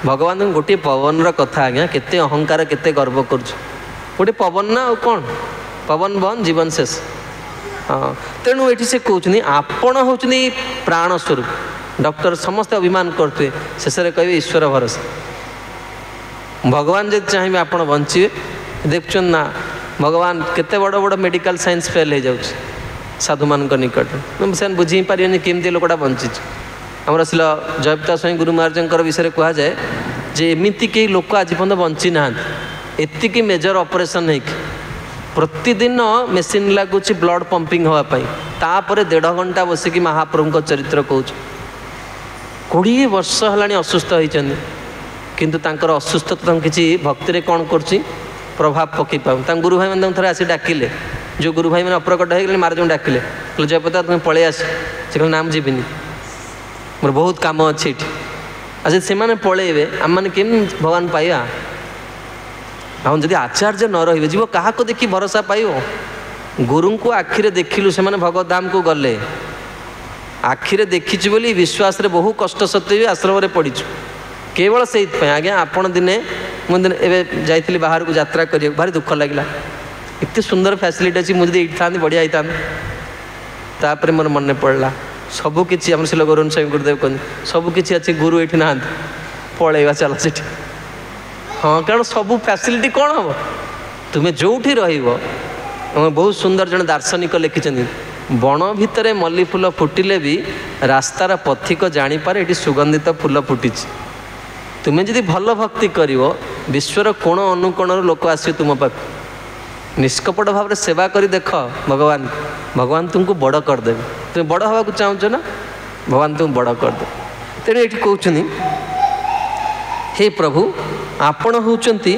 ଭଗବାନ ଗୋଟିଏ ପବନର କଥା ଆଜ୍ଞା, କେତେ ଅହଙ୍କାର କେତେ ଗର୍ବ କରୁଛୁ। ଗୋଟେ ପବନ ନା ଆଉ କ'ଣ? ପବନ ବନ୍ଦ ଜୀବନ ଶେଷ। ହଁ, ତେଣୁ ଏଠି ସେ କହୁଛନ୍ତି ଆପଣ ହେଉଛନ୍ତି ପ୍ରାଣ ସ୍ୱରୂପ। ଡକ୍ଟର ସମସ୍ତେ ଅଭିମାନ କରୁଥିବେ, ଶେଷରେ କହିବେ ଈଶ୍ୱର ଭରସା। ଭଗବାନ ଯଦି ଚାହିଁବେ ଆପଣ ବଞ୍ଚିବେ। ଦେଖୁଛନ୍ତି ନା ଭଗବାନ କେତେ ବଡ଼ ବଡ଼ ମେଡ଼ିକାଲ ସାଇନ୍ସ ଫେଲ୍ ହେଇଯାଉଛି ସାଧୁମାନଙ୍କ ନିକଟରେ, ସେମାନେ ବୁଝି ହିଁ ପାରିବେନି କେମିତି ଲୋକଟା ବଞ୍ଚିଛି। ଆମର ଶିଳ ଜୟପ୍ରକାଶ ସ୍ୱାମୀ ଗୁରୁ ମହାରାଜଙ୍କର ବିଷୟରେ କୁହାଯାଏ ଯେ ଏମିତି କେହି ଲୋକ ଆଜି ପର୍ଯ୍ୟନ୍ତ ବଞ୍ଚି ନାହାନ୍ତି ଏତିକି ମେଜର ଅପରେସନ୍ ହେଇକି। ପ୍ରତିଦିନ ମେସିନ୍ ଲାଗୁଛି ବ୍ଲଡ଼ ପମ୍ପିଂ ହେବା ପାଇଁ, ତାପରେ 1.5 ଘଣ୍ଟା ବସିକି ମହାପ୍ରଭୁଙ୍କ ଚରିତ୍ର କହୁଛୁ। 20 ବର୍ଷ ହେଲାଣି ଅସୁସ୍ଥ ହେଇଛନ୍ତି, କିନ୍ତୁ ତାଙ୍କର ଅସୁସ୍ଥତା ତାଙ୍କୁ କିଛି ଭକ୍ତିରେ କ'ଣ କରୁଛି ପ୍ରଭାବ ପକାଇ ପାରୁନି। ତାଙ୍କ ଗୁରୁ ଭାଇମାନେ ତାଙ୍କୁ ଥରେ ଆସି ଡାକିଲେ, ଯେଉଁ ଗୁରୁ ଭାଇମାନେ ଅପ୍ରକଟ ହେଇଗଲେ ମହାରାଜଙ୍କୁ ଡାକିଲେ, କହିଲେ ଜୟପ୍ରକାଶ ତୁମେ ପଳେଇ ଆସ। ସେ କହିଲେ ନା ମୁଁ ଯିବିନି, ମୋର ବହୁତ କାମ ଅଛି ଏଠି। ଆଉ ଯଦି ସେମାନେ ପଳେଇବେ ଆମମାନେ କେମିତି ଭଗବାନ ପାଇବା? ଆଉ ଯଦି ଆଚାର୍ଯ୍ୟ ନ ରହିବେ ଯିବ କାହାକୁ ଦେଖି ଭରସା ପାଇବ? ଗୁରୁଙ୍କୁ ଆଖିରେ ଦେଖିଲୁ, ସେମାନେ ଭଗବତ ଧାମକୁ ଗଲେ। ଆଖିରେ ଦେଖିଛୁ ବୋଲି ବିଶ୍ୱାସରେ ବହୁ କଷ୍ଟ ସତ୍ତ୍ୱେ ବି ଆଶ୍ରମରେ ପଡ଼ିଛୁ। କେବଳ ସେଇଥିପାଇଁ ଆଜ୍ଞା ଆପଣ ଦିନେ ମୁଁ ଦିନେ ଏବେ ଯାଇଥିଲି ବାହାରକୁ ଯାତ୍ରା କରିବାକୁ, ଭାରି ଦୁଃଖ ଲାଗିଲା। ଏତେ ସୁନ୍ଦର ଫ୍ୟାସିଲିଟି ଅଛି, ମୁଁ ଯଦି ଏଇଠି ଥାନ୍ତି ବଢ଼ିଆ ହେଇଥାନ୍ତି। ତାପରେ ମୋର ମନେ ପଡ଼ିଲା ସବୁ କିଛି ଆମର ଶିଳ ଗୌରାଙ୍ଗ ସ୍ୱାମୀ ଗୁରୁଦେବ କହନ୍ତି ସବୁ କିଛି ଅଛି, ଗୁରୁ ଏଇଠି ନାହାନ୍ତି, ପଳେଇବା ଚାଲ ସେଠି। ହଁ, କାରଣ ସବୁ ଫ୍ୟାସିଲିଟି କ'ଣ ହେବ? ତୁମେ ଯେଉଁଠି ରହିବ। ବହୁତ ସୁନ୍ଦର ଜଣେ ଦାର୍ଶନିକ ଲେଖିଛନ୍ତି, ବଣ ଭିତରେ ମଲ୍ଲି ଫୁଲ ଫୁଟିଲେ ବି ରାସ୍ତାର ପଥିକ ଜାଣିପାରେ ଏଠି ସୁଗନ୍ଧିତ ଫୁଲ ଫୁଟିଛି। ତୁମେ ଯଦି ଭଲ ଭକ୍ତି କରିବ ବିଶ୍ୱର କୋଣ ଅନୁକୋଣରୁ ଲୋକ ଆସିବେ ତୁମ ପାଖକୁ। ନିଷ୍କପଟ ଭାବରେ ସେବା କରି ଦେଖ ଭଗବାନ, ଭଗବାନ ତୁମକୁ ବଡ଼ କରିଦେବେ। ତୁମେ ବଡ଼ ହେବାକୁ ଚାହୁଁଛ ନା, ଭଗବାନ ତୁମକୁ ବଡ଼ କରିଦେବେ। ତେଣୁ ଏଠି କହୁଛନ୍ତି ହେ ପ୍ରଭୁ ଆପଣ ହେଉଛନ୍ତି,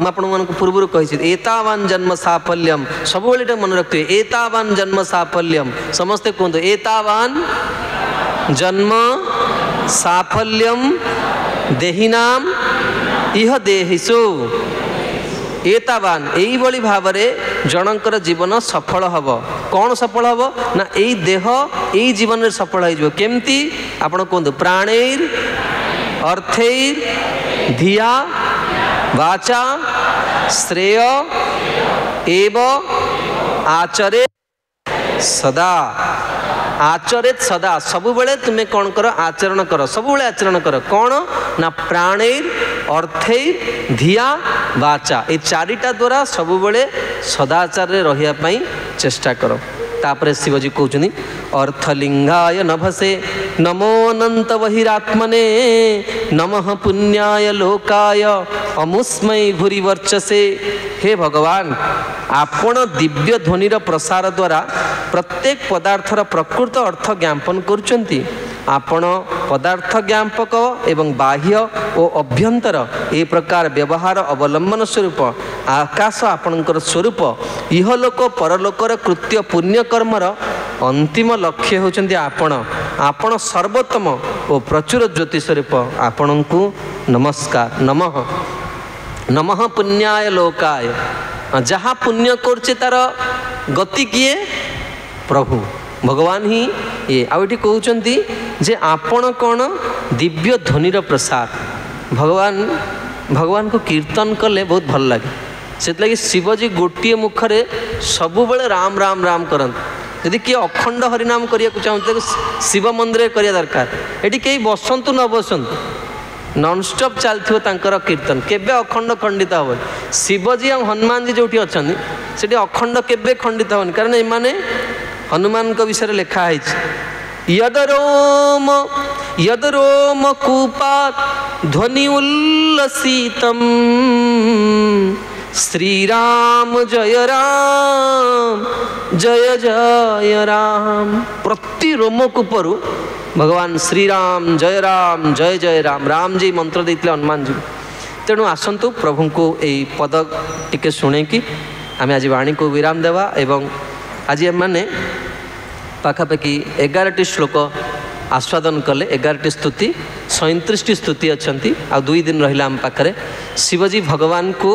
ମୁଁ ଆପଣମାନଙ୍କୁ ପୂର୍ବରୁ କହିଛି ଏତାବାନ୍ ଜନ୍ମ ସାଫଲ୍ୟମ୍, ସବୁବେଳେ ଏଇଟା ମନେ ରଖିଥିବେ, ଏତାବାନ୍ ଜନ୍ମ ସାଫଲ୍ୟମ୍। ସମସ୍ତେ କୁହନ୍ତୁ ଏତାବାନ୍ ଜନ୍ମ ସାଫଲ୍ୟମ୍ ଦେହିନାମ୍ ଇହ ଦେହିଷୁ। ଏତାବାନ୍ ଏଇଭଳି ଭାବରେ ଜଣଙ୍କର ଜୀବନ ସଫଳ ହେବ। କ'ଣ ସଫଳ ହେବ ନା ଏଇ ଦେହ ଏଇ ଜୀବନରେ ସଫଳ ହେଇଯିବ। କେମିତି ଆପଣ କୁହନ୍ତୁ? ପ୍ରାଣୈର୍ ଅର୍ଥୈର୍ ଧିୟା ବାଚା ଶ୍ରେୟ ଏବ ଆଚରେ ସଦା। ଆଚରେତ୍ ସଦା, ସବୁବେଳେ ତୁମେ କ'ଣ କର? ଆଚରଣ କର, ସବୁବେଳେ ଆଚରଣ କର। କ'ଣ ନା ପ୍ରାଣୈର୍ ଅର୍ଥୈର୍ ଧିୟା ବାଚା, ଏ ଚାରିଟା ଦ୍ୱାରା ସବୁବେଳେ ସଦାଚାରରେ ରହିବା ପାଇଁ ଚେଷ୍ଟା କର। ତାପରେ ଶିବଜୀ କହୁଛନ୍ତି ଅର୍ଥଲିଙ୍ଗାୟ ନଭସେ ନମୋ ଅନନ୍ତ ବହିରାତ୍ମନେ ନମଃ ପୁଣ୍ୟାୟ ଲୋକାୟ ଅମୁସ୍ମୈ ଭୂରି ବର୍ଚସେ। ହେ ଭଗବାନ, ଆପଣ ଦିବ୍ୟ ଧ୍ୱନିର ପ୍ରସାର ଦ୍ୱାରା ପ୍ରତ୍ୟେକ ପଦାର୍ଥର ପ୍ରକୃତ ଅର୍ଥ ଜ୍ଞାପନ କରୁଛନ୍ତି। ଆପଣ ପଦାର୍ଥ ଜ୍ଞାପକ ଏବଂ ବାହ୍ୟ ଓ ଅଭ୍ୟନ୍ତର ଏ ପ୍ରକାର ବ୍ୟବହାର ଅବଲମ୍ବନ ସ୍ୱରୂପ ଆକାଶ ଆପଣଙ୍କର ସ୍ୱରୂପ। ଇହଲୋକ ପରଲୋକର କୃତ୍ୟ ପୁଣ୍ୟକର୍ମର ଅନ୍ତିମ ଲକ୍ଷ୍ୟ ହେଉଛନ୍ତି ଆପଣ। ଆପଣ ସର୍ବୋତ୍ତମ ଓ ପ୍ରଚୁର ଜ୍ୟୋତି ସ୍ୱରୂପ। ଆପଣଙ୍କୁ ନମସ୍କାର। ନମଃ ନମଃ ପୁଣ୍ୟାୟ ଲୋକାୟ। ଯାହା ପୁଣ୍ୟ କରୁଛେ ତାର ଗତି କିଏ? ପ୍ରଭୁ ଭଗବାନ ହିଁ ଇଏ। ଆଉ ଏଠି କହୁଛନ୍ତି ଯେ ଆପଣ କ'ଣ? ଦିବ୍ୟ ଧ୍ୱନିର ପ୍ରସାର। ଭଗବାନଙ୍କୁ କୀର୍ତ୍ତନ କଲେ ବହୁତ ଭଲ ଲାଗେ। ସେଥିଲାଗି ଶିବଜୀ ଗୋଟିଏ ମୁଖରେ ସବୁବେଳେ ରାମ ରାମ ରାମ କରନ୍ତି। ଯଦି କିଏ ଅଖଣ୍ଡ ହରିନାମ କରିବାକୁ ଚାହୁଁଛି ଶିବ ମନ୍ଦିରରେ କରିବା ଦରକାର। ଏଠି କେହି ବସନ୍ତୁ ନ ବସନ୍ତୁ, ନନ୍ଷ୍ଟପ୍ ଚାଲିଥିବ ତାଙ୍କର କୀର୍ତ୍ତନ, କେବେ ଅଖଣ୍ଡ ଖଣ୍ଡିତ ହେବନି। ଶିବଜୀ ଆଉ ହନୁମାନଜୀ ଯେଉଁଠି ଅଛନ୍ତି ସେଠି ଅଖଣ୍ଡ କେବେ ଖଣ୍ଡିତ ହେବନି, କାରଣ ଏମାନେ ହନୁମାନଙ୍କ ବିଷୟରେ ଲେଖା ହେଇଛି ୟଦରୋମ କୂପାତ୍ ଧ୍ୱନି ଉଲ୍ଲସିତମ୍ ଶ୍ରୀରାମ ଜୟ ରାମ। ପ୍ରତି ରୋମକୂପରୁ ଭଗବାନ ଶ୍ରୀରାମ ଜୟ ରାମ ରାମଜୀ ମନ୍ତ୍ର ଦେଇଥିଲେ ହନୁମାନଜୀକୁ। ତେଣୁ ଆସନ୍ତୁ ପ୍ରଭୁଙ୍କୁ ଏଇ ପଦ ଟିକେ ଶୁଣେଇକି ଆମେ ଆଜି ବାଣୀକୁ ବିରାମ ଦେବା। ଏବଂ ଆଜି ଏମାନେ ପାଖାପାଖି 11ଟି ଶ୍ଲୋକ आस्वादन कले 11टी स्तुति 37टी स्तुति अच्छा आ 2 दिन रहा आम पाखे शिवजी भगवान को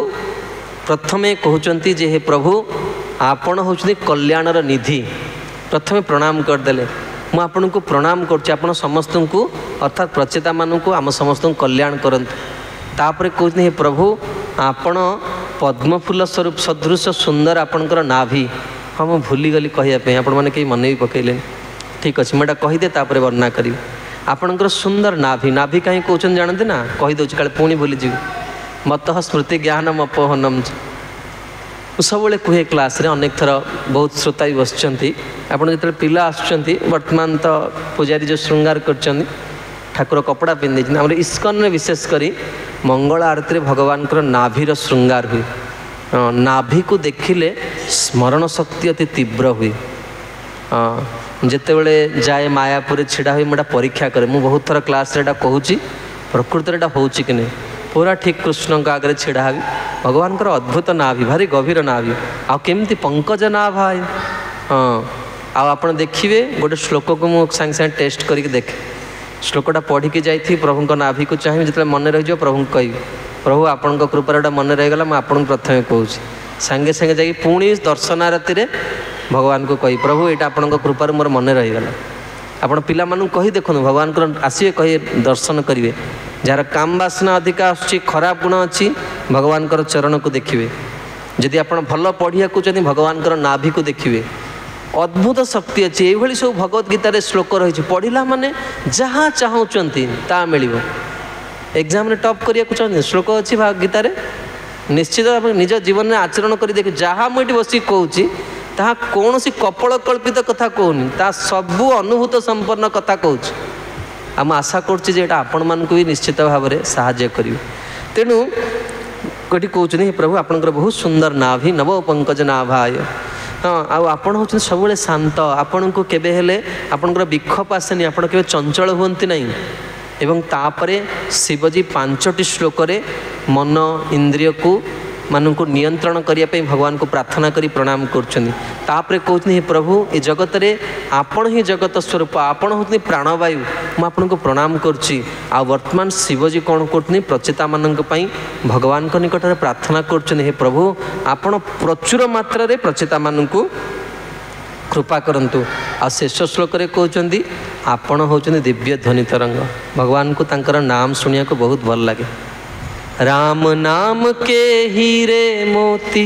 प्रथमे कहते जे हे प्रभु आपण होचुनी कल्याणर निधि प्रथमे प्रणाम करदेले मु आपन को प्रणाम कर समस्त को अर्थात प्रचेता मान को आम समस्त कल्याण करंतु तापर कहते हे प्रभु आपण पद्मफूल स्वरूप सदृश सुंदर आपणकर नाभि हाँ मुझे भूलीगली कहवाई आपण मैंने कहीं मन भी पकईले ठीक अच्छे मुझे कहीदे तापर वर्णना करी आपणकर सुंदर नाभि नाभि कहीं कहते जानते ना कहीदे काले पुणी भूलीजी मत स्मृति ज्ञानम अपहनम सब कहे क्लास रे अनेक थर बहुत श्रोता भी बस आप जो पिला आसुँच बर्तमान तो पूजारी जो श्रृंगार कर ठाकुर कपड़ा पिंधे आम इस्कन में विशेषकर मंगल आरती भगवान नाभिर श्रृंगार हुए नाभि को देखिले स्मरण शक्ति अति तीव्र हुए जिते जाए मायापुर छिड़ा हुई मुझे परीक्षा करे मुझे बहुत थर क्लास रे कहूँ प्रकृति में हो कि नहीं पूरा ठीक कृष्ण आगे छिड़ा हुई भगवान अद्भुत नाभि भारी गभीर नाभि आमती पंकज नाभ हाँ आप देखिए गोटे श्लोक को मुझे सांगे सांगे टेस्ट करके देखे श्लोकटा पढ़ी जाइए प्रभु नाभि को चाहिए जो मन रही प्रभु कह प्रभु आपण कृपा गोटा मन रहीगला मुझे आपको प्रथम कहूँ सांगे सांगे जा पुणी दर्शन आरती में भगवान को कही प्रभु यहाँ आपण कृपा मोर मन रहीगला आपण पिला कही देखो भगवान को आसवे कही दर्शन करेंगे जार काम बासना अधिका आसूँ खराब गुण अच्छी भगवान चरण को देखिए जदि आप भल पढ़िया चाहते भगवान नाभि को देखिए अद्भुत शक्ति अच्छी ये सब भगवत गीतार श्लोक रही पढ़ला माने जहाँ चाहूँगी ता मिल एग्जाम में टॉप करने को चाहते श्लोक अच्छी गीतार निश्चित आप निज जीवन में आचरण कर देख जहाँ मुझे बस कहूँ ता कौन सी कपल कल्पित कथा कहूनी ता सबू अनुभूत संपन्न कथा कहूँ आम आशा करा आपण मान भी निश्चित भाव में साहाय्य करेंगे तेणु कटी कहते प्रभु आपंकर बहुत सुंदर नाभि नव पंकज नाभाय हाँ आपण हूँ सब शांत आपण को केवे आपंकर विक्षोभ आसेनी आप चंचल हुंती नहीं एवं तापरे शिवजी 5टी श्लोक मन इंद्रिय को मान को नियंत्रण करने भगवान को प्रार्थना करी प्रणाम कर कहते प्रभु ये जगत रे आपण ही जगत स्वरूप आपण होती प्राणवायु मुझे प्रणाम कर वर्तमान शिवजी कौन करते प्रचेता मान भगवान को निकट में प्रार्थना कर प्रभु आपण प्रचुर मात्रा रे प्रचेता मान को कृपा करंतु आ शेष श्लोक कहते आपण होचुनी दिव्य ध्वनि तरंग भगवान को तांकर नाम सुनिया को बहुत भल लगे राम नाम के हीरे मोती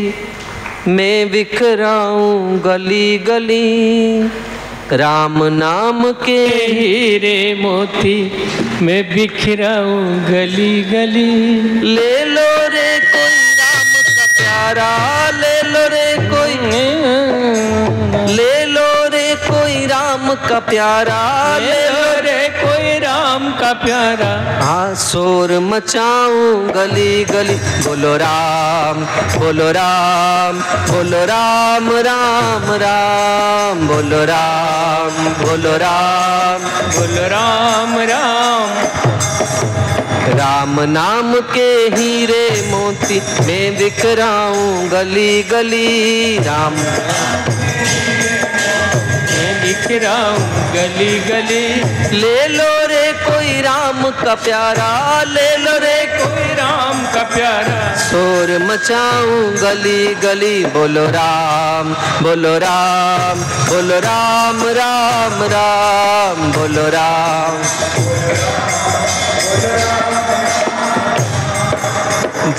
मैं बिखराऊं गली गली राम नाम के हीरे मोती मैं बिखराऊं गली गली ले लो रे कोई राम का प्यारा ले लो रे कोई ले लो रे कोई राम का प्यारा ले लो रे कोई राम का प्यारा हाँ शोर मचाऊं गली गली बोलो राम बोलो राम बोलो राम राम राम बोलो राम बोलो राम बोलो राम राम राम नाम के हीरे मोती मैं बिखराऊं गली गली राम बिखराऊं गली गली ले लो रे कोई राम का प्यारा ले लो रे कोई राम का प्यारा शोर मचाऊं गली गली बोलो राम बोलो राम बोलो राम राम राम बोलो राम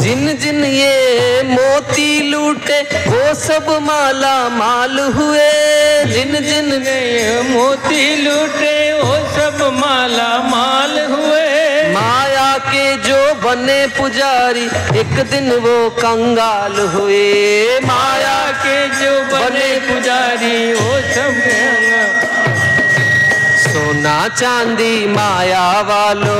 जिन जिन ये मोती लूटे वो सब माला माल हुए जिन जिन ये मोती लूटे वो सब माला माल हुए माया के जो बने पुजारी एक दिन वो कंगाल हुए माया के जो बने पुजारी वो सब सोना चांदी माया वालों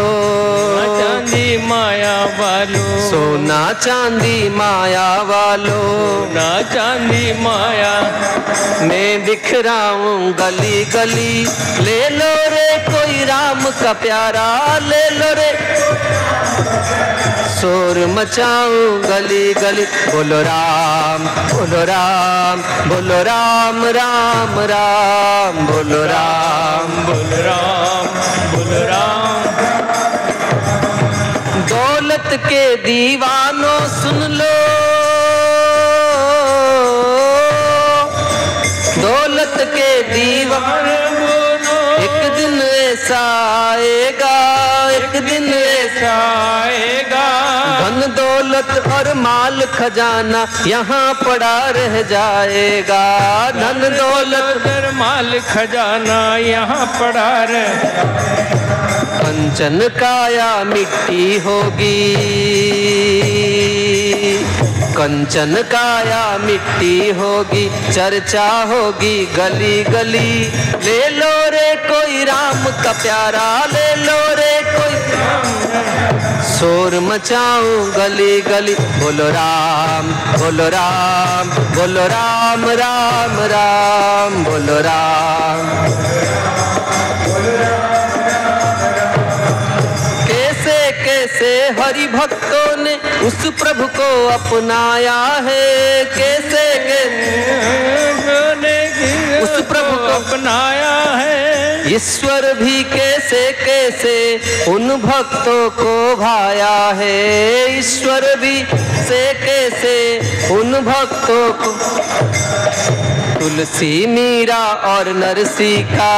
चांदी माया वालों सोना चांदी माया वालों सोना चांदी माया मैं बिखराऊं गली गली ले लो रे कोई राम का प्यारा ले लो रे शोर मचाऊं गली गली बोलो राम बोलो राम बोलो राम राम राम बोलो राम बोलो बोलो राम। दौलत के दीवानों सुन लो, दौलत के दीवाने बोलो, एक दिन ऐसा आएगा, एक दिन ऐसा आएगा। धन दौलत और माल खजाना यहाँ पड़ा रह जाएगा। धन दौलत और माल खजाना यहाँ पड़ा रहे। कंचन काया मिट्टी होगी, कंचन काया मिट्टी होगी, चर्चा होगी गली गली। ले लो रे कोई राम का प्यारा, ले लो रे कोई, शोर मचाऊं गली गली। बोलो राम, बोलो राम, बोलो राम राम राम, बोलो राम। कैसे कैसे हरि भक्तों ने उस प्रभु को अपनाया है, कैसे उस प्रभु को अपनाया है। ईश्वर भी कैसे कैसे उन भक्तों को भाया है, ईश्वर भी से कैसे उन भक्तों को। तुलसी मीरा और नरसी का,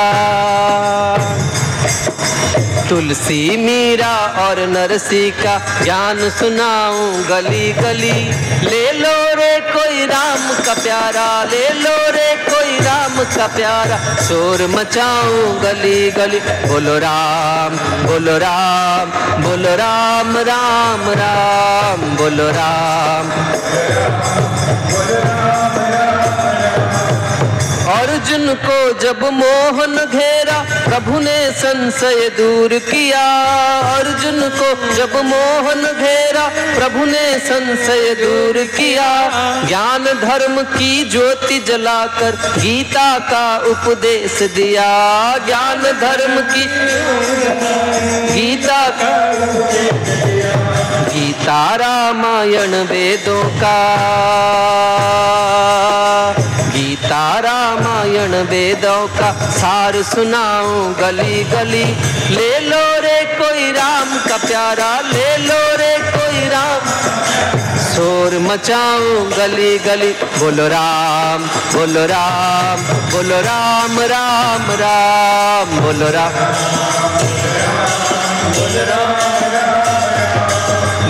तुलसी मीरा और नरसी का ज्ञान सुनाऊं गली गली। ले लो रे कोई राम का प्यारा, ले लो रे कोई राम का प्यारा, शोर मचाऊं गली गली। बोलो राम, बोलो राम, बोलो राम राम राम, बोलो राम। अर्जुन को जब मोहन घेरा प्रभु ने संशय दूर किया, अर्जुन को जब मोहन घेरा प्रभु ने संशय दूर किया। ज्ञान धर्म की ज्योति जलाकर गीता का उपदेश दिया, ज्ञान धर्म की गीता का, गीता रामायण वेदों का, गीता रामायण वेदों का सार सुनाऊं गली गली। ले लो रे कोई राम का प्यारा, ले लो रे कोई राम, शोर मचाऊं गली गली। बोलो राम, बोलो राम, बोलो राम राम राम, बोलो राम, बोलो राम।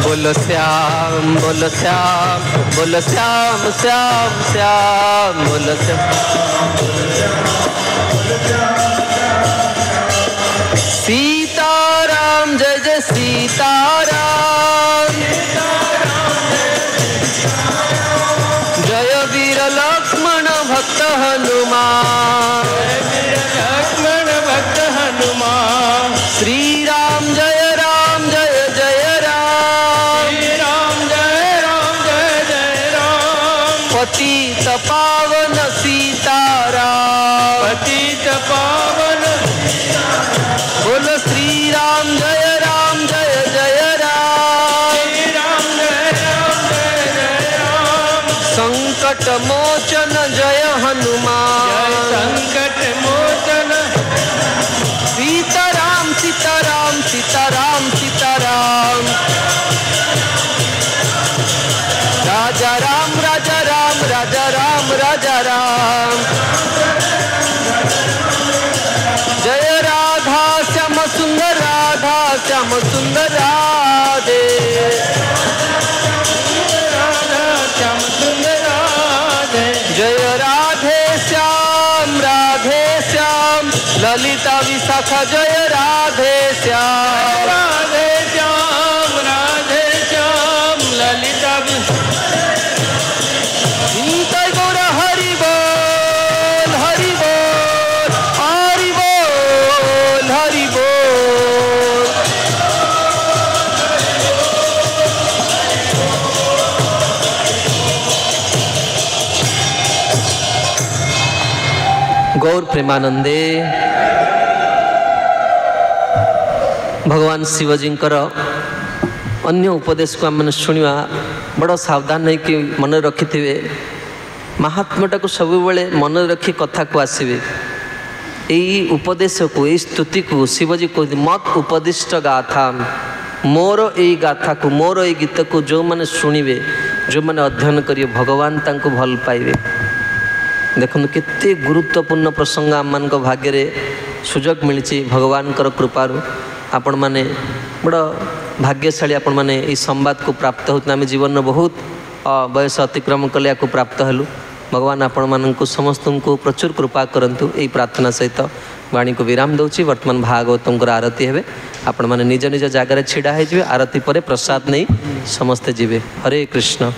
बोलो श्याम, बोलो श्याम, बोलो श्याम श्याम श्याम, बोलो श्याम। सीताराम जय जय सीताराम, जय वीर लक्ष्मण भक्त हनुमान, लक्ष्मण भक्त हनुमान। श्री राम जय राम जय जय राम, राम जय राम, पतित पावन सीताराम, पतित पावन। बोलो श्री राम जय जय राम, श्री राम जय राम, संकट मोचन जय हनुमान, संकट मोचन। सीताराम सीताराम सीताराम सीताराम, राजा राम राजा राम राजा राम राजा राम। जय राधा श्याम सुंदर, राधा श्याम सुंदर राधे, राधा श्याम सुंदर राधे। जय राधे श्याम ललिता विशाखा जय राधे श्याम, राधे श्याम ललिता निताय गौर हरि बोल हरि बोल हरि बोल हरि बोल। गौर प्रेमानंदे भगवान शिवजींकर अन्य उपदेश को आम शुणा बड़ सावधान है कि मन रखि महात्माटा को सब बेले मन रखी कथा को आसवे यही उपदेश को यही स्तुति को शिवजी कहते मत उपदिष्ट गाथा मोर यही गाथा को मोर यही गीत को जो मैंने शुणे जो मैंने अध्ययन करिए भगवान तांको भल पाइबे। देखो केते गुरुत्वपूर्ण प्रसंग आम मान भाग्य सुजोग मिली भगवान कृपारू आपण मैंने बड़ भाग्यशाली आपण मैंने ये संवाद को प्राप्त होता आम जीवन बहुत बयस अतिक्रम कले या प्राप्त हेलु। भगवान आपण मानक समस्त को प्रचुर कृपा करंतु यही प्रार्थना सहित वाणी को विराम दौची। वर्तमान भागवतम आरती हेबे आपण माने निज निज जगार छिड़ा हो आरती पर प्रसाद नहीं समस्ते जीवे। हरे कृष्ण।